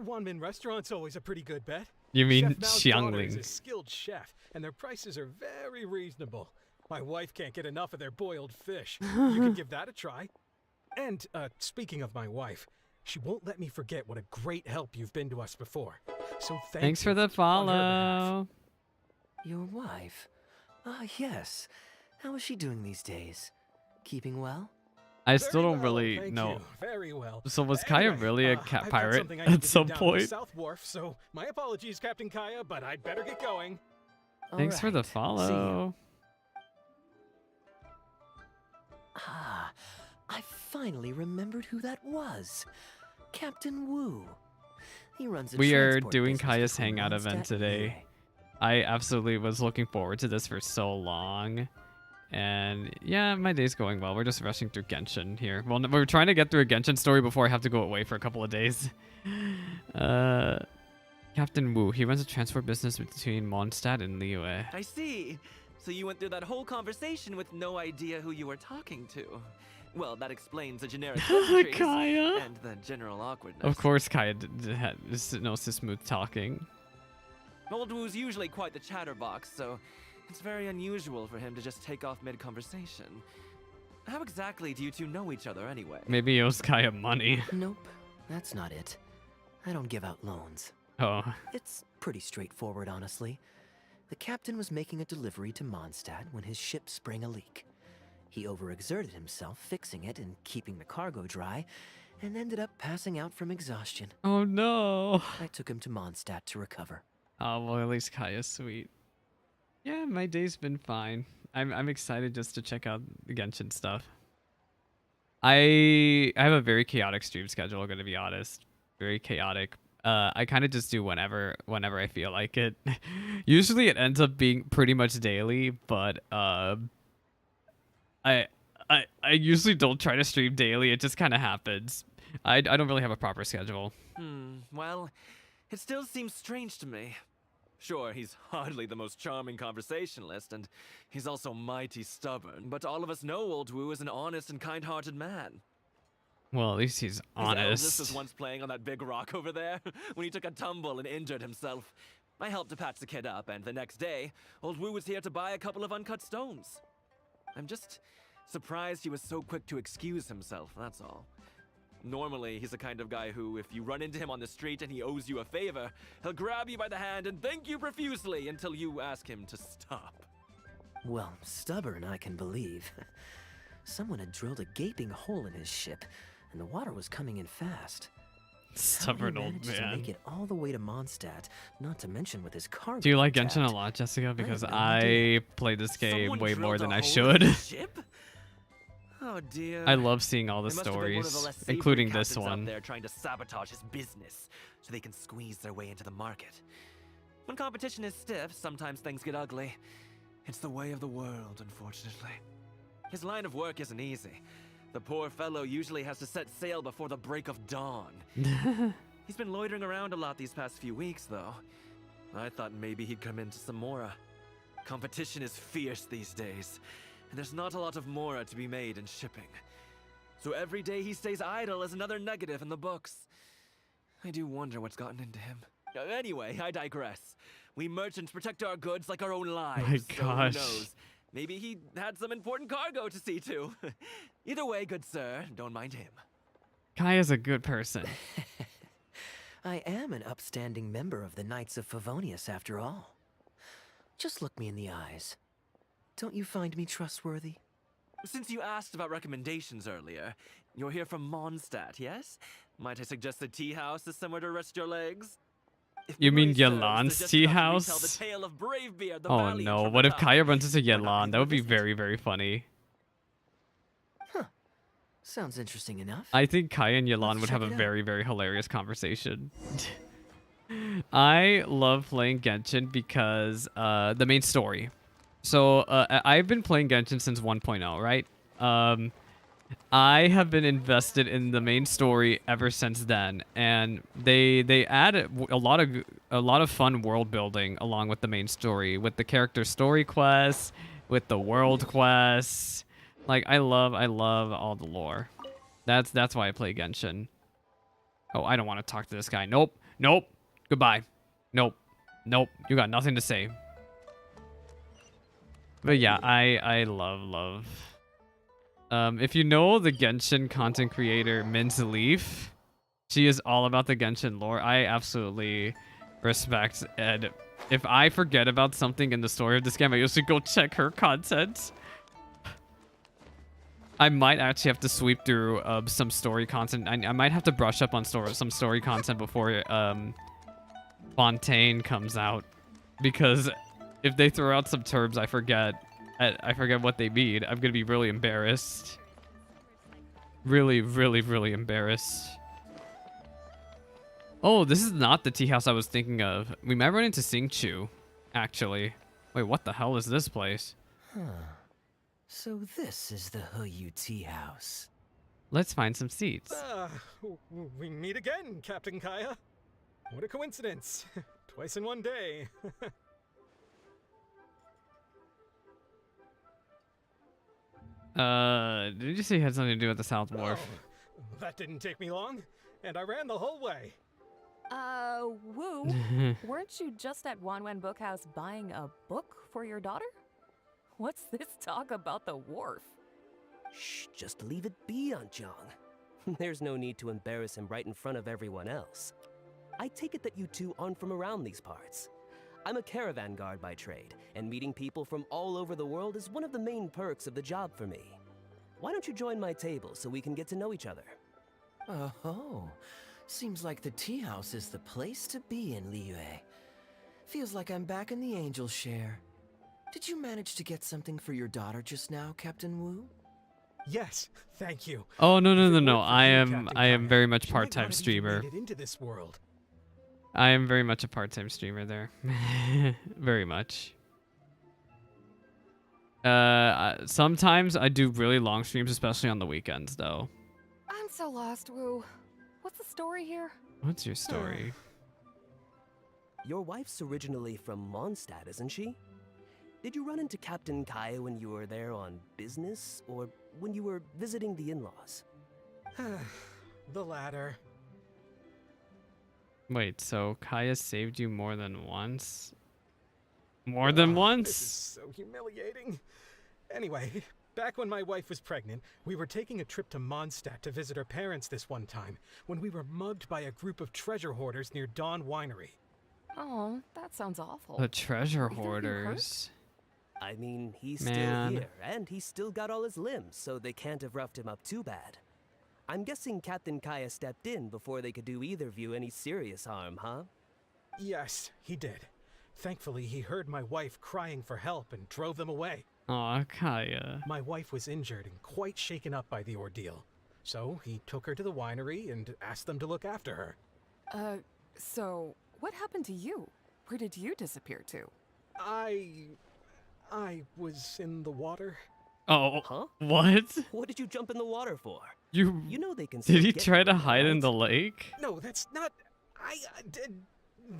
Wanmin Restaurant's always a pretty good bet. You mean Chef Mao's daughter is a Xiangling. skilled chef, and their prices are very reasonable. My wife can't get enough of their boiled fish. You could give that a try. And, speaking of my wife, she won't let me forget what a great help you've been to us before. So Thanks for you the on her behalf. follow. Your wife? Ah, yes. How is she doing these days? Keeping well? I still Very don't well, really thank know. you. Very well. So was Kaeya Anyway, really a I've got pirate something I need at to some do down at the point? South Wharf, so my apologies, Captain Kaeya, but I'd better get going. Thanks for the Alright, see ya. follow. Ah, I finally remembered who that was. Captain Wu. He runs a We are transport doing business Kaeya's between hangout Mondstadt event and today. I absolutely was looking forward to this for so long. And yeah, my day's going well. We're just rushing through Genshin here. Well, we're trying to get through a Genshin story before I have to go away for a couple of days. Captain Wu, he runs a transport business between Mondstadt and Liyue. I see. So you went through that whole conversation with no idea who you were talking to. Well, that explains the generic pleasantries Kaeya? and the general awkwardness. Of course, Kaeya knows his smooth talking. Old Wu's usually quite the chatterbox, so it's very unusual for him to just take off mid-conversation. How exactly do you two know each other anyway? Maybe he owes Kaeya money. Nope. that's not it. I don't give out loans. Oh. It's pretty straightforward, honestly. The captain was making a delivery to Mondstadt when his ship sprang a leak. He overexerted himself fixing it and keeping the cargo dry, and ended up passing out from exhaustion. Oh no. I took him to Mondstadt to recover. Oh well, at least Kaeya's sweet. Yeah, my day's been fine. I'm excited just to check out the Genshin stuff. I have a very chaotic stream schedule, I'm gonna be honest. Very chaotic. I kind of just do whenever I feel like it. Usually it ends up being pretty much daily, but I usually don't try to stream daily. It just kind of happens. I don't really have a proper schedule. Well, it still seems strange to me. Sure, he's hardly the most charming conversationalist, and he's also mighty stubborn, but all of us know Old Wu is an honest and kind-hearted man. Well, at least he's honest. His eldest was once playing on that big rock over there, when he took a tumble and injured himself. I helped to patch the kid up, and the next day, Old Wu was here to buy a couple of uncut stones. I'm just surprised he was so quick to excuse himself, that's all. Normally, he's the kind of guy who, if you run into him on the street and he owes you a favor, he'll grab you by the hand and thank you profusely until you ask him to stop. Well, stubborn I can believe. Someone had drilled a gaping hole in his ship, and the water was coming in fast. Stubborn How he old managed to man. make it all the way to Mondstadt, not to mention with his cargo. Do you like intact. Genshin a lot, Jessica? Because no I idea. play this game Someone way more drilled than a I hole in should. his ship? Oh dear. I love seeing all the There must have been one of the stories, less savory including this captains out one. there trying to sabotage his business so they can squeeze their way into the market. When competition is stiff, sometimes things get ugly. It's the way of the world, unfortunately. His line of work isn't easy. The poor fellow usually has to set sail before the break of dawn. He's been loitering around a lot these past few weeks, though. I thought maybe he'd come into some Mora. Competition is fierce these days, and there's not a lot of Mora to be made in shipping. So every day he stays idle is another negative in the books. I do wonder what's gotten into him. Anyway, I digress. We merchants protect our goods like our own lives. My So gosh. who knows? Maybe he had some important cargo to see to. Either way, good sir, don't mind him. Kaeya's a good person. I am an upstanding member of the Knights of Favonius, after all. Just look me in the eyes. Don't you find me trustworthy? Since you asked about recommendations earlier, you're here from Mondstadt, yes? Might I suggest the tea house is somewhere to rest your legs? If You mean memory serves, Yelan's they're just tea about to retell house? the tale of Bravebeard, the Oh valiant no, from what if without. Kaeya runs into Why not Yelan? That would be revisit? very, very funny. Sounds interesting enough. I think Kaeya and Yelan Let's would check have a it out. very, very hilarious conversation. I love playing Genshin because the main story. So I've been playing Genshin since 1.0, right? I have been invested in the main story ever since then, and they add a lot of fun world building along with the main story, with the character story quests, with the world quests. Like I love all the lore. That's why I play Genshin. Oh, I don't want to talk to this guy. Nope. Goodbye. Nope. You got nothing to say. But yeah, I love. If you know the Genshin content creator Min's Leaf, she is all about the Genshin lore. I absolutely respect, and if I forget about something in the story of this game, I usually go check her content. I might actually have to sweep through some story content. I might have to brush up on some story content before Fontaine comes out, because if they throw out some terms I forget what they mean, I'm gonna be really embarrassed. Really embarrassed. Oh, this is not the tea house I was thinking of. We might run into Singchu, actually. Wait, what the hell is this place? Huh. So this is the Heyu Tea House. Let's find some seats. We meet again, Captain Kaeya. What a coincidence. Twice in one day. Did you say you had something to do with the South Wharf? Oh, that didn't take me long, and I ran the whole way. Wu, weren't you just at Wanwen Bookhouse buying a book for your daughter? What's this talk about the wharf? Shh, just leave it be, Aunt Jong. There's no need to embarrass him right in front of everyone else. I take it that you two aren't from around these parts. I'm a caravan guard by trade, and meeting people from all over the world is one of the main perks of the job for me. Why don't you join my table so we can get to know each other? Oh, seems like the tea house is the place to be in Liyue. Feels like I'm back in the angel share. Did you manage to get something for your daughter just now, Captain Wu? Yes, thank you. Oh no. I I am very much part-time streamer. Made it into this world. I am very much a part-time streamer there. Very much. Sometimes I do really long streams, especially on the weekends, though. I'm so lost, Wu. What's the story here? What's your story? Your wife's originally from Mondstadt, isn't she? Did you run into Captain Kaeya when you were there on business, or when you were visiting the in-laws? The latter. Wait, so Kaeya saved you more than once? More than once? This is so humiliating. Anyway, back when my wife was pregnant, we were taking a trip to Mondstadt to visit her parents this one time, when we were mugged by a group of treasure hoarders near Dawn Winery. Oh, that sounds awful. The treasure hoarders. I mean, he's still here, and he's still got all his limbs, so they can't have roughed him up too bad. I'm guessing Captain Kaeya stepped in before they could do either of you any serious harm, huh? Yes, he did. Thankfully, he heard my wife crying for help and drove them away. Aw, Kaeya. My wife was injured and quite shaken up by the ordeal. So he took her to the winery and asked them to look after her. So what happened to you? Where did you disappear to? I was in the water. Oh, huh? What? What did you jump in the water for? You know they can. Did he try to hide in the lake? No, that's not. I did.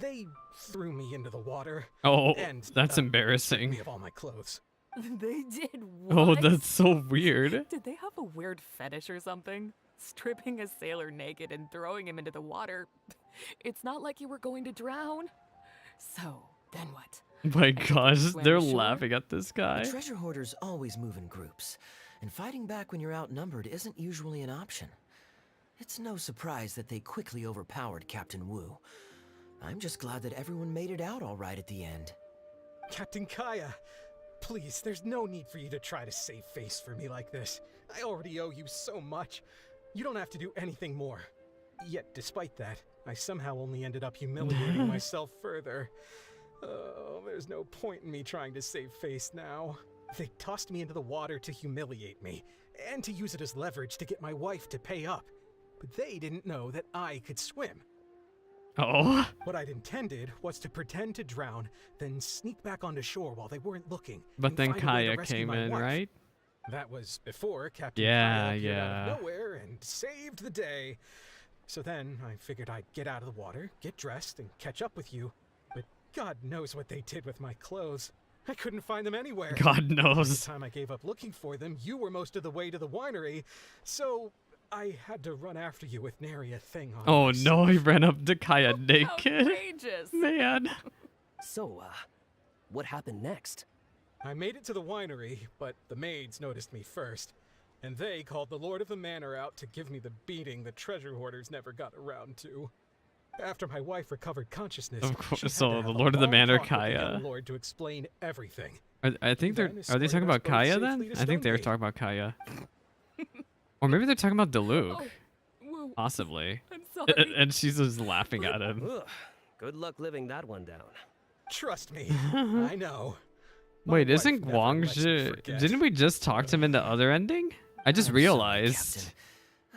They threw me into the water. Oh, and, that's stripped embarrassing. me of all my clothes. They did what? Oh, that's so weird. Did they have a weird fetish or something? Stripping a sailor naked and throwing him into the water. It's not like you were going to drown. So, then what? My gosh, they're ashore? laughing at this guy. The treasure hoarders always move in groups, and fighting back when you're outnumbered isn't usually an option. It's no surprise that they quickly overpowered Captain Wu. I'm just glad that everyone made it out all right at the end. Captain Kaeya, please, there's no need for you to try to save face for me like this. I already owe you so much. You don't have to do anything more. Yet, despite that, I somehow only ended up humiliating myself further. Oh, there's no point in me trying to save face now. They tossed me into the water to humiliate me, and to use it as leverage to get my wife to pay up. But they didn't know that I could swim. Oh. What I'd intended was to pretend to drown, then sneak back onto shore while they weren't looking. But then find a way to Kaeya rescue came my in, wife. right? That was before Captain Yeah, Kaeya appeared out yeah. of nowhere and saved the day. So then I figured I'd get out of the water, get dressed, and catch up with you. But God knows what they did with my clothes. I couldn't find them anywhere. God knows. By the time I gave up looking for them, you were most of the way to the winery, so I had to run after you with nary a thing on. Oh myself. no, he ran up to Kaeya naked. Outrageous. Man. So, what happened next? I made it to the winery, but the maids noticed me first, and they called the Lord of the Manor out to give me the beating the treasure hoarders never got around to. After my wife recovered consciousness, Of course, she had so to have the a Lord of the long Manor, talk with the Kaeya. young Lord to explain everything. I think they're. Then Are they talking escorted us about both Kaeya safely then? to I think they were Stonegate. talking about Kaeya. Or maybe they're talking about Diluc. Whoa. Possibly. I'm sorry. And she's just laughing at him. Ugh, good luck living that one down. Trust me, I know. My Wait, wife isn't never lets me Guangzhi? forget. Didn't we just talk him into other ending? I just I'm sorry, realized. Captain.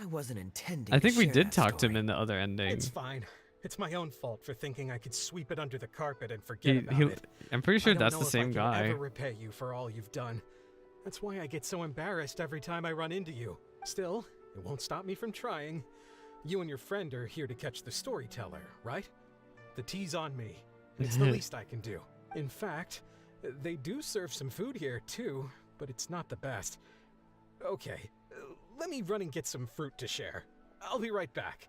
I wasn't intending I to think we share did that talk to him story. in the other ending. It's fine. It's my own fault for thinking I could sweep it under the carpet and forget about it. I'm pretty sure I don't that's know the if same I guy. can ever repay you for all you've done. That's why I get so embarrassed every time I run into you. Still, it won't stop me from trying. You and your friend are here to catch the storyteller, right? The tea's on me. And it's the least I can do. In fact, they do serve some food here too, but it's not the best. Okay, let me run and get some fruit to share. I'll be right back.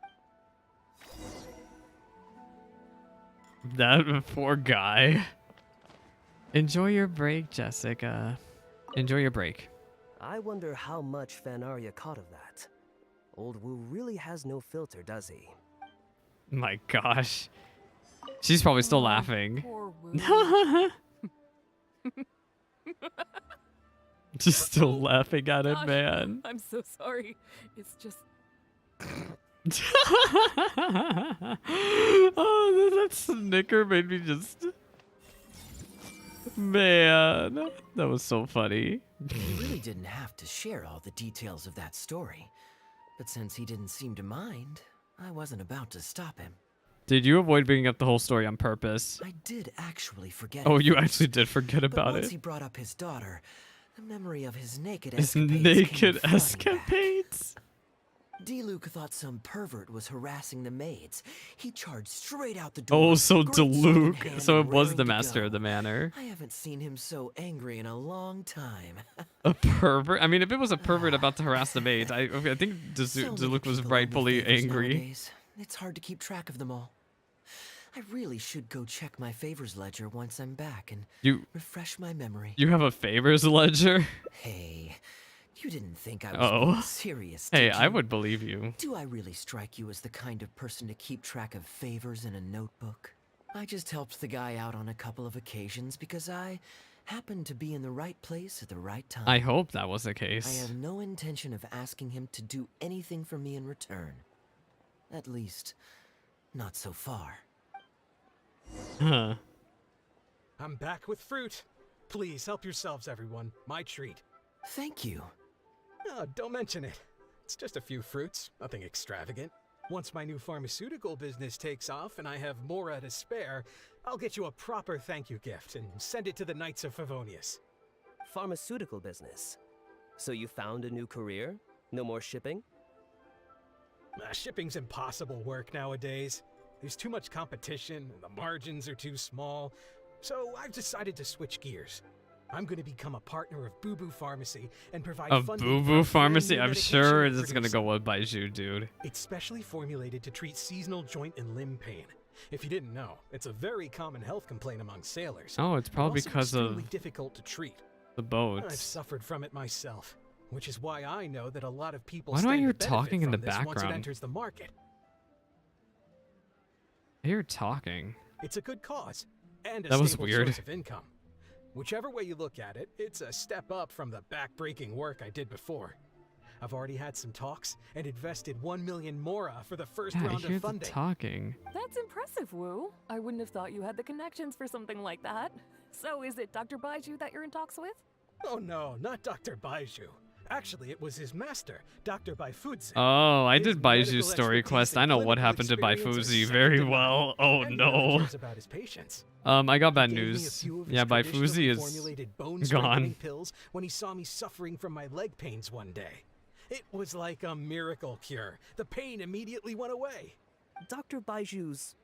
That poor guy. Enjoy your break, Jessica. Enjoy your break. I wonder how much Fanaria caught of that. Old Wu really has no filter, does he? My gosh. She's probably still laughing. Poor Wu. She's still laughing at it, Gosh, man. I'm so sorry. It's just. Oh, that snicker made me just... Man, that was so funny. He really didn't have to share all the details of that story. But since he didn't seem to mind, I wasn't about to stop him. Did you avoid bringing up the whole story on purpose? I did actually forget. Oh, it you first, actually did forget about but once it. he brought up his daughter, the memory of his naked His escapades naked came flooding escapades. back. Diluc thought some pervert was harassing the maids. He charged straight out the door. Oh, so great sword in Diluc. hand So it and was raring the to master go. of the manor. I haven't seen him so angry in a long time. A pervert? I mean, if it was a pervert about to harass the maids, I think So many Diluc was people rightfully owe me favors angry. nowadays. It's hard to keep track of them all. I really should go check my favors ledger once I'm back and refresh my memory. You have a favors ledger? Hey, you didn't think I was Oh. being serious, Hey, did I you? would believe you. Do I really strike you as the kind of person to keep track of favors in a notebook? I just helped the guy out on a couple of occasions because I happened to be in the right place at the right time. I hope that was the I case. have no intention of asking him to do anything for me in return. At least, not so far. Huh. I'm back with fruit. Please help yourselves, everyone. My treat. Thank you. Oh, don't mention it. It's just a few fruits, nothing extravagant. Once my new pharmaceutical business takes off and I have more to spare, I'll get you a proper thank you gift and send it to the Knights of Favonius. Pharmaceutical business. So you found a new career? No more shipping? Shipping's impossible work nowadays. There's too much competition, and the margins are too small. So I've decided to switch gears. I'm going to become a partner of Boo Boo Pharmacy and provide A funding Boo for Boo a Pharmacy? brand new I'm medication sure we're it's gonna producing. go with Baiju, dude. It's specially formulated to treat seasonal joint and limb pain. If you didn't know, it's a very common health complaint among sailors. Oh, it's and probably also because of extremely difficult to treat. the I've boats. suffered from it myself, which is why I know that a lot of people Why do I stand hear to benefit talking in from the this once it background? enters the market. I hear talking. It's a good cause and a That was stable weird. source of income. Whichever way you look at it, it's a step up from the back-breaking work I did before. I've already had some talks and invested 1 million mora for the first Yeah, I round hear of the funding. talking. That's impressive, Wu. I wouldn't have thought you had the connections for something like that. So is it Dr. Baiju that you're in talks with? Oh no, not Dr. Baiju. Actually, it was his master, Dr. Baifuzi. Oh, I His did medical Baiju's story expertise quest. and I know what clinical happened to experience are Baifuzi second very to none, well. Oh and he really no. cares about his patients. I got bad He gave me a news. few of his Yeah, traditionally Baifuzi is formulated bone-strengthening gone. pills when he saw me suffering from my leg pains one day. It was like a miracle cure. The pain immediately went away. Dr. Baiju's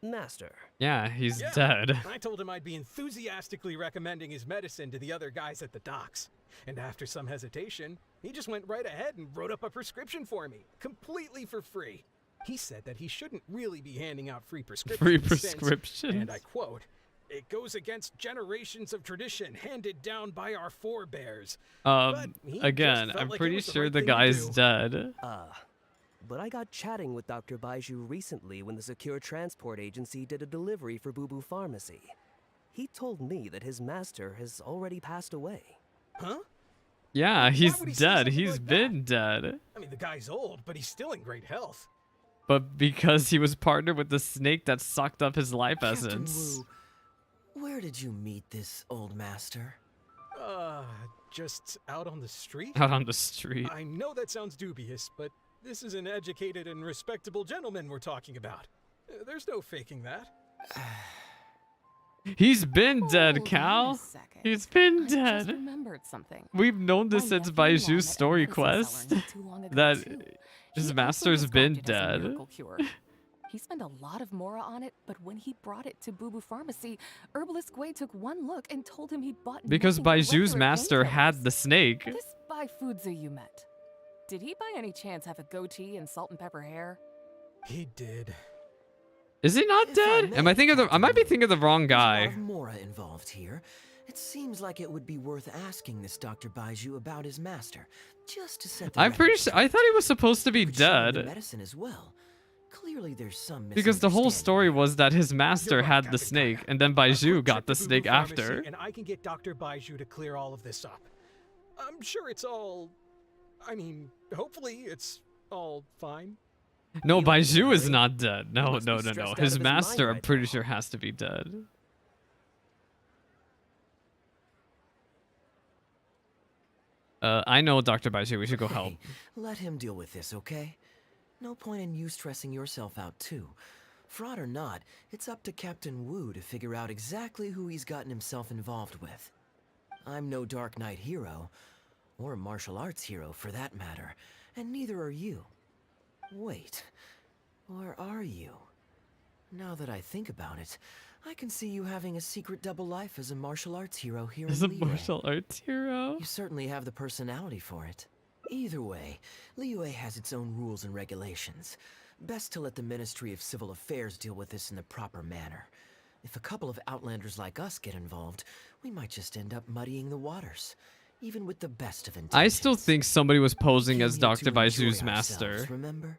master. Yeah, he's Yeah, dead. I told him I'd be enthusiastically recommending his medicine to the other guys at the docks. And after some hesitation, he just went right ahead and wrote up a prescription for me, completely for free. He said that he shouldn't really be handing out free prescriptions. Free since, prescriptions. and I quote, "It goes against generations of tradition handed down by our forebears." But he just Again, felt I'm like it pretty was the sure right the thing to guy's do. dead. But I got chatting with Dr. Baiju recently when the Secure Transport Agency did a delivery for Boo Boo Pharmacy. He told me that his master has already passed away. Huh? Yeah, he's would he say dead. something He's like been dead. I mean, the guy's old, but he's still in great health. But because he was partnered with the snake that sucked up his life Captain essence. Wu, where did you meet this old master? Just out on the street? Out on the street. I know that sounds dubious, but this is an educated and respectable gentleman we're talking about. There's no faking that. He's been dead, Hold on Cal. a second. He's been I just dead. remembered something. We've known this My since nephew Lon Baiju's met a story medicine quest. seller not too long ago, That too. his He also master's been described it as a dead. miracle cure. He spent a lot of mora on it, but when he brought it to Boo Boo Pharmacy, Herbalist Gui took one look and told him he'd bought Because nothing but Baiju's regular master painkillers. had the snake. This Baifuzi you met, did he by any chance have a goatee and salt and pepper hair? He did. Is he not dead? Am I thinking of the? I might be thinking of the wrong There's a lot guy. of mora involved here, It seems like it would be worth asking this Dr. Baiju about his master, just to set the I'm pretty sure. I thought he was supposed to be the dead. medicine as well. Clearly, there's some Because the whole story was that his master You're right, had the Captain snake, Kaeya. and then A quick Baiju got trip the to snake Boo Boo Pharmacy, after. And I can get Dr. Baiju to clear all of this up. I'm sure it's all... I mean, hopefully it's all fine. No, You don't Baiju is worry. not dead. He No, must no, be no, stressed no. out His of his mind master, I'm right pretty now. sure, has to be dead. I know Dr. Baiju. We should go help. Hey, let him deal with this, okay? No point in you stressing yourself out, too. Fraud or not, it's up to Captain Wu to figure out exactly who he's gotten himself involved with. I'm no Dark Knight hero, or martial arts hero for that matter, and neither are you. Wait, or are you? Now that I think about it, I can see you having a secret double life as a martial arts hero here As in a Liyue. martial arts hero? You certainly have the personality for it. Either way, Liyue has its own rules and regulations. Best to let the Ministry of Civil Affairs deal with this in the proper manner. If a couple of outlanders like us get involved, we might just end up muddying the waters, even with the best of intentions. I still think somebody was posing We as came here to Dr. Baiju's enjoy master. ourselves, remember?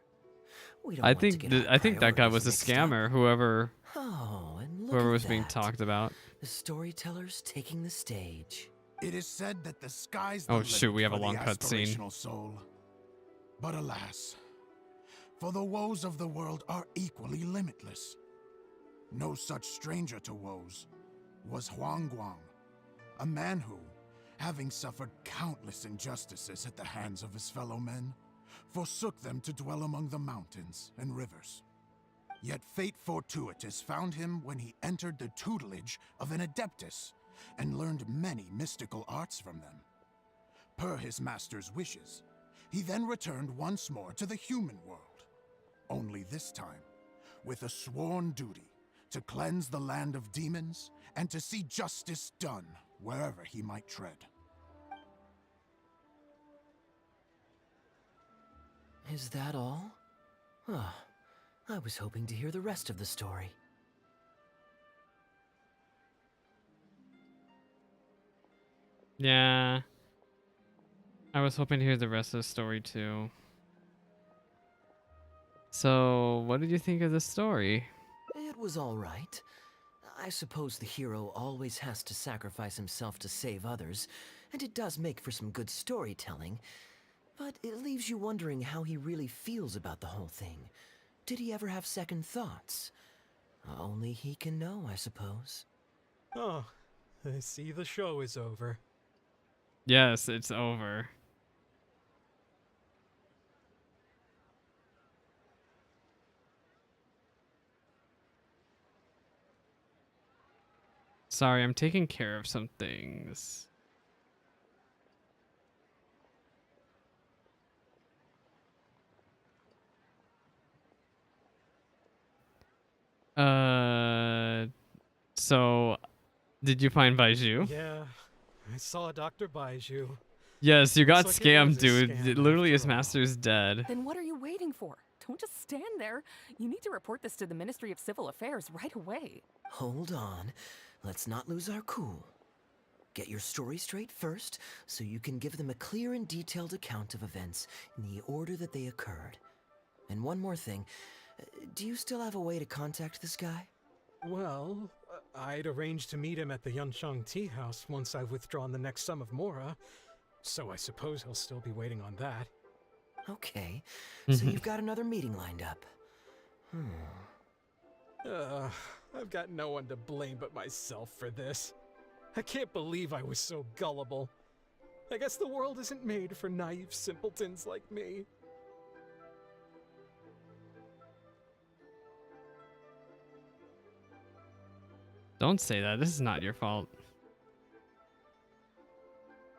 We don't I want to think get our I think that guy was priorities a mixed up. scammer. Whoever Oh, and look whoever at was being that. talked about. The storytellers taking the stage. It is said that the sky's Oh, the shoot, we limit have a for long the cutscene. aspirational soul. But alas, for the woes of the world are equally limitless. No such stranger to woes was Huang Guang, a man who, having suffered countless injustices at the hands of his fellow men, forsook them to dwell among the mountains and rivers. Yet fate fortuitous found him when he entered the tutelage of an adeptus and learned many mystical arts from them. Per his master's wishes, he then returned once more to the human world, only this time with a sworn duty to cleanse the land of demons and to see justice done wherever he might tread. Is that all? Oh, I was hoping to hear the rest of the story. Yeah. I was hoping to hear the rest of the story too. So, what did you think of the story? It was all right. I suppose the hero always has to sacrifice himself to save others, and it does make for some good storytelling. But it leaves you wondering how he really feels about the whole thing. Did he ever have second thoughts? Only he can know, I suppose. Oh, I see the show is over. Yes, it's over. Sorry, I'm taking care of some things. So, did you find Baiju? Yeah, I saw Dr. Baiju. Yes, you got Looks like it was scammed, a dude. scam Literally, his after all. master's dead. Then what are you waiting for? Don't just stand there. You need to report this to the Ministry of Civil Affairs right away. Hold on. Let's not lose our cool. Get your story straight first, so you can give them a clear and detailed account of events in the order that they occurred. And one more thing. Do you still have a way to contact this guy? Well, I'd arranged to meet him at the Yunsheng Tea House once I've withdrawn the next sum of Mora, so I suppose he'll still be waiting on that. Okay, so you've got another meeting lined up. I've got no one to blame but myself for this. I can't believe I was so gullible. I guess the world isn't made for naive simpletons like me. Don't say that. This is not your fault.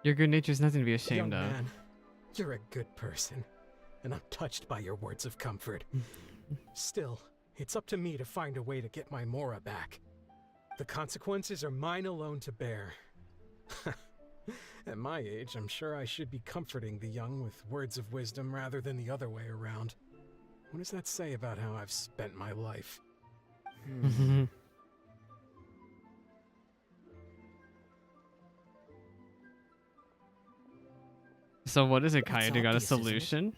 Your good nature's nothing to be ashamed Young of. man, you're a good person, and I'm touched by your words of comfort. Still, it's up to me to find a way to get my Mora back. The consequences are mine alone to bear. At my age, I'm sure I should be comforting the young with words of wisdom rather than the other way around. What does that say about how I've spent my life? So what is it, It's Kaeya? Do you got a obvious, isn't it? solution?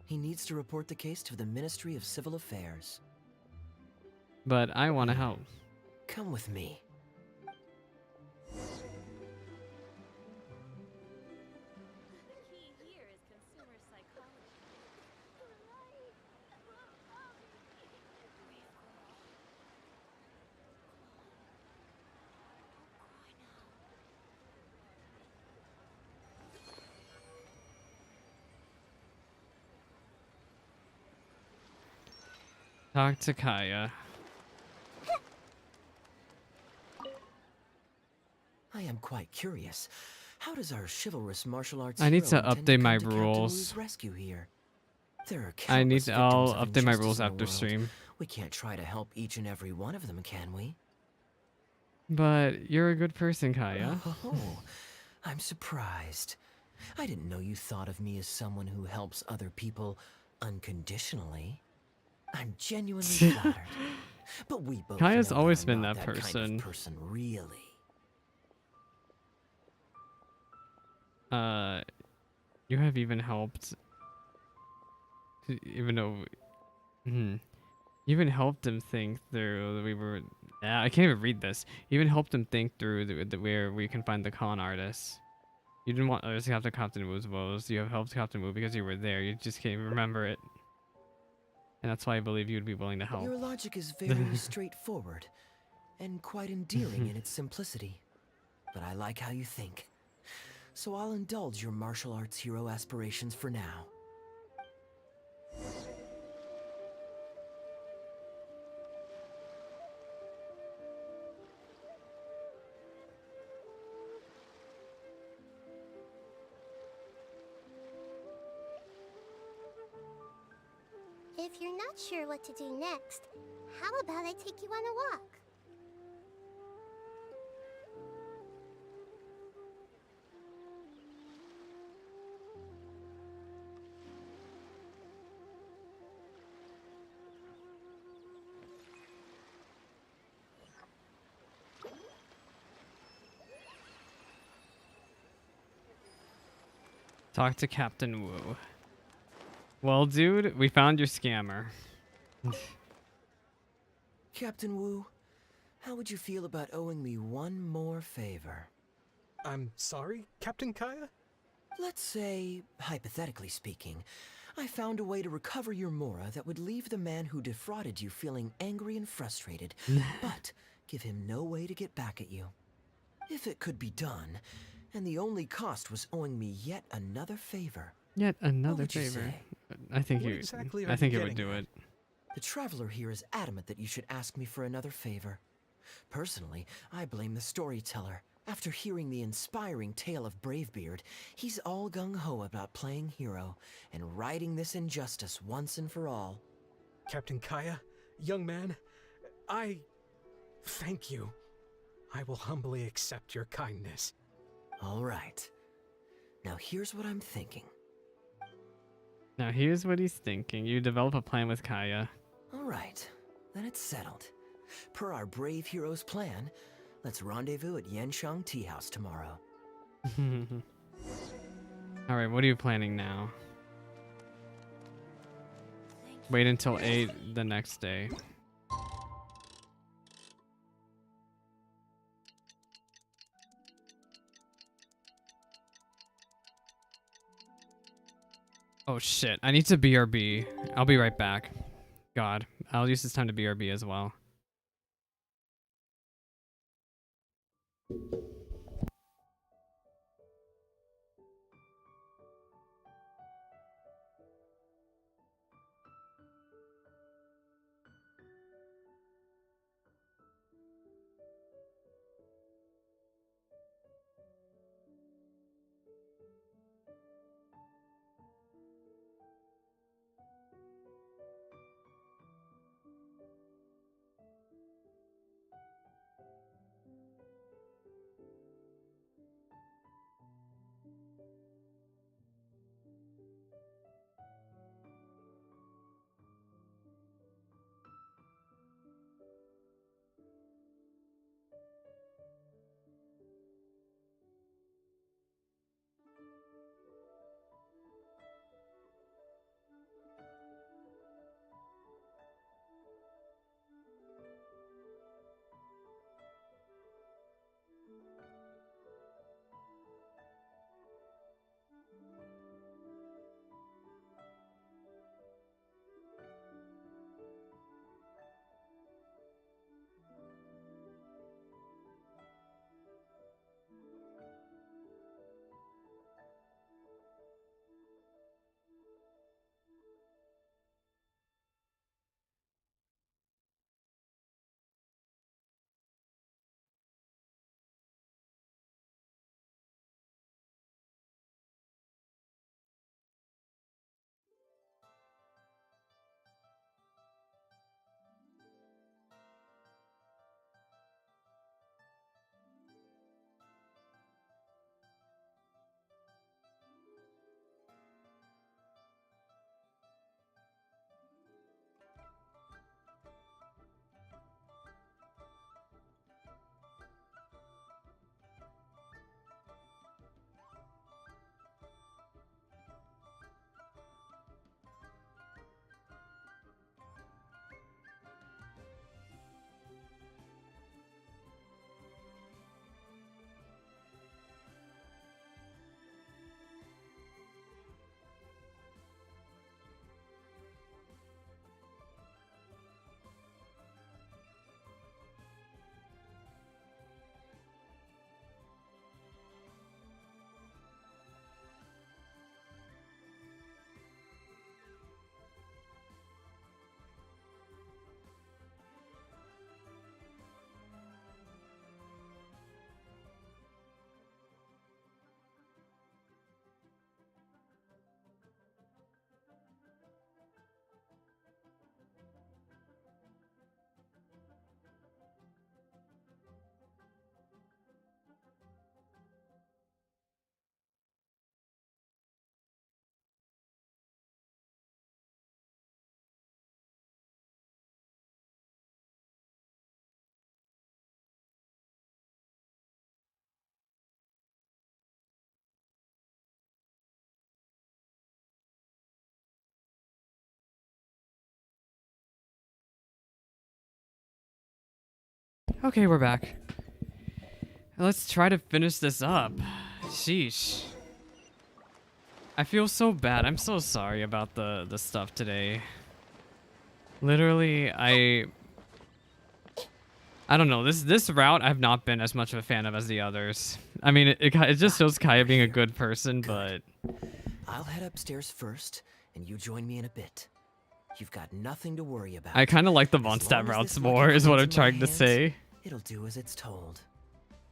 He needs to report the case to the Ministry of Civil Affairs. But I want to help. Come with me. Talk to Kaeya. I am quite curious. How does our chivalrous martial arts I need hero to intend update my come to Captain rules. Wu's rescue here? There are I need countless to. victims I'll of update my injustice rules in the after world. stream. We can't try to help each and every one of them, can we? But you're a good person, Kaeya. Oh, I'm surprised. I didn't know you thought of me as someone who helps other people unconditionally. I'm genuinely flattered. But we both Kaeya's know always I'm been not that Kind person. of person, really. You have even helped. Even though, you even helped him think through. We were. I can't even read this. You even helped him think through where we can find the con artists. You didn't want others to have to Captain Wu's woes. You have helped Captain Wu because you were there. You just can't even remember it. And that's why I believe you would be willing to help. Your logic is very straightforward and quite endearing in its simplicity. But I like how you think. So I'll indulge your martial arts hero aspirations for now. If you're not sure what to do next, how about I take you on a walk? Talk to Captain Wu. Well, dude, we found your scammer. Captain Wu, how would you feel about owing me one more favor? I'm sorry, Captain Kaeya? Let's say, hypothetically speaking, I found a way to recover your Mora that would leave the man who defrauded you feeling angry and frustrated, but give him no way to get back at you. If it could be done, and the only cost was owing me yet another favor. Yet another would you favor. say? I think What you. exactly are I you think it would getting do at? it. The Traveler here is adamant that you should ask me for another favor. Personally, I blame the storyteller. After hearing the inspiring tale of Bravebeard, he's all gung-ho about playing hero and righting this injustice once and for all. Captain Kaeya, young man, I thank you. I will humbly accept your kindness. All right. Now here's what I'm thinking. Now here's what he's thinking. You develop a plan with Kaeya. All right, then it's settled. Per our brave hero's plan, let's rendezvous at Yanshang Tea House tomorrow. All right, what are you planning now? Wait until 8 the next day. Oh shit, I need to BRB. I'll be right back. God, I'll use this time to BRB as well. Okay, we're back. Let's try to finish this up. Sheesh. I feel so bad. I'm so sorry about the stuff today. Literally, I don't know. This route I've not been as much of a fan of as the others. I mean, it just shows Kaeya being a good person, but I'll head upstairs first, and you join me in a bit. You've got nothing to worry about. I kind of like the As long Mondstadt as routes this more, lucky is what coin's I'm in my trying to hands, say. It'll do as it's told.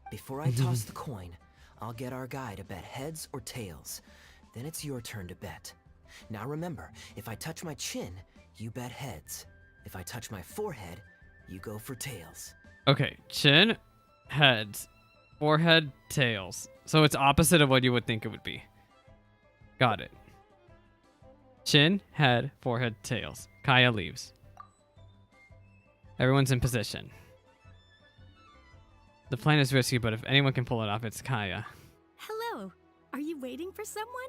Before I toss the coin, I'll get our guy to bet heads or tails. Then it's your turn to bet. Now remember, if I touch my chin, you bet heads. If I touch my forehead, you go for tails. Okay, chin, heads, forehead, tails. So it's opposite of what you would think it would be. Got it. Chin, head, forehead, tails. Kaeya leaves. Everyone's in position. The plan is risky, but if anyone can pull it off, it's Kaeya. Hello. Are you waiting for someone?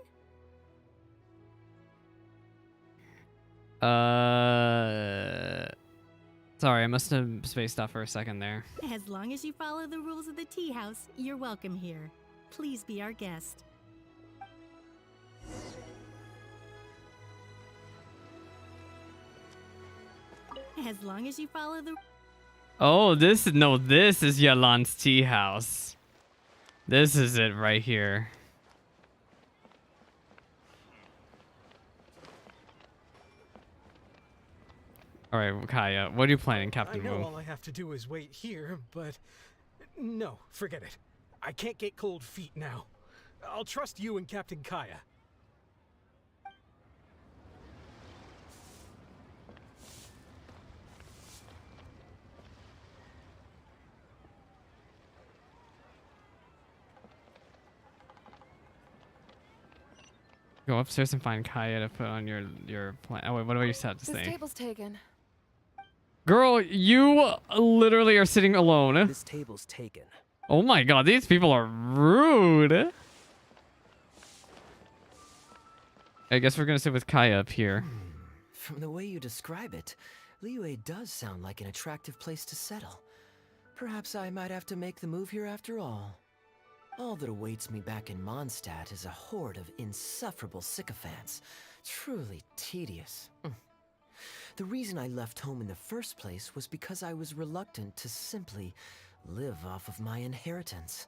Sorry, I must have spaced out for a second there. As long as you follow the rules of the tea house, you're welcome here. Please be our guest. As long as you follow the... Oh, this is Yalan's tea house. This is it right here. All right, Kaeya, what are you planning, Captain I know Wu? all I have to do is wait here, but no, forget it. I can't get cold feet now. I'll trust you and Captain Kaeya. Go upstairs and find Kaeya to put on your plan. Oh wait, what about you said to This say? table's taken. Girl, you literally are sitting alone. This table's taken. Oh my god, these people are rude. I guess we're gonna sit with Kaeya up here. From the way you describe it, Liyue does sound like an attractive place to settle. Perhaps I might have to make the move here after all. All that awaits me back in Mondstadt is a horde of insufferable sycophants. Truly tedious. The reason I left home in the first place was because I was reluctant to simply live off of my inheritance.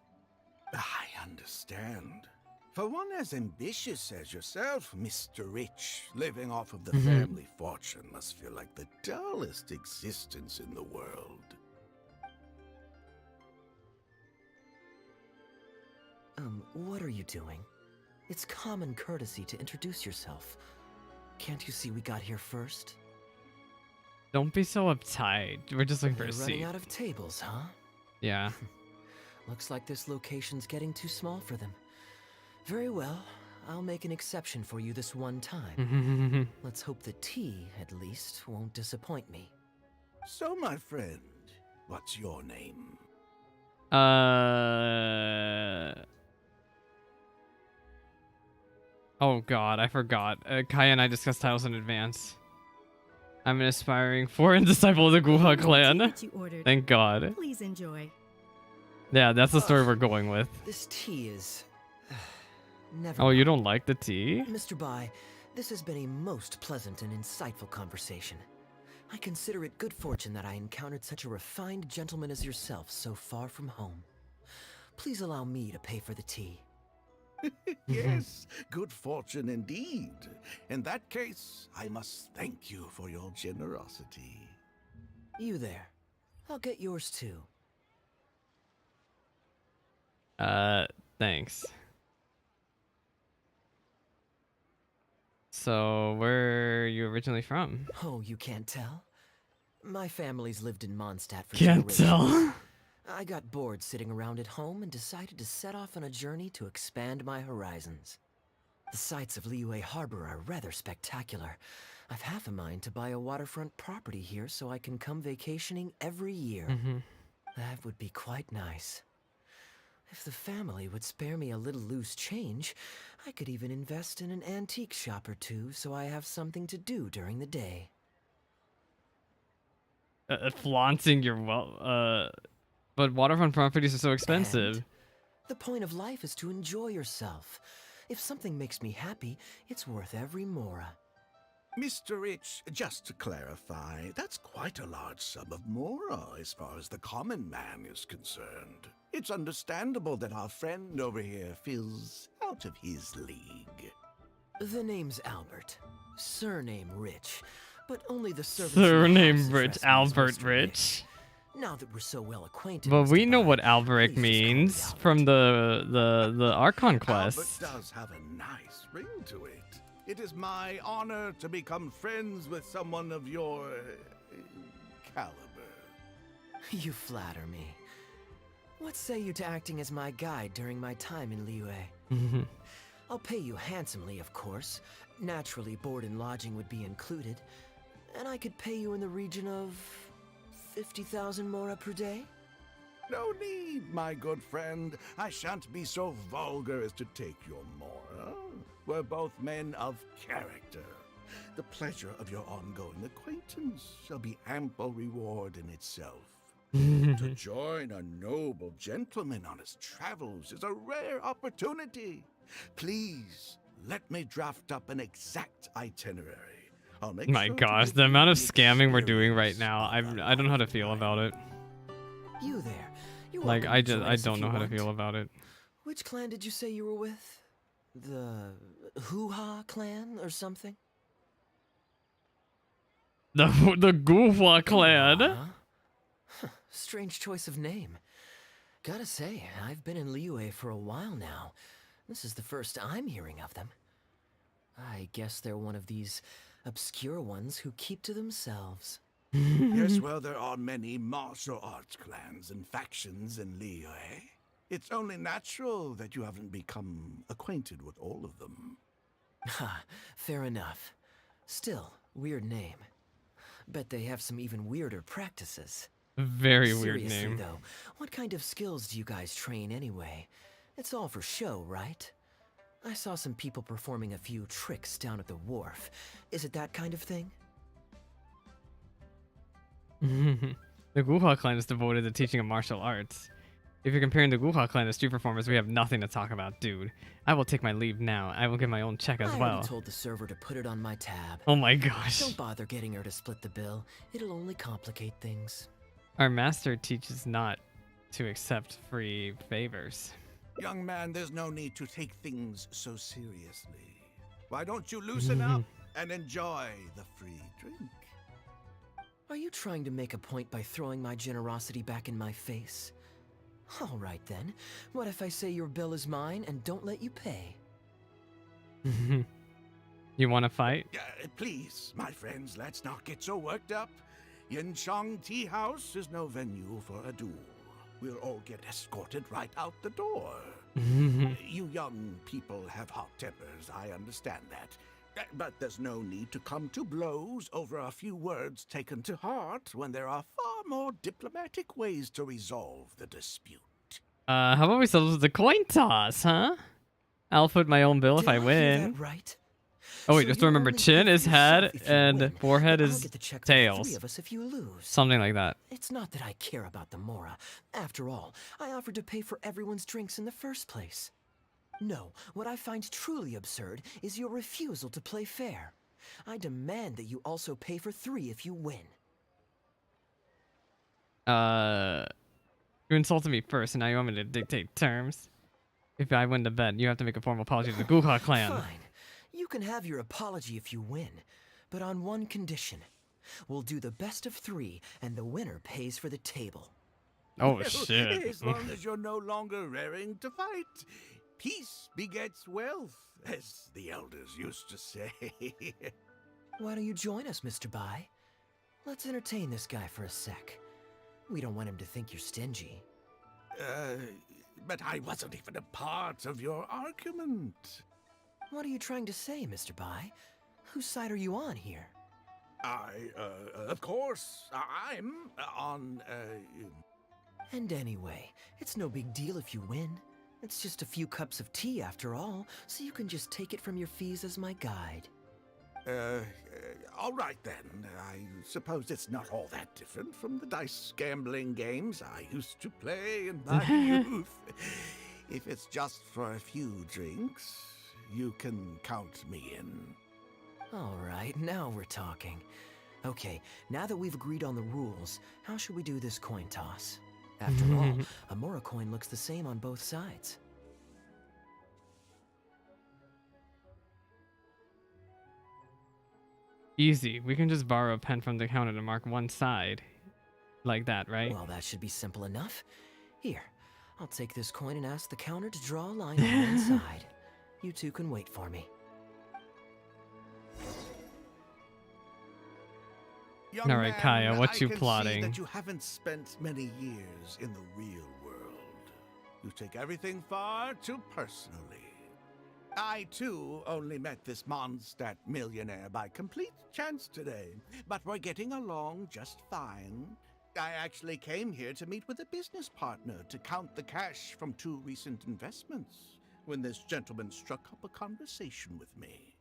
I understand. For one as ambitious as yourself, Mr. Rich, living off of the family fortune must feel like the dullest existence in the world. What are you doing? It's common courtesy to introduce yourself. Can't you see we got here first? Don't be so uptight. We're just looking for a You're running seat. out of tables, huh? Yeah. Looks like this location's getting too small for them. Very well. I'll make an exception for you this one time. Let's hope the tea, at least, won't disappoint me. So, my friend, what's your name? Oh god, I forgot. Kaeya and I discussed titles in advance. I'm an aspiring foreign disciple of the Guha clan. Thank god. Please enjoy. Yeah, that's the story we're going with. This tea is... never Oh, you mind. don't like the tea? Mr. Bai, this has been a most pleasant and insightful conversation. I consider it good fortune that I encountered such a refined gentleman as yourself so far from home. Please allow me to pay for the tea. Yes, good fortune indeed. In that case, I must thank you for your generosity. You there. I'll get yours too. Thanks. So, where are you originally from? Oh, you can't tell? My family's lived in Mondstadt for Can't generations. tell. I got bored sitting around at home and decided to set off on a journey to expand my horizons. The sights of Liyue Harbor are rather spectacular. I've half a mind to buy a waterfront property here so I can come vacationing every year. That would be quite nice. If the family would spare me a little loose change, I could even invest in an antique shop or two so I have something to do during the day. Flaunting your But waterfront properties are so expensive. And the point of life is to enjoy yourself. If something makes me happy, it's worth every mora. Mr. Rich, just to clarify, that's quite a large sum of mora as far as the common man is concerned. It's understandable that our friend over here feels out of his league. The name's Albert. Surname Rich. But only the servants. Surname Rich, Albert Rich. Now that we're so well acquainted. But we know what Alberic means from the Archon quest. Albert does have a nice ring to it. It is my honor to become friends with someone of your caliber. You flatter me. What say you to acting as my guide during my time in Liyue? I'll pay you handsomely, of course. Naturally, board and lodging would be included. And I could pay you in the region of 50,000 mora per day? No need, my good friend. I shan't be so vulgar as to take your mora. We're both men of character. The pleasure of your ongoing acquaintance shall be ample reward in itself. To join a noble gentleman on his travels is a rare opportunity. Please, let me draft up an exact itinerary. I'll make My gosh, the amount of scamming we're doing right now, I don't know how to feel about it. You there. You're Like, welcome to I join us if don't know you how to want. feel about it. Which clan did you say you were with? The Hoo-Ha clan or something? The Guhua clan? Huh. Strange choice of name. Gotta say, I've been in Liyue for a while now. This is the first I'm hearing of them. I guess they're one of these obscure ones who keep to themselves. Yes, well, there are many martial arts clans and factions in Liyue. It's only natural that you haven't become acquainted with all of them. Ha, fair enough. Still, weird name. Bet they have some even weirder practices. Very weird Seriously, name. though, what kind of skills do you guys train anyway? It's all for show, right? I saw some people performing a few tricks down at the wharf. Is it that kind of thing? The Guhua clan is devoted to teaching of martial arts. If you're comparing the Guhua clan to street performers, we have nothing to talk about, dude. I will take my leave now. I will get my own check as I well. already told the server to put it on my tab. Oh my gosh. Don't bother getting her to split the bill. It'll only complicate things. Our master teaches not to accept free favors. Young man, there's no need to take things so seriously. Why don't you loosen up and enjoy the free drink? Are you trying to make a point by throwing my generosity back in my face? All right then. What if I say your bill is mine and don't let you pay? You want to fight? Please, my friends, let's not get so worked up. Yinchang Tea House is no venue for a duel. We'll all get escorted right out the door. You young people have hot tempers, I understand that. But there's no need to come to blows over a few words taken to heart when there are far more diplomatic ways to resolve the dispute. How about we settle with the coin toss, huh? I'll foot my own bill if I Hear win. that right? Oh wait, So just you'll remember, only chin pay is for head yourself if you and win, forehead but I'll is get the check for the tails. three of us if you lose. Something like that. It's not that I care about the mora. After all, I offered to pay for everyone's drinks in the first place. No, what I find truly absurd is your refusal to play fair. I demand that you also pay for 3 if you win. You insulted me first, and now you want me to dictate terms? If I win the bet, you have to make a formal apology to the Guhua clan. Fine. You can have your apology if you win, but on one condition. We'll do the best of 3, and the winner pays for the table. Oh Well, shit. As long as you're no longer raring to fight, peace begets wealth, as the elders used to say. Why don't you join us, Mr. Bai? Let's entertain this guy for a sec. We don't want him to think you're stingy. But I wasn't even a part of your argument. What are you trying to say, Mr. Bai? Whose side are you on here? Of course, I'm on, And anyway, it's no big deal if you win. It's just a few cups of tea after all, so you can just take it from your fees as my guide. All right then. I suppose it's not all that different from the dice gambling games I used to play in my youth. If it's just for a few drinks, you can count me in. All right, now we're talking. Okay, now that we've agreed on the rules, how should we do this coin toss? After all, a Mora coin looks the same on both sides. Easy. We can just borrow a pen from the counter to mark one side. Like that, right? Well, that should be simple enough. Here, I'll take this coin and ask the counter to draw a line on one side. You two can wait for me. Young All right, man, Kaeya, what you I can plotting? see that you haven't spent many years in the real world. You take everything far too personally. I, too, only met this Mondstadt millionaire by complete chance today, but we're getting along just fine. I actually came here to meet with a business partner to count the cash from 2 recent investments when this gentleman struck up a conversation with me.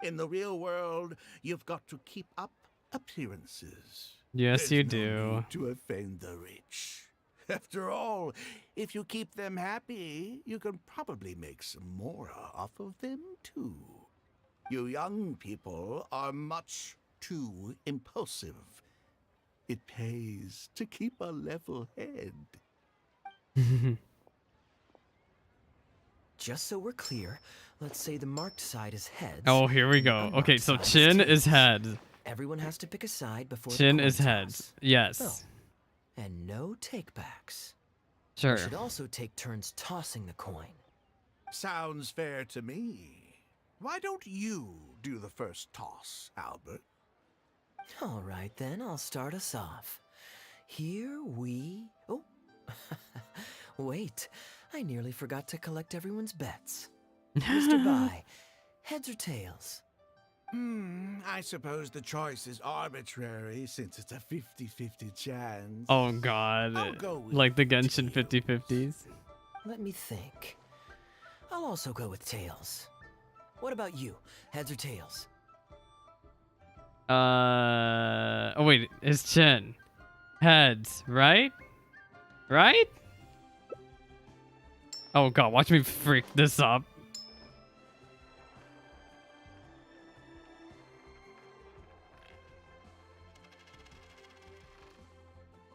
In the real world, you've got to keep up appearances. Yes, There's you no do. need to offend the rich. After all, if you keep them happy, you can probably make some more off of them too. You young people are much too impulsive. It pays to keep a level head. Just so we're clear, let's say the marked side is heads. Oh, here we and the go. unmarked Okay, so side Chin is tails. heads. Everyone has to pick a side before Chin the coin is heads. toss. Yes. Oh, and no takebacks. Sure. We should also take turns tossing the coin. Sounds fair to me. Why don't you do the first toss, Albert? All right, then, I'll start us off. Here we... Oh, wait. I nearly forgot to collect everyone's bets. Mr. Bai, heads or tails? I suppose the choice is arbitrary since it's a 50-50 chance. Oh god. I'll go with Like the Genshin 50-50s. Let me think. I'll also go with tails. What about you? Heads or tails? Oh wait, it's Chin. Heads, right? Right? Oh god, watch me freak this up.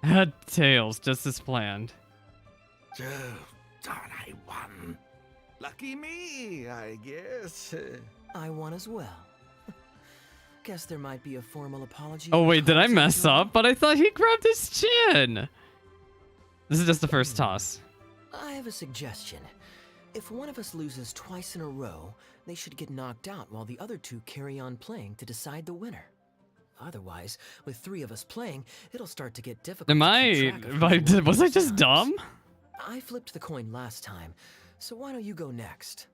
Head tails, just as planned. Oh, darn, I won. Lucky me, I guess. I won as well. Guess there might be a formal apology. Oh in wait, did I context mess of- up? But I thought he grabbed his chin. This is just the first toss. I have a suggestion. If one of us loses twice in a row, they should get knocked out while the other two carry on playing to decide the winner. Otherwise, with 3 of us playing, it'll start to get difficult. Am to I? keep track of who's won Was I which just times. dumb? I flipped the coin last time, so why don't you go next?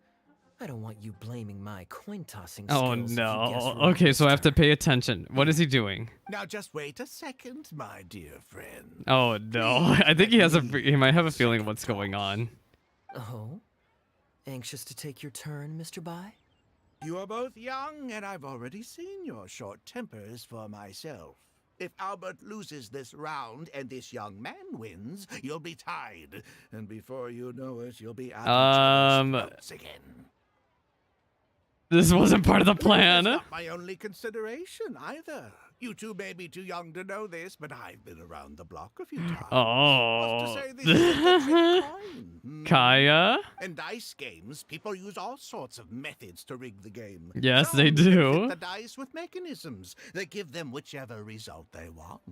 I don't want you blaming my coin tossing Oh skills if you guess no. wrong Okay, this so I have to turn. pay attention. What is he doing? Now just wait a second, my dear friend. Oh no. I think he has he might have a feeling of what's going on. Oh? Anxious to take your turn, Mr. Bai? You are both young, and I've already seen your short tempers for myself. If Albert loses this round and this young man wins, you'll be tied. And before you know it, you'll be out of each other's throats again. This wasn't part of the That's plan. not my only consideration either. You two may be too young to know this, but I've been around the block a few times. Oh. What's to say this isn't a trick coin? Kaeya? In dice games, people use all sorts of methods to rig the game. Yes, Some they even do. fit the dice with mechanisms that give them whichever result they want.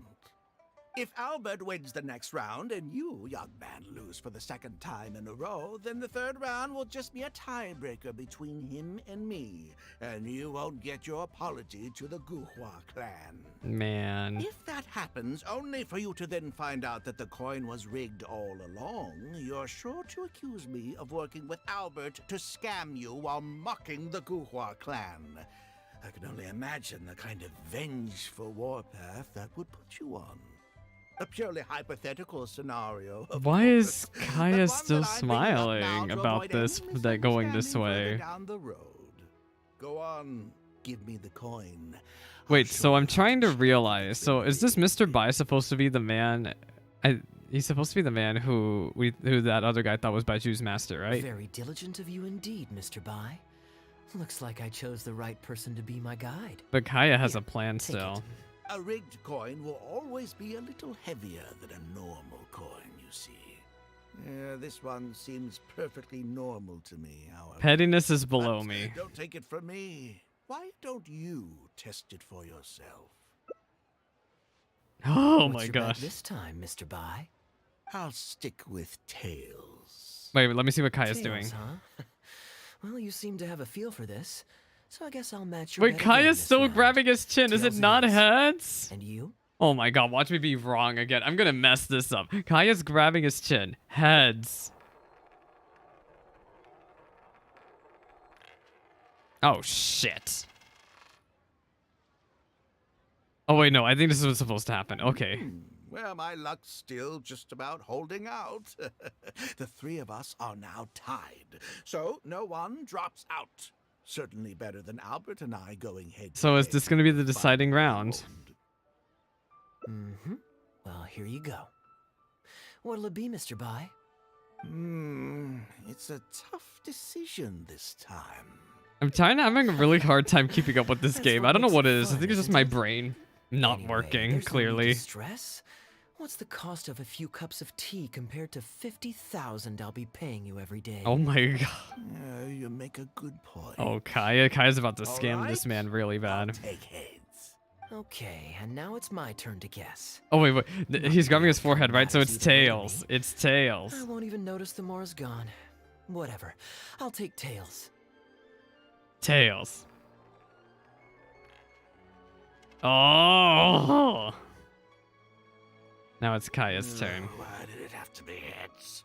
If Albert wins the next round and you, young man, lose for the 2nd time in a row, then the 3rd round will just be a tiebreaker between him and me, and you won't get your apology to the Guhua clan. Man. If that happens, only for you to then find out that the coin was rigged all along, you're sure to accuse me of working with Albert to scam you while mocking the Guhua clan. I can only imagine the kind of vengeful warpath that would put you on. A purely hypothetical scenario. of Why is course, but Kaeya one still that I'm bringing up now smiling to about avoid this, any that going this misunderstanding way? further down the road. Go on, give me the coin. Wait, so I'm trying to realize. So is this Mr. Bai supposed to be the man? He's supposed to be the man who that other guy thought was Baiju's master, right? Very diligent of you indeed, Mr. Bai. Looks like I chose the right person to be my guide. But Kaeya has a plan take still. A rigged coin will always be a little heavier than a normal coin, you see. This one seems perfectly normal to me, however. Pettiness is below me. Don't take it from me. Why don't you test it for yourself? Oh What's my your bet gosh. this time, Mr. Bai? I'll stick with tails. Wait, let me see what Kaeya's Tails, doing. Huh? Well, you seem to have a feel for this, so I guess I'll match your Wait, bet again Kaeya's this still round. grabbing his chin. Is it Tails not is. heads? And you? Oh my god, watch me be wrong again. I'm gonna mess this up. Kaeya's grabbing his chin. Heads. Oh shit. Oh wait, no, I think this is what's supposed to happen. Okay. Well, my luck's still just about holding out. The three of us are now tied, so no one drops out. Certainly better than Albert and I going head to So is head. this gonna be the deciding round? Mm-hmm. Well, here you go. What'll it be, Mr. Bai? It's a tough decision this time. I'm having a really hard time keeping up with this That's game. what I don't know makes what it it is. I fun, think it's just isn't my it? brain not Anyway, working, there's no need clearly. to stress. What's the cost of a few cups of tea compared to 50,000 I'll be paying you every day? Oh my god. You make a good point. Oh, Kaeya's about to All scam this right. man really bad. Take heads. Okay, and now it's my turn to guess. Oh wait. He's grabbing his forehead, right? So matters it's either way to tails. me. It's tails. I won't even notice the Mora's gone. Whatever. I'll take tails. Tails. Oh. Now it's Kaeya's turn. Why did it have to be heads?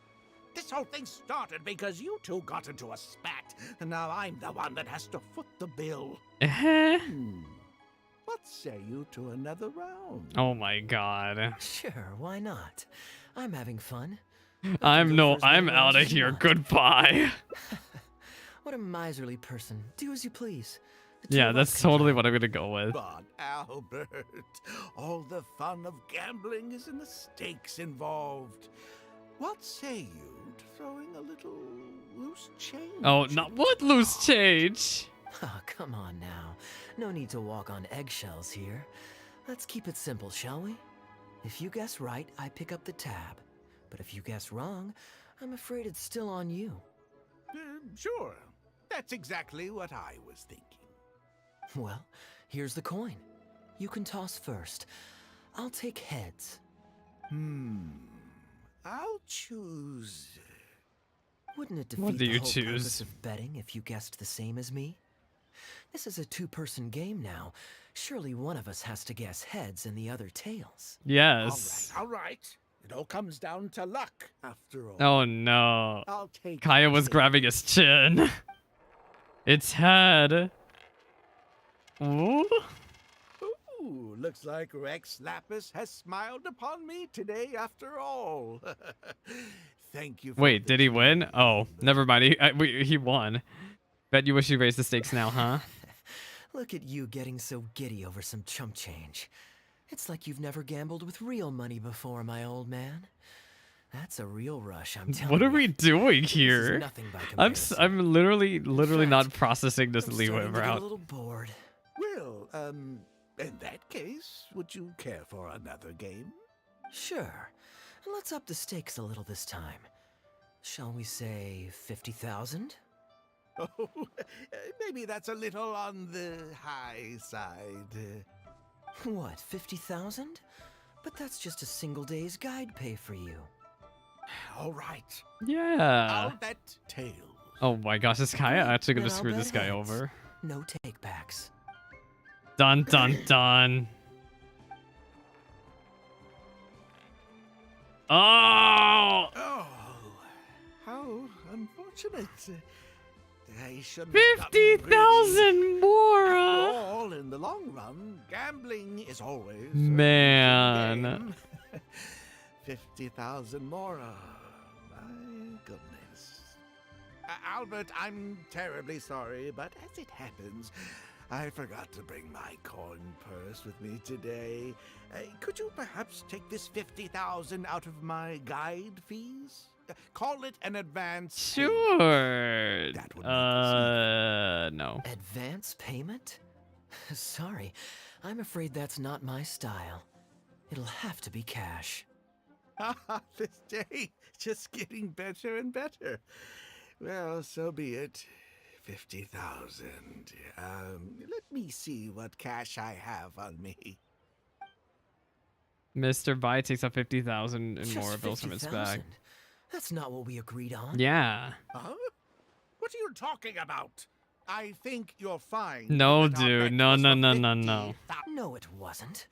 This whole thing started because you two got into a spat, and now I'm the one that has to foot the bill. What say you to another round? Oh my god. Sure, why not? I'm having fun. I'm out of here. Goodbye. What a miserly person. Do as you please. The two Yeah, of that's us can totally try. what I'm gonna go with. But Albert, all the fun of gambling is in the stakes involved. What say you to throwing a little loose change? Oh, not what loose change? Oh, come on now. No need to walk on eggshells here. Let's keep it simple, shall we? If you guess right, I pick up the tab. But if you guess wrong, I'm afraid it's still on you. Sure. That's exactly what I was thinking. Well, here's the coin. You can toss first. I'll take heads. I'll choose. Wouldn't it What defeat do the you whole choose? purpose of betting if you guessed the same as me? This is a two-person game now. Surely one of us has to guess heads and the other tails. Yes. All right. It all comes down to luck, after all. Oh no. I'll take Kaeya was heads. grabbing his chin. It's head. Ooh. Ooh, looks like Rex Lapis has smiled upon me today after all. Thank you for Wait, the did he win? Oh, never mind. He won. Bet you wish you raised the stakes now, huh? Look at you getting so giddy over some chump change. It's like you've never gambled with real money before, my old man. That's a real rush, I'm telling you. What are we doing here? This is nothing by comparison. I'm literally not processing this I'm Liyue starting to get a route. little bored. Well, in that case, would you care for another game? Sure. Let's up the stakes a little this time. Shall we say 50,000? Oh, maybe that's a little on the high side. What, 50,000? But that's just a single day's guide pay for you. All right. Yeah. I'll bet tails. Oh my gosh, is Kaeya actually gonna Then I'll screw bet this guy heads. over? No takebacks. Dun dun dun. Oh! Oh, how unfortunate. I shouldn't 50,000 more. After all, in the long run, gambling is always Man. 50,000 more. My goodness. Albert, I'm terribly sorry, but as it happens, I forgot to bring my coin purse with me today. Could you perhaps take this 50,000 out of my guide fees? Call it an advance. Sure. No. Advance payment? Sorry, I'm afraid that's not my style. It'll have to be cash. This day just getting better and better. Well, so be it. 50,000. Let me see what cash I have on me. Mr. Bai takes out 50,000 and Just more bills from his 50,000? bag. That's not what we agreed on. Yeah. Huh? What are you talking about? I think you're fine. No, dude. No. No, it wasn't.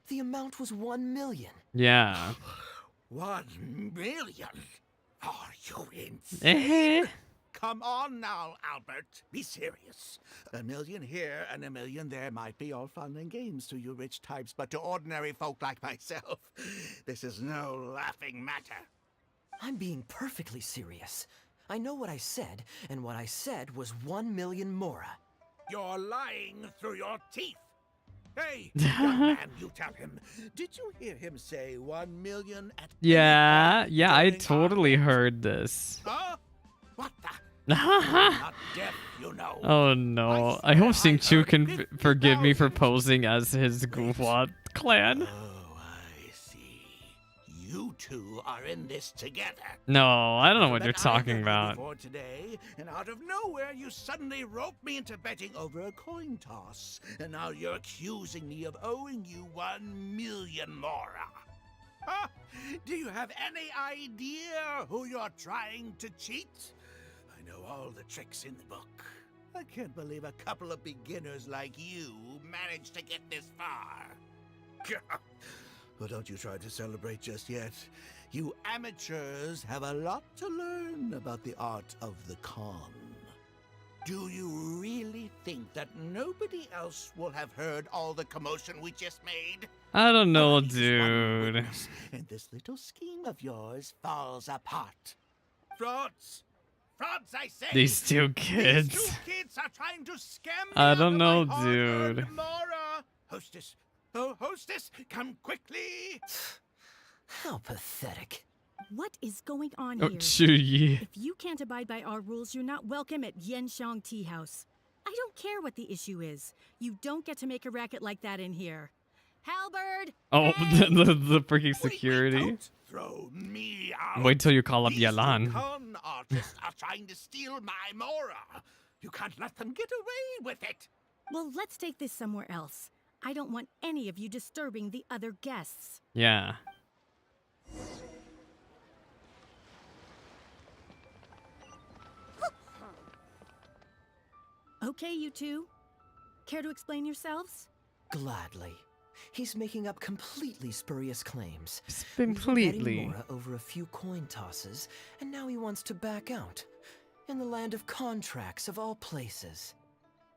The amount was 1 million. Yeah. 1 million? Are you insane? Come on now, Albert. Be serious. 1 million here and 1 million there might be all fun and games to you rich types, but to ordinary folk like myself, this is no laughing matter. I'm being perfectly serious. I know what I said, and what I said was 1 million mora. You're lying through your teeth. Hey, young man, you tell him. Did you hear him say 1 million at Yeah, I totally heard this. Huh? What the? Not deaf, you know. Oh no. I hope Sing Chu can forgive me for posing as his Guhua clan. Oh, I see. You two are in this together. No, I don't know what you're talking about. For today, and out of nowhere, you suddenly roped me into betting over a coin toss, and now you're accusing me of owing you 1 million mora. Huh? Do you have any idea who you're trying to cheat? I know all the tricks in the book. I can't believe a couple of beginners like you managed to get this far. Well, don't you try to celebrate just yet. You amateurs have a lot to learn about the art of the con. Do you really think that nobody else will have heard all the commotion we just made? I don't know, dude. And this little scheme of yours falls apart. Frauds! Frauds, I say! These two kids. These 2 kids are trying to scam me I out don't of know, my hard-earned dude. Mora. Hostess! Oh, hostess, come quickly! How pathetic. What is going on Oh, here? Chuyi. If you can't abide by our rules, you're not welcome at Yenshang Tea House. I don't care what the issue is. You don't get to make a racket like that in here. Halberd! Oh, the freaking security. Throw me out. Wait till you call up These Yalan. con artists are trying to steal my Mora. You can't let them get away with it. Well, let's take this somewhere else. I don't want any of you disturbing the other guests. Yeah. Okay, you two. Care to explain yourselves? Gladly. He's making up completely spurious claims. Completely. Betting Mora over a few coin tosses, and now he wants to back out. In the land of contracts, of all places.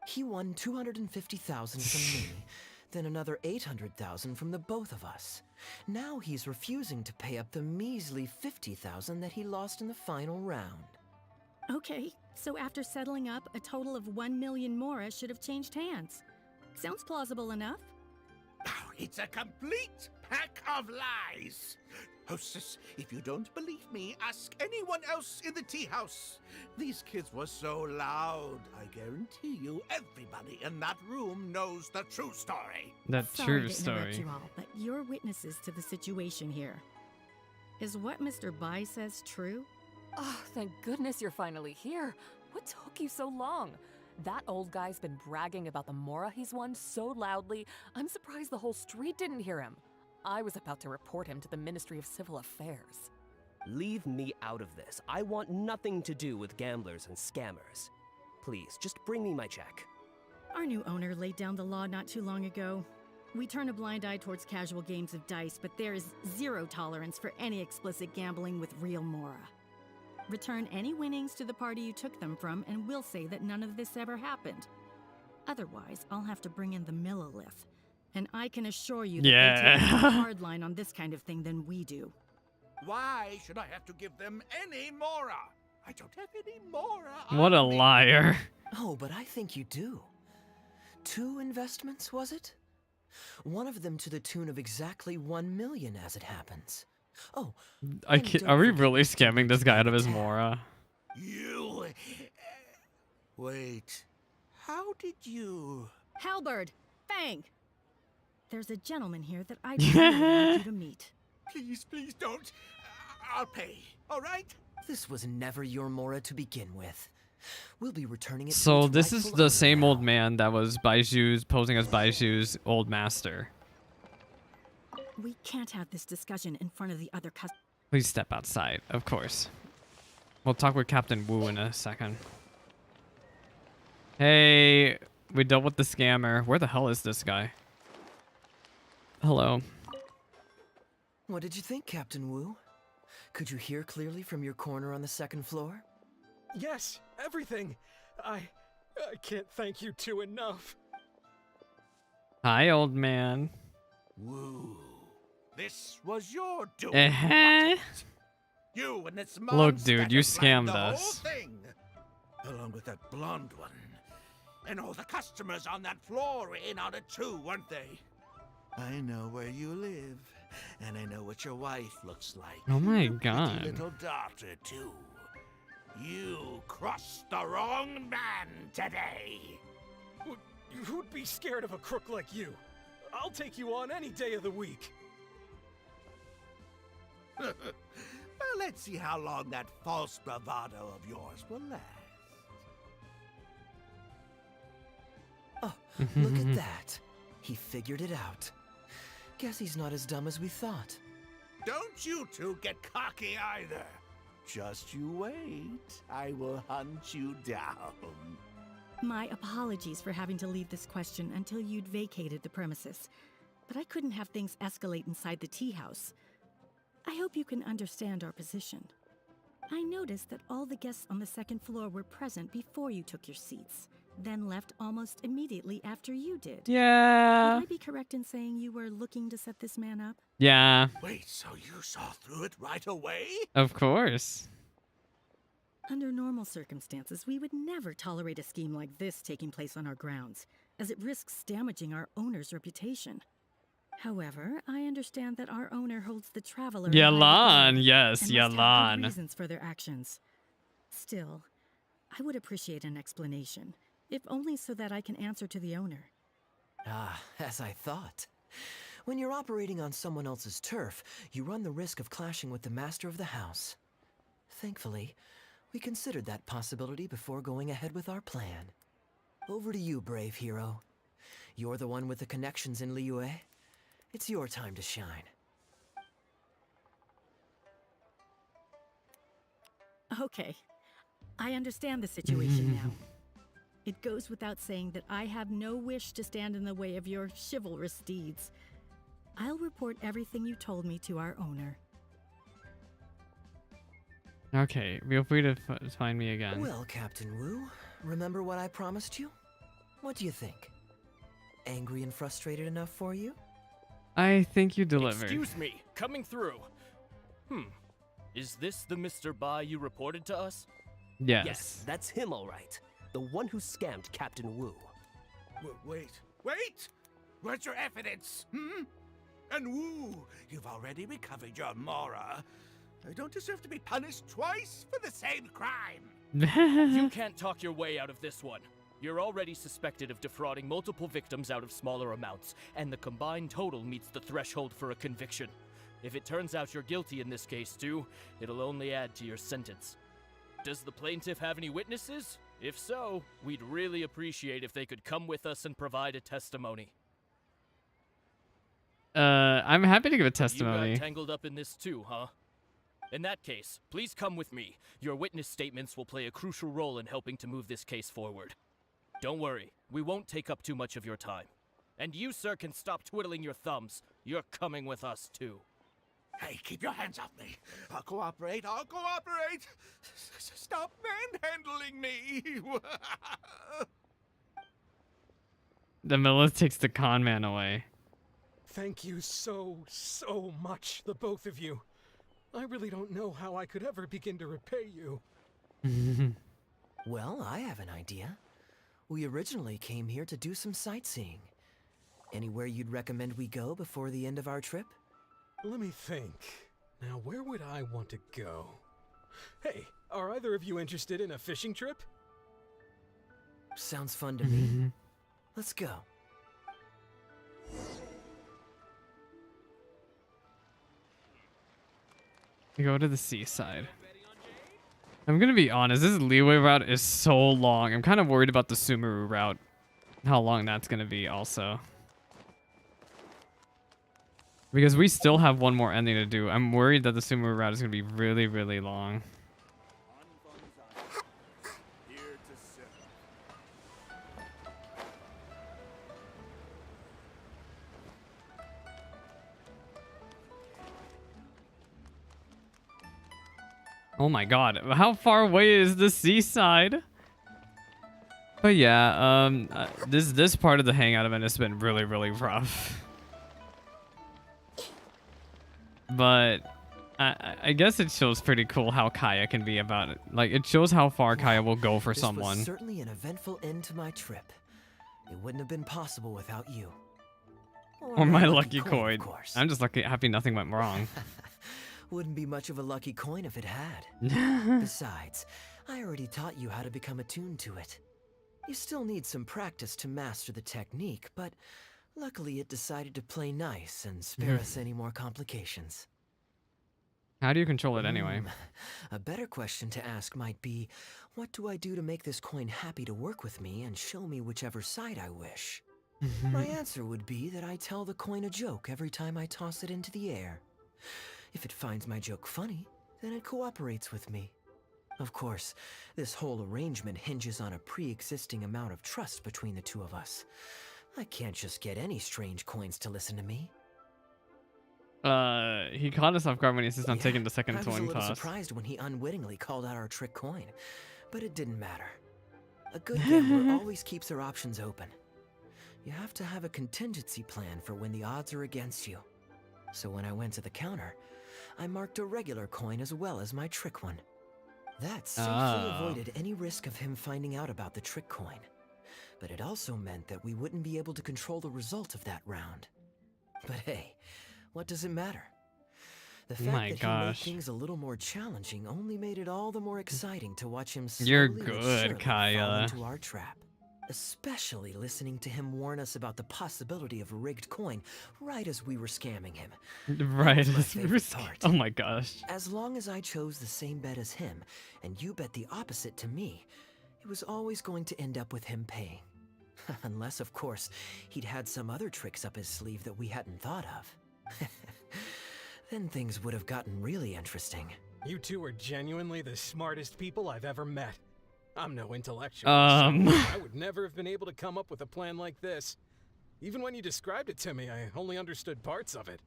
He won 250,000 from me, then another 800,000 from the both of us. Now he's refusing to pay up the measly 50,000 that he lost in the final round. Okay, so after settling up, a total of 1 million mora should have changed hands. Sounds plausible enough. Oh, it's a complete pack of lies. Hostess, if you don't believe me, ask anyone else in the tea house. These kids were so loud. I guarantee you everybody in that room knows the true story. That Sorry true to interrupt story. you all, but you're witnesses to the situation here. Is what Mr. Bai says true? Oh, thank goodness you're finally here. What took you so long? That old guy's been bragging about the Mora he's won so loudly, I'm surprised the whole street didn't hear him. I was about to report him to the Ministry of Civil Affairs. Leave me out of this. I want nothing to do with gamblers and scammers. Please, just bring me my check. Our new owner laid down the law not too long ago. We turn a blind eye towards casual games of dice, but there is zero tolerance for any explicit gambling with real Mora. Return any winnings to the party you took them from, and we'll say that none of this ever happened. Otherwise, I'll have to bring in the Millilith. And I can assure you that they take a more hard line on this kind of thing than we do. Why should I have to give them any Mora? I don't have any Mora. What a liar. Oh, but I think you do. 2 investments, was it? One of them to the tune of exactly 1 million as it happens. Oh, Are we really scamming this guy out of his Mora? You... Wait. How did you... Halberd! Fang! There's a gentleman here that I'd really like you to meet. Please, please don't. I'll pay, all right? This was never your Mora to begin with. We'll be returning it to So its this is rightful the owner same now. old man that was Baiju's posing as Baiju's old master. We can't have this discussion in front of the other customers. Please step outside, of course. We'll talk with Captain Wu in a second. Hey, we dealt with the scammer. Where the hell is this guy? Hello. What did you think, Captain Wu? Could you hear clearly from your corner on the 2nd floor? Yes, everything. I can't thank you two enough. Hi, old man. Woo. This was your doing. Uh-huh. You and this Look, Mondstadt dude, you have planned scammed the us. whole thing, along with that blonde one. And all the customers on that floor were in on it too, weren't they? I know where you live, and I know what your wife looks like. Oh my Your pretty God. little daughter too. You crossed the wrong man today. Who'd be scared of a crook like you? I'll take you on any day of the week. Well, let's see how long that false bravado of yours will last. Oh, look at that. He figured it out. Guess he's not as dumb as we thought. Don't you two get cocky either. Just you wait. I will hunt you down. My apologies for having to leave this question until you'd vacated the premises, but I couldn't have things escalate inside the tea house. I hope you can understand our position. I noticed that all the guests on the 2nd floor were present before you took your seats, then left almost immediately after you did. Yeah. Would I be correct in saying you were looking to set this man up? Yeah, Wait, so you saw through it right away? of course. Under normal circumstances, we would never tolerate a scheme like this taking place on our grounds, as it risks damaging our owner's reputation. However, I understand that our owner holds the traveler. in high Yalan, regard yes, and must have good Yalan. reasons for their actions. Still, I would appreciate an explanation, if only so that I can answer to the owner. Ah, as I thought. When you're operating on someone else's turf, you run the risk of clashing with the master of the house. Thankfully, we considered that possibility before going ahead with our plan. Over to you, brave hero. You're the one with the connections in Liyue. It's your time to shine. Okay, I understand the situation now. It goes without saying that I have no wish to stand in the way of your chivalrous deeds. I'll report everything you told me to our owner. Okay, feel free to find me again. Well, Captain Wu, remember what I promised you? What do you think? Angry and frustrated enough for you? I think you delivered. Excuse me, coming through. Is this the Mr. Bai you reported to us? Yes. Yes, that's him all right. The one who scammed Captain Wu. Wait. Where's your evidence? And Wu, you've already recovered your Mora. I don't deserve to be punished twice for the same crime. You can't talk your way out of this one. You're already suspected of defrauding multiple victims out of smaller amounts, and the combined total meets the threshold for a conviction. If it turns out you're guilty in this case too, it'll only add to your sentence. Does the plaintiff have any witnesses? If so, we'd really appreciate if they could come with us and provide a testimony. I'm happy to give a You testimony. got tangled up in this too, huh? In that case, please come with me. Your witness statements will play a crucial role in helping to move this case forward. Don't worry, we won't take up too much of your time. And you, sir, can stop twiddling your thumbs. You're coming with us too. Hey, keep your hands off me. I'll cooperate. Stop manhandling me. The Milith takes the con man away. Thank you so much, the both of you. I really don't know how I could ever begin to repay you. Well, I have an idea. We originally came here to do some sightseeing. Anywhere you'd recommend we go before the end of our trip? Let me think. Now, where would I want to go? Hey, are either of you interested in a fishing trip? Sounds fun to me. Let's go. Go to the seaside. I'm gonna be honest, this Liyue route is so long. I'm kind of worried about the Sumeru route. How long that's gonna be also. Because we still have one more ending to do. I'm worried that the Sumeru route is gonna be really, really long. Oh my god, how far away is the seaside? But yeah, this part of the Hangout event has been really, really rough. But I guess it shows pretty cool how Kaeya can be about it. Like, it shows how far Kaeya will go for someone. This was certainly an eventful end to my trip. It wouldn't have been possible without you. Or my lucky coin. I'm just happy nothing went wrong. Wouldn't be much of a lucky coin if it had. Besides, I already taught you how to become attuned to it. You still need some practice to master the technique, but luckily it decided to play nice and spare us any more complications. How do you control it anyway? A better question to ask might be, what do I do to make this coin happy to work with me and show me whichever side I wish? My answer would be that I tell the coin a joke every time I toss it into the air. If it finds my joke funny, then it cooperates with me. Of course, this whole arrangement hinges on a pre-existing amount of trust between the two of us. I can't just get any strange coins to listen to me. He caught us off guard when he insisted on taking the second I was a coin little toss. surprised when he unwittingly called out our trick coin, but it didn't matter. A good gambler always keeps her options open. You have to have a contingency plan for when the odds are against you. So when I went to the counter, I marked a regular coin as well as my trick one. That safely avoided any risk of him finding out about the trick coin. But it also meant that we wouldn't be able to control the result of that round. But hey, what does it matter? The fact that he made things a little more challenging only made it all the more exciting to watch him slowly but surely fall into our trap. Especially listening to him warn us about the possibility of a rigged coin right as we were scamming him. Right. Oh my gosh. As long as I chose the same bet as him, and you bet the opposite to me, it was always going to end up with him paying. Unless, of course, he'd had some other tricks up his sleeve that we hadn't thought of. Then things would have gotten really interesting. You two are genuinely the smartest people I've ever met. I'm no intellectual. I would never have been able to come up with a plan like this. Even when you described it to me, I only understood parts of it.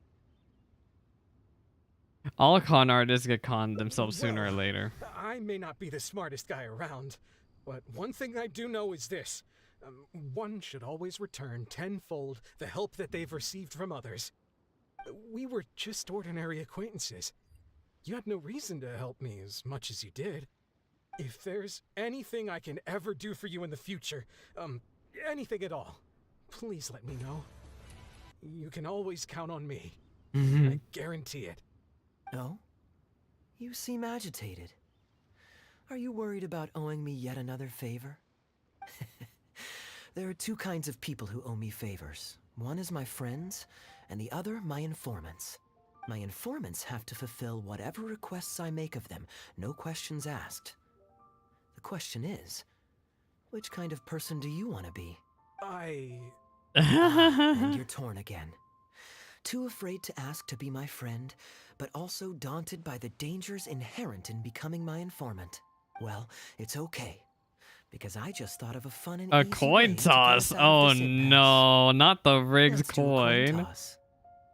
All con artists get conned themselves sooner or later. I may not be the smartest guy around, but one thing I do know is this. One should always return tenfold the help that they've received from others. We were just ordinary acquaintances. You had no reason to help me as much as you did. If there's anything I can ever do for you in the future, anything at all, please let me know. You can always count on me. I guarantee it. No? You seem agitated. Are you worried about owing me yet another favor? There are two kinds of people who owe me favors. One is my friends, and the other my informants. My informants have to fulfill whatever requests I make of them, no questions asked. The question is, which kind of person do you want to be? And you're torn again. Too afraid to ask to be my friend, but also daunted by the dangers inherent in becoming my informant. Well, it's okay, because I just thought of a fun and easy coin toss. Oh no, not the rigged coin.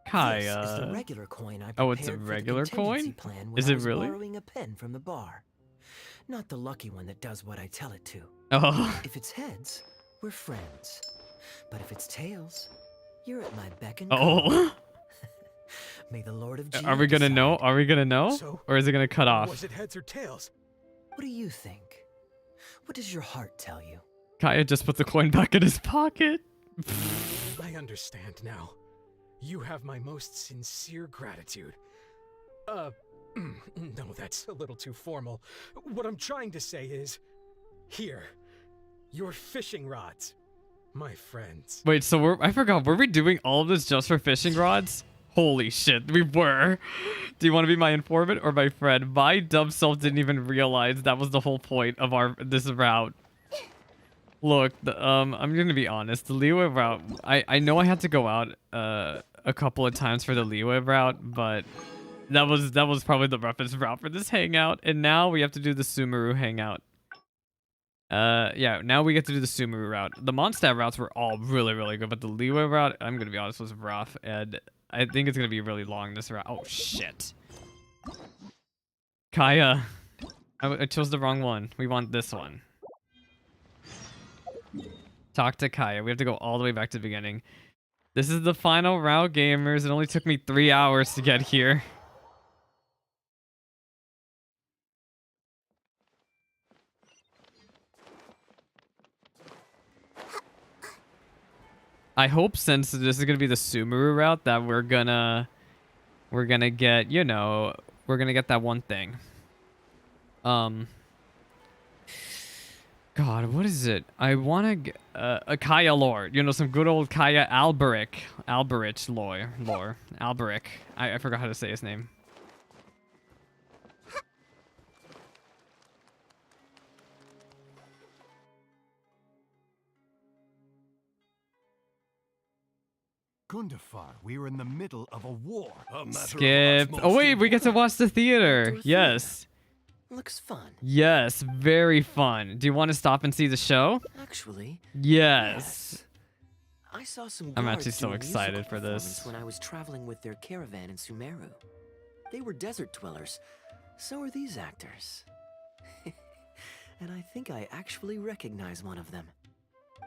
Kaeya. This is the regular coin I it's a regular coin? Is it really? Borrowing a pen from the bar. Not the lucky one that does what I tell it to. Oh. If it's heads, we're friends. But if it's tails, you're at my beck and call. Oh. May the Lord of G Are we gonna know? Are we gonna know? So, or is it gonna cut off? Was it heads or tails? What do you think? What does your heart tell you? Kaeya just put the coin back in his pocket. I understand now. You have my most sincere gratitude. No, that's a little too formal. What I'm trying to say is, here, your fishing rods, my friends. Wait, so I forgot, were we doing all of this just for fishing rods? Holy shit, we were. Do you want to be my informant or my friend? My dumb self didn't even realize that was the whole point of this route. Look, I'm gonna be honest. The Liyue route, I know I had to go out a couple of times for the Liyue route, but that was probably the roughest route for this hangout. And now we have to do the Sumeru hangout. Yeah, now we get to do the Sumeru route. The Mondstadt routes were all really, really good, but the Liyue route, I'm gonna be honest, was rough, and I think it's gonna be really long this route. Oh shit. Kaeya. I chose the wrong one. We want this one. Talk to Kaeya. We have to go all the way back to the beginning. This is the final route, gamers. It only took me 3 hours to get here. I hope since this is gonna be the Sumeru route that we're gonna get, you know, we're gonna get that one thing. God, what is it? I want to get a Kaeya lore. You know, some good old Kaeya Alberich lore. Alberic. I forgot how to say his name. Gundafar, we are in the middle of a war. Skip. Oh wait, we get to watch the theater. Yes. Looks fun. Yes, very fun. Do you want to stop and see the show? Actually. Yes. I saw some I'm guards actually so do a excited musical for this. performance when I was traveling with their caravan in Sumeru. They were desert dwellers. So are these actors. And I think I actually recognize one of them.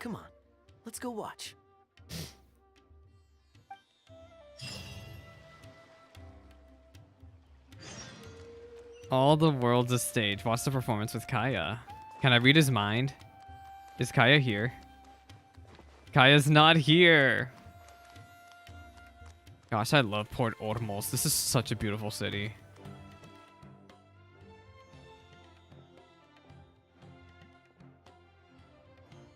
Come on, let's go watch. All the world's a stage. Watch the performance with Kaeya. Can I read his mind? Is Kaeya here? Kaeya's not here. Gosh, I love Port Ormos. This is such a beautiful city.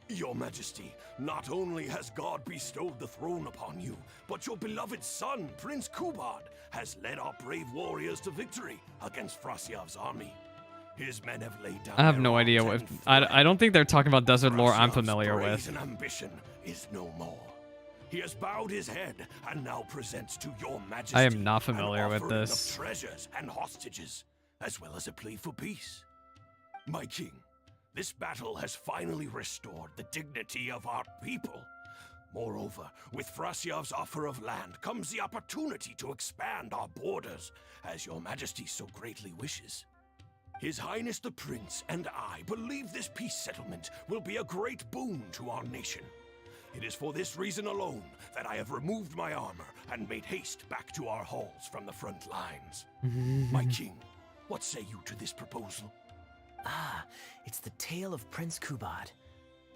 Your Majesty, not only has God bestowed the throne upon you, but your beloved son, Prince Kubad, has led our brave warriors to victory against Frasyav's army. His men have laid down I have no idea what. I don't think they're talking about desert lore I'm familiar with. and ambition is no more. He has bowed his head and now presents to your Majesty I am not familiar with offering this. of treasures and hostages, as well as a plea for peace. My king, this battle has finally restored the dignity of our people. Moreover, with Frasyav's offer of land comes the opportunity to expand our borders, as your Majesty so greatly wishes. His Highness the Prince and I believe this peace settlement will be a great boon to our nation. It is for this reason alone that I have removed my armor and made haste back to our halls from the front lines. My king, what say you to this proposal? Ah, it's the tale of Prince Kubad.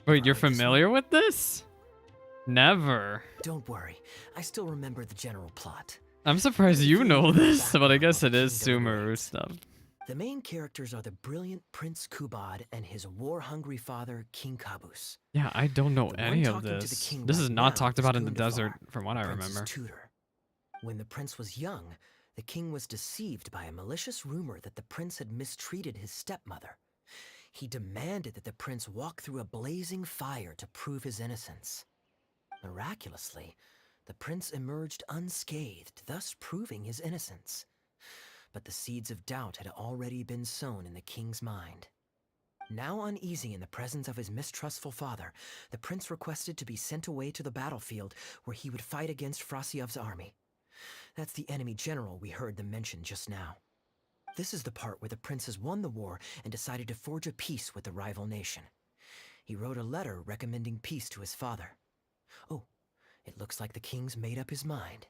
Wait, you're familiar with this? Never. Don't worry, I still remember the general plot. I'm surprised you know this, but I guess it is Sumeru stuff. The main characters are the brilliant Prince Kubad and his war-hungry father, King Kabus. Yeah, I don't know The any one of talking to the this. king This is right not now talked is about in the Gundafar, desert, from what I the prince's remember. tutor. When the prince was young, the king was deceived by a malicious rumor that the prince had mistreated his stepmother. He demanded that the prince walk through a blazing fire to prove his innocence. Miraculously, the prince emerged unscathed, thus proving his innocence. But the seeds of doubt had already been sown in the king's mind. Now uneasy in the presence of his mistrustful father, the prince requested to be sent away to the battlefield where he would fight against Frasyav's army. That's the enemy general we heard them mention just now. This is the part where the prince has won the war and decided to forge a peace with the rival nation. He wrote a letter recommending peace to his father. Oh, it looks like the king's made up his mind.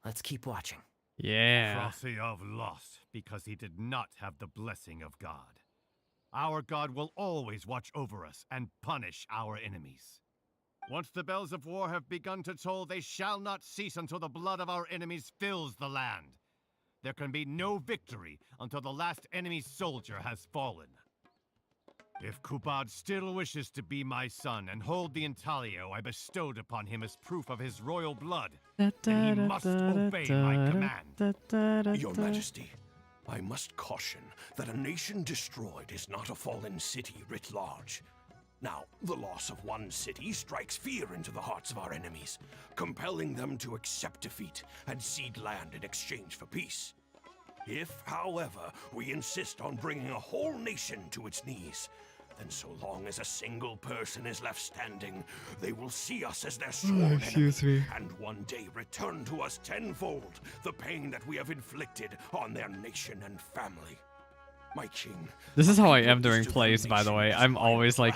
Let's keep watching. Yeah. Frasyav lost because he did not have the blessing of God. Our God will always watch over us and punish our enemies. Once the bells of war have begun to toll, they shall not cease until the blood of our enemies fills the land. There can be no victory until the last enemy soldier has fallen. If Kupad still wishes to be my son and hold the intaglio I bestowed upon him as proof of his royal blood, then he must obey my command. Your Majesty, I must caution that a nation destroyed is not a fallen city writ large. Now, the loss of one city strikes fear into the hearts of our enemies, compelling them to accept defeat and cede land in exchange for peace. If, however, we insist on bringing a whole nation to its knees, then so long as a single person is left standing, they will see us as their sworn enemy, and one day return to us tenfold the pain that we have inflicted on their nation and family. My king, This is how I am during plays, by the way. I'm always like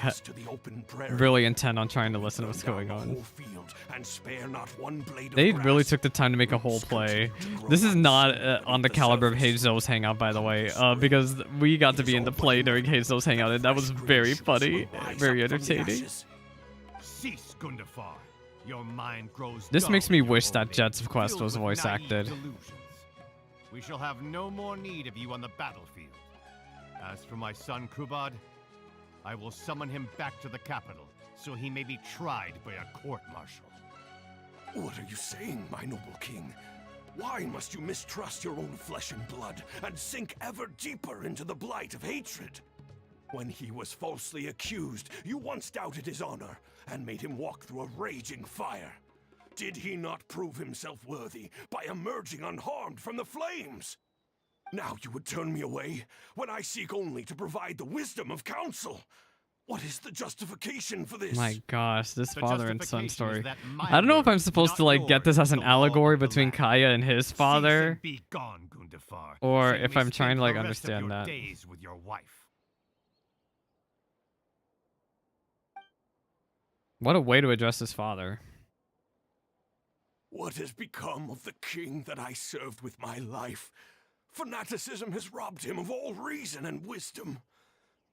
really intent on trying to listen to what's going on. They really took the time to make a whole play. This is not on the caliber of Heizo's Hangout, by the way, because we got to be in the play during Heizo's Hangout, and that was very funny, very entertaining. Cease, Gundafar. Your mind grows This dull makes me in your wish that old Jet's age, quest filled was with voice naive acted. delusions. We shall have no more need of you on the battlefield. As for my son Kubad, I will summon him back to the capital, so he may be tried by a court-martial. What are you saying, my noble king? Why must you mistrust your own flesh and blood and sink ever deeper into the blight of hatred? When he was falsely accused, you once doubted his honor and made him walk through a raging fire. Did he not prove himself worthy by emerging unharmed from the flames? Now you would turn me away when I seek only to provide the wisdom of counsel. What is the justification for this? My gosh, this The father and son justification is story. that my I don't know if I'm word, supposed to not like get this yours, as an is the law allegory of the between land. Kaeya and his Cease father, and be gone, Gundafar, or so you if may I'm trying spend to like the rest of understand your that. days with your wife. What a way to address his father. What has become of the king that I served with my life? Fanaticism has robbed him of all reason and wisdom.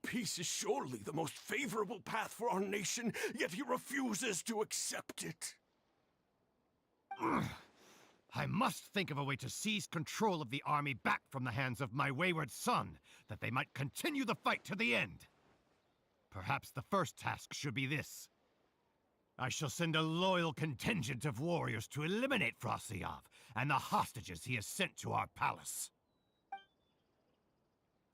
Peace is surely the most favorable path for our nation, yet he refuses to accept it. I must think of a way to seize control of the army back from the hands of my wayward son, that they might continue the fight to the end. Perhaps the first task should be this. I shall send a loyal contingent of warriors to eliminate Frosiyov and the hostages he has sent to our palace.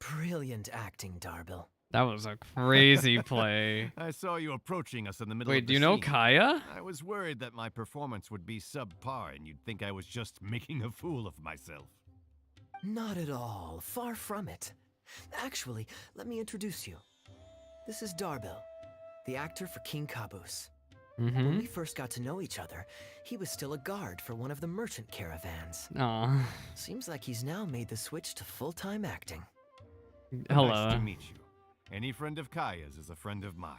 Brilliant acting, Darbil. That was a crazy play. I saw you approaching us in the middle Wait, of the do you know scene. Kaeya? I was worried that my performance would be subpar and you'd think I was just making a fool of myself. Not at all. Far from it. Actually, let me introduce you. This is Darbil, the actor for King Caboose. When we first got to know each other, he was still a guard for one of the merchant caravans. Aw. Seems like he's now made the switch to full-time acting. Hello. Nice to meet you. Any friend of Kaya's is a friend of mine.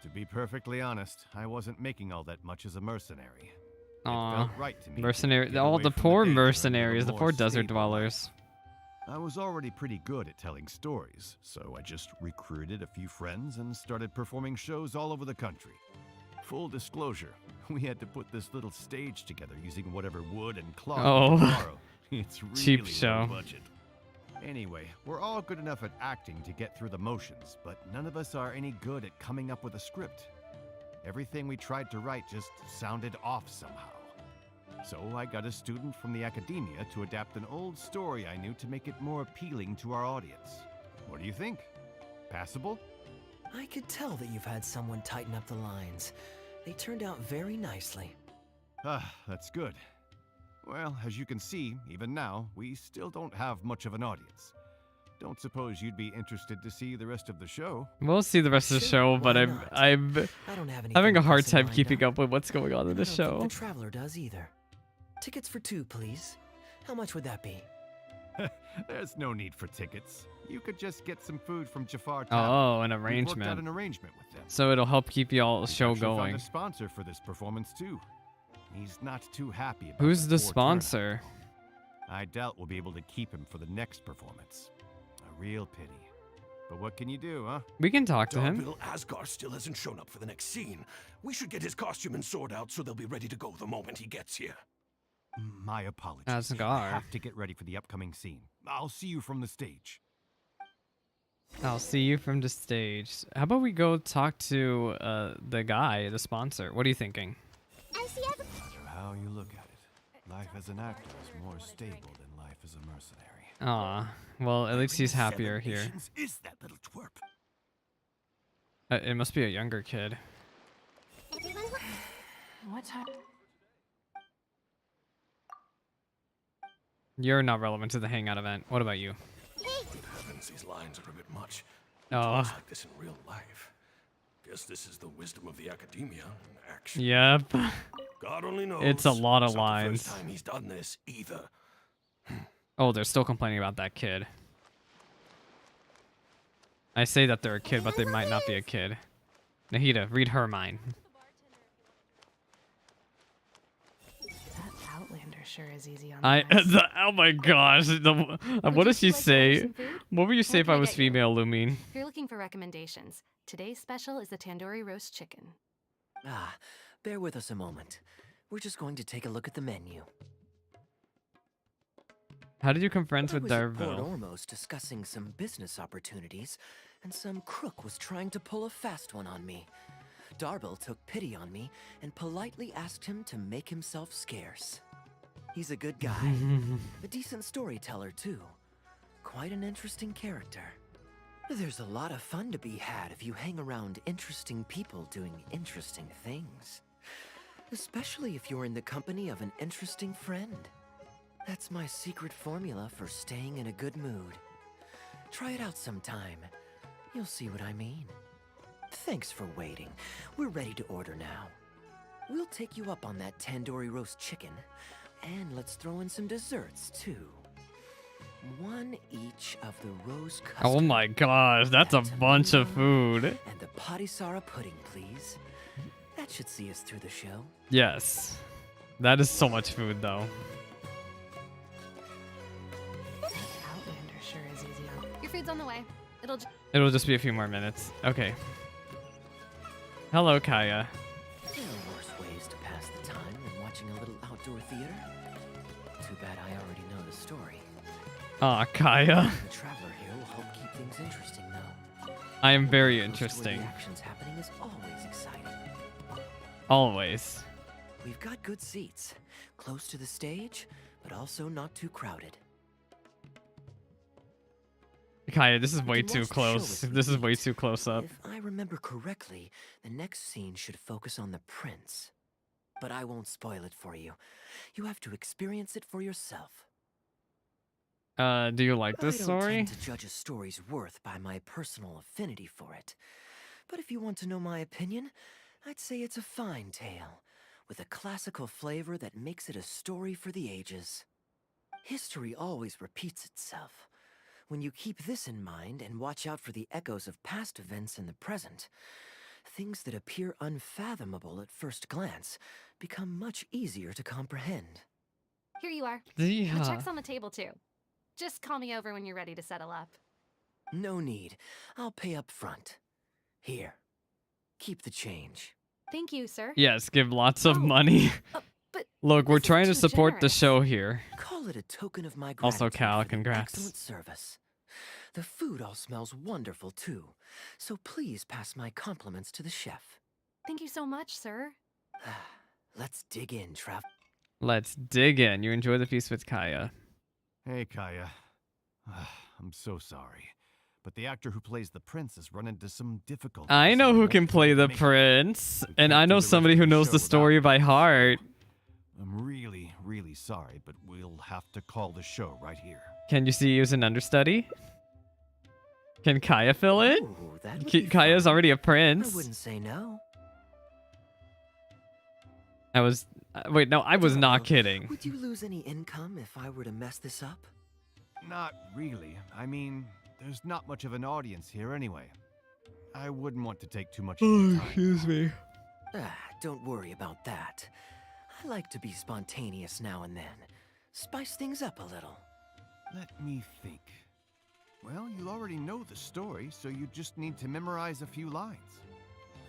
To be perfectly honest, I wasn't making all that much as a mercenary. It Aw. felt right to me. Mercenary, to get all away the from poor danger and live a mercenaries, the more poor desert stable dwellers. life. I was already pretty good at telling stories, so I just recruited a few friends and started performing shows all over the country. Full disclosure, we had to put this little stage together using whatever wood and cloth we could borrow. It's really Cheap show. low budget. Anyway, we're all good enough at acting to get through the motions, but none of us are any good at coming up with a script. Everything we tried to write just sounded off somehow. So I got a student from the academia to adapt an old story I knew to make it more appealing to our audience. What do you think? Passable? I could tell that you've had someone tighten up the lines. They turned out very nicely. Ah, that's good. Well, as you can see, even now, we still don't have much of an audience. Don't suppose you'd be interested to see the rest of the show? We'll see the rest of the show, but I'm I don't have having a anything hard pressing time lined keeping up. up with what's going on in the I don't show. think the Traveler does either. Tickets for 2, please. How much would that be? There's no need for tickets. You could just get some food from Jafar. Oh, an We've worked arrangement. out an arrangement with them. So it'll help keep y'all show Actually found going. a sponsor for this performance too. He's not too happy about Who's the poor turnout. sponsor? I doubt we'll be able to keep him for the next performance. A real pity. But what can you do, huh? We can talk to him. Darbil Asgar still hasn't shown up for the next scene. We should get his costume and sword out so they'll be ready to go the moment he gets here. My apologies. Asgar. I have to get ready for the upcoming scene. I'll see you from the stage. I'll see you from the stage. How about we go talk to the guy, the sponsor? What are you thinking? How you look at it, life as an actor is more stable than life as a mercenary. Aw, well, at least he's happier here. Is that little twerp? It must be a younger kid. What time? You're not relevant to the Hangout event. What about you? Good heavens, these lines are a bit much. Oh. Talks like this in real life. Guess this is the wisdom of the academia in action. Yep. God only knows. It's a lot of it's not lines. the first time he's done this either. Oh, they're still complaining about that kid. I say that they're a kid, but they might not be a kid. Nahida, read her mind. That Outlander sure is easy on the eyes. Oh my gosh. What does she say? What would you say if I was get you? female, Lumine? If you're looking for recommendations, today's special is the tandoori roast chicken. Ah, bear with us a moment. We're just going to take a look at the menu. How did you become friends with I was at Port Darville? Ormos discussing some business opportunities, and some crook was trying to pull a fast one on me. Darbil took pity on me and politely asked him to make himself scarce. He's a good guy, a decent storyteller too. Quite an interesting character. There's a lot of fun to be had if you hang around interesting people doing interesting things. Especially if you're in the company of an interesting friend. That's my secret formula for staying in a good mood. Try it out sometime. You'll see what I mean. Thanks for waiting. We're ready to order now. We'll take you up on that tandoori roast chicken. And let's throw in some desserts, too. One each of the rose custard. Oh my gosh, that's a bunch of food. And the patisara pudding, please. That should see us through the show. Yes. That is so much food, though. Outlander sure is easy on. Your food's on the way. It'll just be a few more minutes. Okay. Hello, Kaeya. There are worse ways to pass the time than watching a little outdoor theater. Too bad I already know the story. Aw, Kaeya. The traveler here will help keep things interesting, though. I am very Most of where interesting. the action's happening is always exciting. Always. We've got good seats, close to the stage, but also not too crowded. Kaeya, this is way can too watch the show close. if you This is need. way too close up. If I remember correctly, the next scene should focus on the prince. But I won't spoil it for you. You have to experience it for yourself. Do you like this I don't story? tend to judge a story's worth by my personal affinity for it. But if you want to know my opinion, I'd say it's a fine tale, with a classical flavor that makes it a story for the ages. History always repeats itself. When you keep this in mind and watch out for the echoes of past events in the present, things that appear unfathomable at first glance become much easier to comprehend. Here you are. Yeah. The check's on the table too. Just call me over when you're ready to settle up. No need. I'll pay up front. Here. Keep the change. Thank you, sir. Yes, give lots of money. but Look, we're trying to too support the generous. show here. Call it a token of my Also, gratitude Cal, for the congrats. excellent service. The food all smells wonderful too, so please pass my compliments to the chef. Thank you so much, sir. Let's dig in, Trav. Let's dig in. You enjoy the feast with Kaeya. Hey, Kaeya. I'm so sorry, but the actor who plays the prince has run into some difficulties. I know who can play the prince, and I know somebody who knows the story by heart. I'm really, really sorry, but we'll have to call the show right here. Can you see you as an understudy? Can Kaeya fill it? Ooh, that would be Kaeya's fun. already a I prince. wouldn't say no. I was... wait, no, I was not kidding. Would you lose any income if I were to mess this up? Not really. I mean, there's not much of an audience here anyway. I wouldn't want to take too much of your time. Excuse me. Don't worry about that. I like to be spontaneous now and then. Spice things up a little. Let me think. Well, you already know the story, so you just need to memorize a few lines.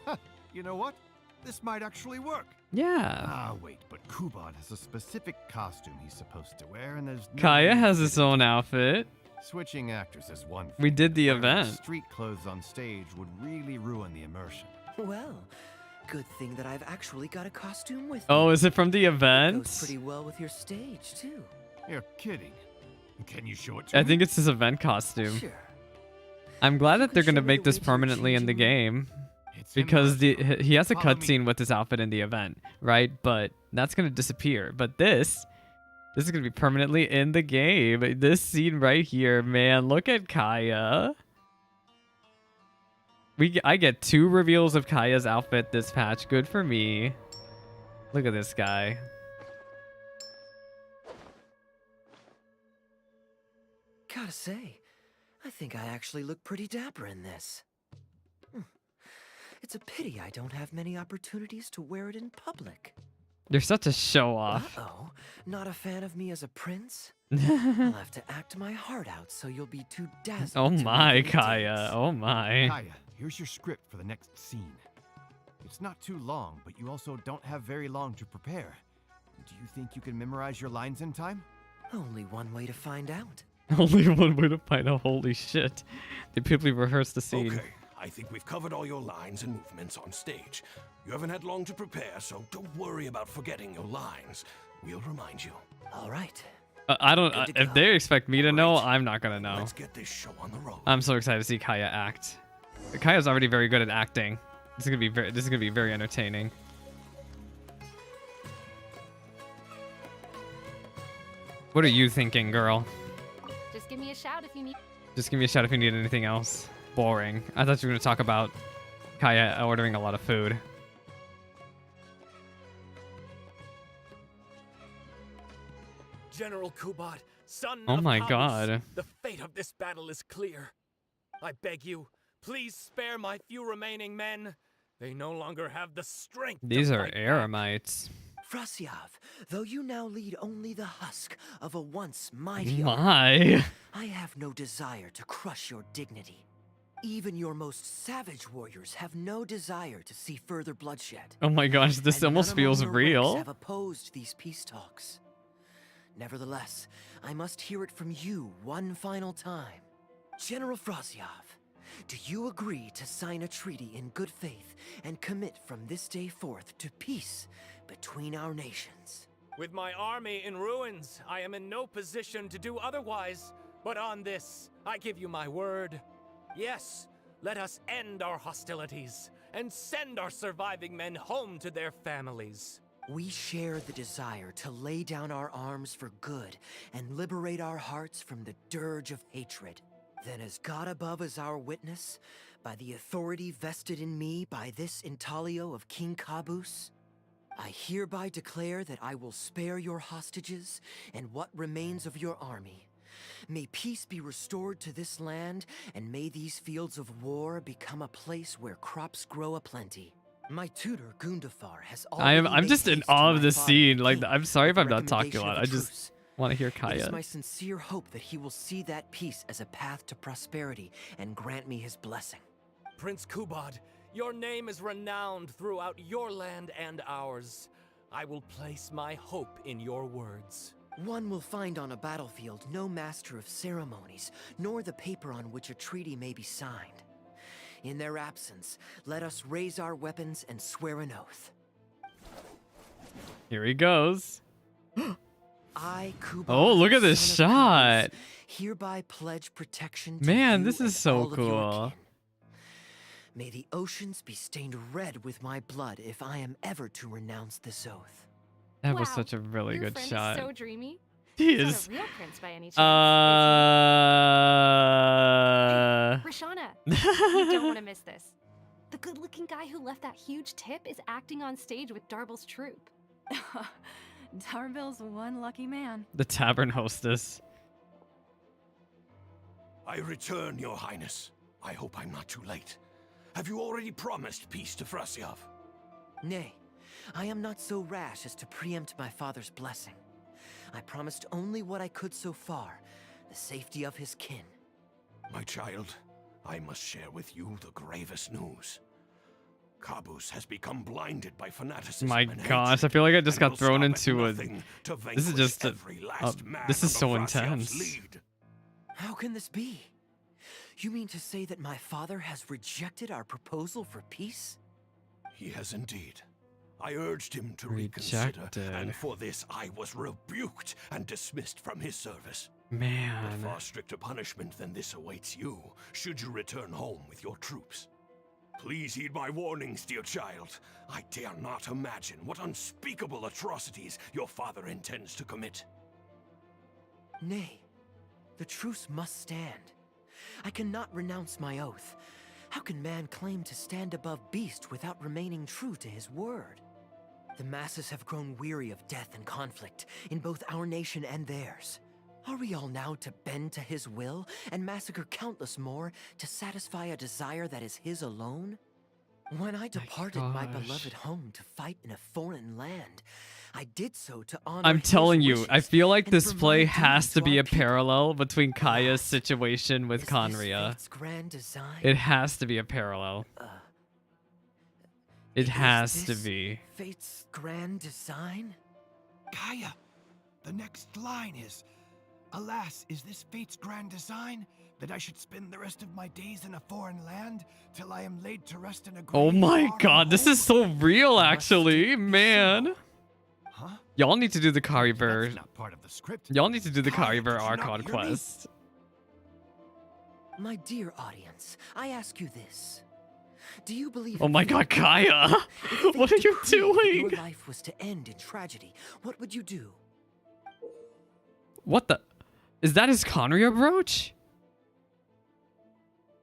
Huh, you know what? This might actually work. Yeah. Ah, wait, but Kubot has a specific costume he's supposed to wear, and there's no Kaeya way has to his fit it. own outfit. Switching actors is one thing. We did the Wearing event. Street clothes on stage would really ruin the immersion. Well, good thing that I've actually got a costume with me. Oh, is it from the It goes event? pretty well with your stage, too. You're kidding. Can you show it to I me? think it's his event costume. Sure. I'm glad that they're show gonna me make the this way to your permanently in the changing room? game. Because he has a Follow me. cutscene with this outfit in the event, right? But that's gonna disappear. But this is gonna be permanently in the game. This scene right here, man. Look at Kaeya. I get 2 reveals of Kaeya's outfit this patch. Good for me. Look at this guy. Gotta say, I think I actually look pretty dapper in this. It's a pity I don't have many opportunities to wear it in public. You're such a show off. Uh-oh, not a fan of me as a prince? I'll have to act my heart out so you'll be too dazzled. Oh to my, make any Kaeya. dance. Oh my. Kaeya, here's your script for the next scene. It's not too long, but you also don't have very long to prepare. Do you think you can memorize your lines in time? Only one way to find out. Only one way to find out. Holy shit. They people rehearse the scene. Okay, I think we've covered all your lines and movements on stage. You haven't had long to prepare, so don't worry about forgetting your lines. We'll remind you. All right. I don't. Good to If go. they expect me to know, I'm not gonna know. Let's get this show on the road. I'm so excited to see Kaeya act. Kaeya's already very good at acting. This is gonna be very entertaining. What are you thinking, girl? Just give me a shout if you need. Just give me a shout if you need anything else. Boring. I thought you were gonna talk about Kaeya ordering a lot of food. General Kubot, son Oh of my Kabus, god. the fate of this battle is clear. I beg you, please spare my few remaining men. They no longer have the strength. These to are fight back. Eremites. Frasyov, though you now lead only the husk of a once mighty My. army, I have no desire to crush your dignity. Even your most savage warriors have no desire to see further bloodshed. Oh my gosh, this And almost none feels among your ranks real. have opposed these peace talks. Nevertheless, I must hear it from you one final time. General Frasyov, do you agree to sign a treaty in good faith and commit from this day forth to peace between our nations? With my army in ruins, I am in no position to do otherwise. But on this, I give you my word. Yes, let us end our hostilities and send our surviving men home to their families. We share the desire to lay down our arms for good and liberate our hearts from the dirge of hatred. Then as God above is our witness, by the authority vested in me by this intaglio of King Kabus, I hereby declare that I will spare your hostages and what remains of your army. May peace be restored to this land, and may these fields of war become a place where crops grow aplenty. My tutor, Gundafar, has already I'm made just in haste to awe my of this father, scene. the Like, king, I'm sorry if with I'm the not talking a recommendation lot. of I a just truce. want to hear It is my Kaeya. sincere hope that he will see that peace as a path to prosperity and grant me his blessing. Prince Kubod, your name is renowned throughout your land and ours. I will place my hope in your words. One will find on a battlefield no master of ceremonies, nor the paper on which a treaty may be signed. In their absence, let us raise our weapons and swear an oath. Here he goes. I, Kubod, Oh, look at this son of Kabus, shot. hereby pledge protection to Man, you this and is so all of your cool. kin. May the oceans be stained red with my blood if I am ever to renounce this oath. That was Wow, such a really your good friend shot. Is so dreamy. He He's is. not a real prince by any chance. Rashana, you don't want to miss this. The good-looking guy who left that huge tip is acting on stage with Darble's troupe. Darble's one lucky man. The tavern hostess. I return, Your Highness. I hope I'm not too late. Have you already promised peace to Frasyov? Nay, I am not so rash as to preempt my father's blessing. I promised only what I could so far, the safety of his kin. My child, I must share with you the gravest news. Kabus has become blinded by fanaticism. My and gosh, I hatred, feel like I just and got will thrown stop at into a. nothing to This is vanquish just a. every last man This is so under Vrasiov's intense. lead. How can this be? You mean to say that my father has rejected our proposal for peace? He has indeed. I urged him to reconsider, Rejected. and for this I was rebuked and dismissed from his service. Man. But far stricter punishment than this awaits you, should you return home with your troops. Please heed my warnings, dear child. I dare not imagine what unspeakable atrocities your father intends to commit. Nay, the truce must stand. I cannot renounce my oath. How can man claim to stand above beast without remaining true to his word? The masses have grown weary of death and conflict in both our nation and theirs. Are we all now to bend to his will and massacre countless more to satisfy a desire that is his alone? When I departed my beloved home to fight in a foreign land, I did so to honor I'm his telling you, wishes I feel like and this for play my has duty to be our a people. parallel between Kaeya's situation with Conria. Fate's grand design? It has to be a parallel. It has to this be. Fate's grand design? Kaeya, the next line is, "Alas, is this fate's grand design, that I should spend the rest of my days in a foreign land, till I am laid to rest in a grave Oh my far god, this home?" is so real actually, man. Huh? Y'all need to do the Kariber. That's not part of the script. Y'all need to do the Kaeya, Kariber did you not Archon hear me? quest. My dear audience, I ask you this. Do you believe Oh in my fate? god, Kaeya! If fate What are you decreed that doing? Your life was to end in tragedy. What would you do? What the? Is that his Conria brooch?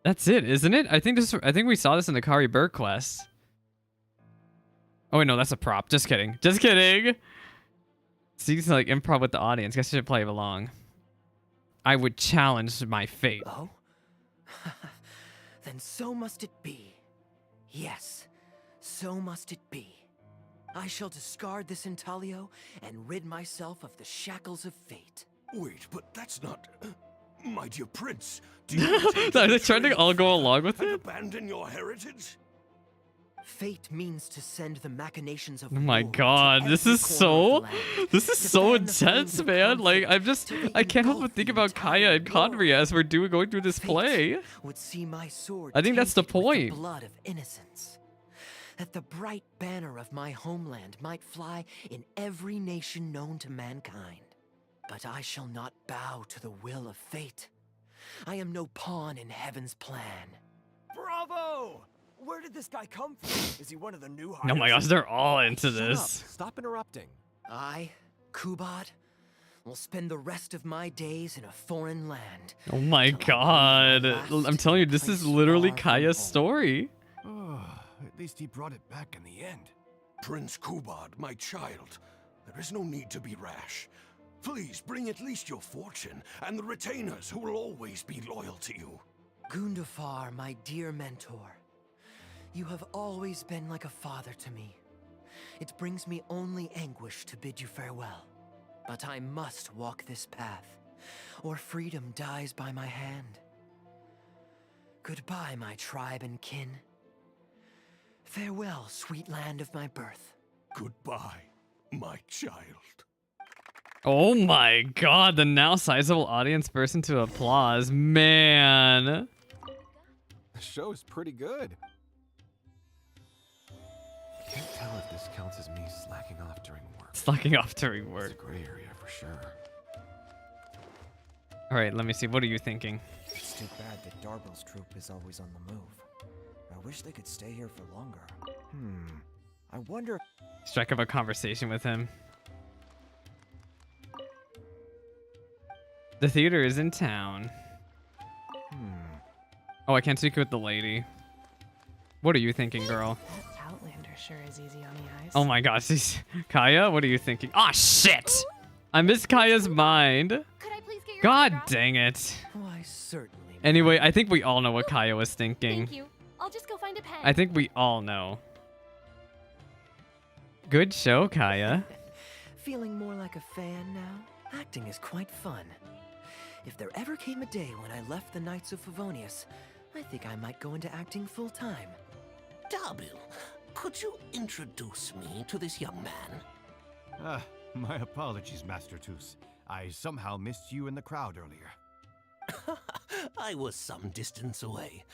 That's it, isn't it? I think we saw this in the Kariber quest. Oh wait, no, that's a prop. Just kidding. Just kidding. See, it's like improv with the audience. Guess I should play along. I would challenge my fate. Oh? Then so must it be. Yes, so must it be. I shall discard this intaglio and rid myself of the shackles of fate. Wait, but that's not... my dear prince, do you intend Are they betray trying to your all go father along with and it? abandon your heritage? Fate means to send the machinations of Oh my war to god, this every is corner of so... the land, This is to so fan the flames intense, of man. Like, conflict I'm just... till they I can't help engulf but think the about entire Kaeya and world. Conria as we're going through this play. Would see my sword I think that's the tainted with point. the blood of innocence. That the bright banner of my homeland might fly in every nation known to mankind. But I shall not bow to the will of fate. I am no pawn in heaven's plan. Bravo! Where did this guy come from? Is he one of the new hires? Oh my gosh, they're all into Shut up. this. Stop interrupting. I, Kubad, will spend the rest of my days in a foreign land. Oh my god. I'm telling you, this is literally Kaeya's story. At least he brought it back in the end. Prince Kubad, my child, there is no need to be rash. Please bring at least your fortune and the retainers who will always be loyal to you. Gundafar, my dear mentor. You have always been like a father to me. It brings me only anguish to bid you farewell. But I must walk this path, or freedom dies by my hand. Goodbye, my tribe and kin. Farewell, sweet land of my birth. Goodbye, my child. Oh my god, the now sizable audience burst into applause. Man. The show is pretty good. I can't tell if this counts as me slacking off during work. Slacking off during work. It's a gray area for sure. Alright, let me see. What are you thinking? It's too bad that Darbel's troop is always on the move. I wish they could stay here for longer. I wonder... Strike up a conversation with him. The theater is in town. Oh, I can't speak with the lady. What are you thinking, girl? That Outlander sure is easy on the eyes. Oh my gosh, Kaeya, what are you thinking? Ah, shit! I missed Kaeya's mind. God dang it. Why, certainly. Anyway, I think we all know what Kaeya was thinking. Thank you. I'll just go find a pen. I think we all know. Good show, Kaeya. Feeling more like a fan now? Acting is quite fun. If there ever came a day when I left the Knights of Favonius, I think I might go into acting full-time. Darbil, could you introduce me to this young man? My apologies, Master Toos. I somehow missed you in the crowd earlier. I was some distance away.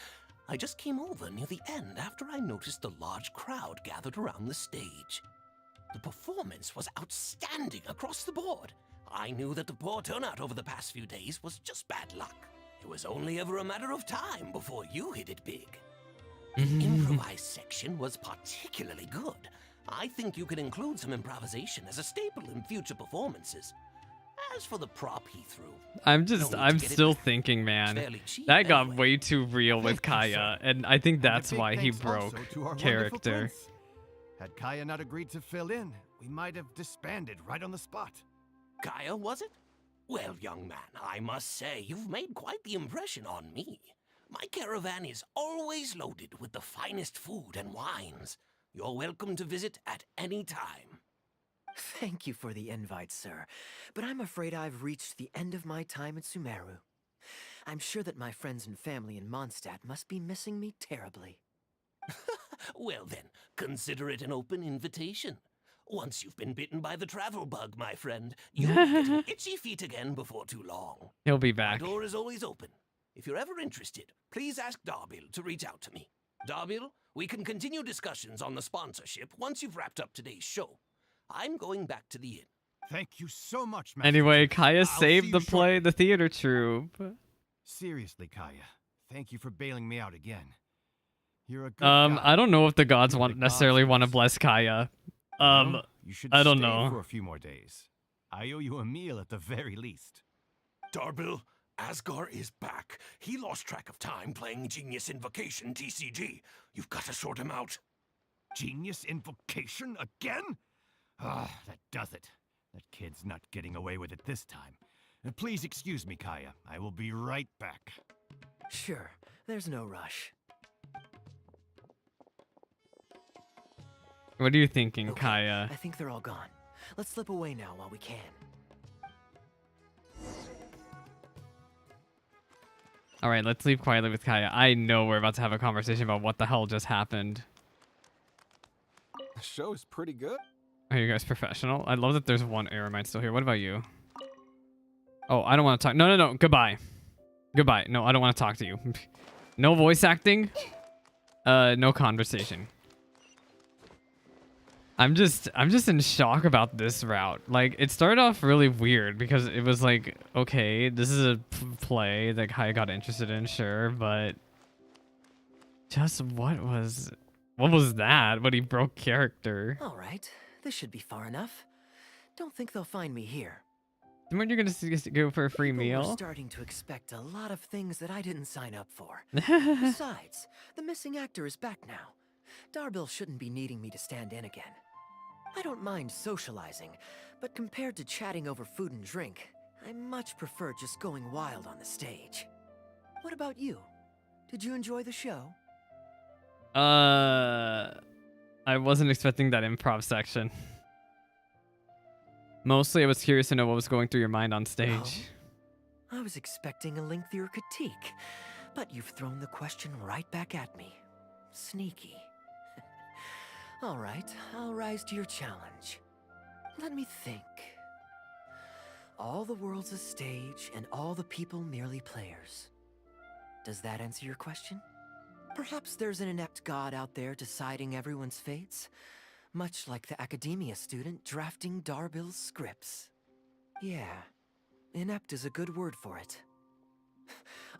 I just came over near the end after I noticed the large crowd gathered around the stage. The performance was outstanding across the board. I knew that the poor turnout over the past few days was just bad luck. It was only ever a matter of time before you hit it big. The improvised section was particularly good. I think you could include some improvisation as a staple in future performances. As for the prop he threw, I'm still thinking, man, that got way too real with Kaeya, and I think that's why he broke character. Had Kaeya not agreed to fill in, we might have disbanded right on the spot. Kaeya, was it? Well, young man, I must say you've made quite the impression on me. My caravan is always loaded with the finest food and wines. You're welcome to visit at any time. Thank you for the invite, sir, but I'm afraid I've reached the end of my time at Sumeru. I'm sure that my friends and family in Mondstadt must be missing me terribly. Well then, consider it an open invitation. Once you've been bitten by the travel bug, my friend, you'll be getting itchy feet again before too long. He'll be back. My door is always open. If you're ever interested, please ask Darbil to reach out to me. Darbil, we can continue discussions on the sponsorship once you've wrapped up today's show. I'm going back to the inn. Thank you so much, Master. Anyway, Kaeya I'll saved see the you play, shortly. the theater troupe. Seriously, Kaeya, thank you for bailing me out again. You're a good guy. I don't know if the gods necessarily want to bless Kaeya. Well, you should I don't stay know. for a few more days. I owe you a meal at the very least. Darbil, Asgar is back. He lost track of time playing Genius Invocation TCG. You've got to sort him out. Genius Invocation again? Ah, that does it. That kid's not getting away with it this time. Please excuse me, Kaeya. I will be right back. Sure, there's no rush. What are you thinking, Okay, Kaeya? I think they're all gone. Let's slip away now while we can. All right, let's leave quietly with Kaeya. I know we're about to have a conversation about what the hell just happened. The show is pretty good. Are you guys professional? I love that there's one Aramite still here. What about you? Oh, I don't want to talk. No. Goodbye. Goodbye. No, I don't want to talk to you. No voice acting. No conversation. I'm just in shock about this route. Like, it started off really weird because it was like, okay, this is a play that Kaeya got interested in, sure, but just what was that? But he broke character. All right, this should be far enough. Don't think they'll find me here. When you're gonna go for a free We're meal? starting to expect a lot of things that I didn't sign up for. Besides, the missing actor is back now. Darbil shouldn't be needing me to stand in again. I don't mind socializing, but compared to chatting over food and drink, I much prefer just going wild on the stage. What about you? Did you enjoy the show? I wasn't expecting that improv section. Mostly I was curious to know what was going through your mind on stage. I was expecting a lengthier critique, but you've thrown the question right back at me. Sneaky. All right, I'll rise to your challenge. Let me think. All the world's a stage, and all the people merely players. Does that answer your question? Perhaps there's an inept god out there deciding everyone's fates, much like the academia student drafting Darbil's scripts. Yeah, inept is a good word for it.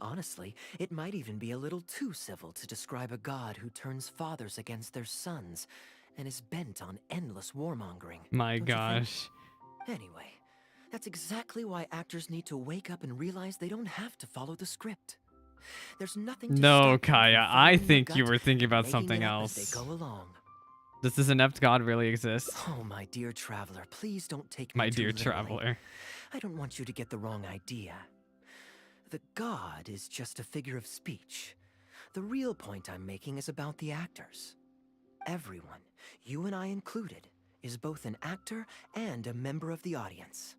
Honestly, it might even be a little too civil to describe a god who turns fathers against their sons and is bent on endless warmongering. My don't you think? gosh. Anyway, that's exactly why actors need to wake up and realize they don't have to follow the script. There's nothing to No, stop them from Kaeya, I following their think you gut were thinking and about making something it up else. as they go along. Does this inept god really exist? Oh, my dear traveler, please don't take me My too dear literally. traveler. I don't want you to get the wrong idea. The god is just a figure of speech. The real point I'm making is about the actors. Everyone, you and I included, is both an actor and a member of the audience.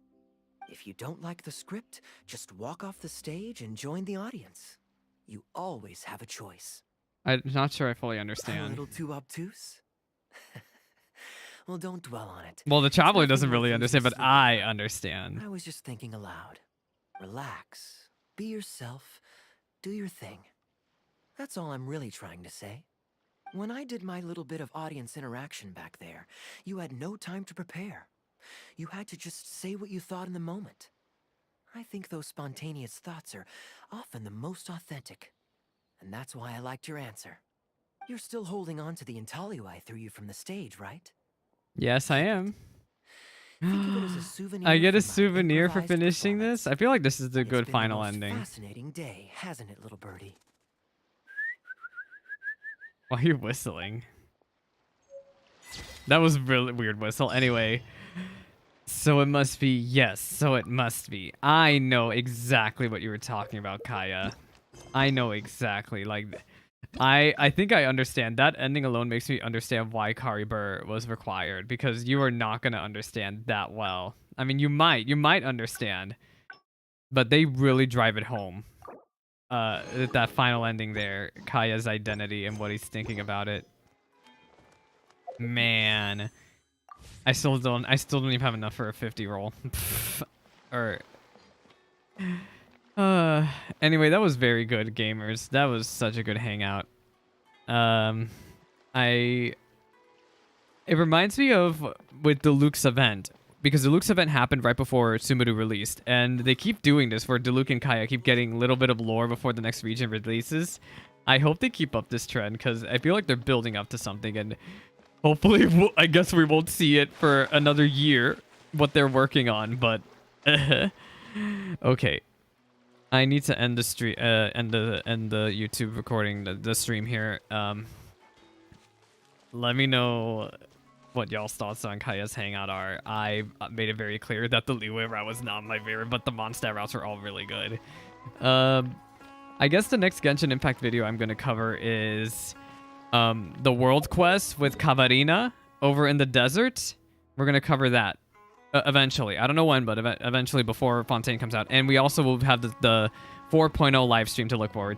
If you don't like the script, just walk off the stage and join the audience. You always have a choice. I'm not sure I fully A understand. little too obtuse? Well, don't dwell on it. Well, the It's traveler nothing doesn't more really than understand, just but I understand. I was just thinking aloud. Relax. Be yourself. Do your thing. That's all I'm really trying to say. When I did my little bit of audience interaction back there, you had no time to prepare. You had to just say what you thought in the moment. I think those spontaneous thoughts are often the most authentic. And that's why I liked your answer. You're still holding on to the intaglio I threw you from the stage, right? Yes, I am. Think of it as a souvenir I get a from my souvenir for improvised finishing this. I feel like this is the It's good been final the most ending. Fascinating day, hasn't it, little birdie? Why are you whistling? That was really weird whistle. Anyway, so it must be, yes, so it must be. I know exactly what you were talking about, Kaeya. I know exactly, like, I think I understand. That ending alone makes me understand why Kari Burr was required, because you are not going to understand that well. I mean, you might understand, but they really drive it home. That final ending there, Kaya's identity and what he's thinking about it. Man, I still don't even have enough for a 50 roll. Or anyway, that was very good, gamers. That was such a good hangout. It reminds me of with the Luke's event, because the Luke's event happened right before Sumuru released, and they keep doing this where Diluc and Kaeya keep getting a little bit of lore before the next region releases. I hope they keep up this trend, because I feel like they're building up to something, and hopefully, I guess we won't see it for another year, what they're working on, but okay. I need to end the stream, end the YouTube recording, the stream here. Let me know what y'all's thoughts on Kaeya's hangout are. I made it very clear that the Liyue route was not my favorite, but the Mondstadt routes are all really good. I guess the next Genshin Impact video I'm gonna cover is the world quest with Kavarina over in the desert. We're gonna cover that eventually. I don't know when, but eventually before Fontaine comes out. And we also will have the 4.0 live stream to look forward to.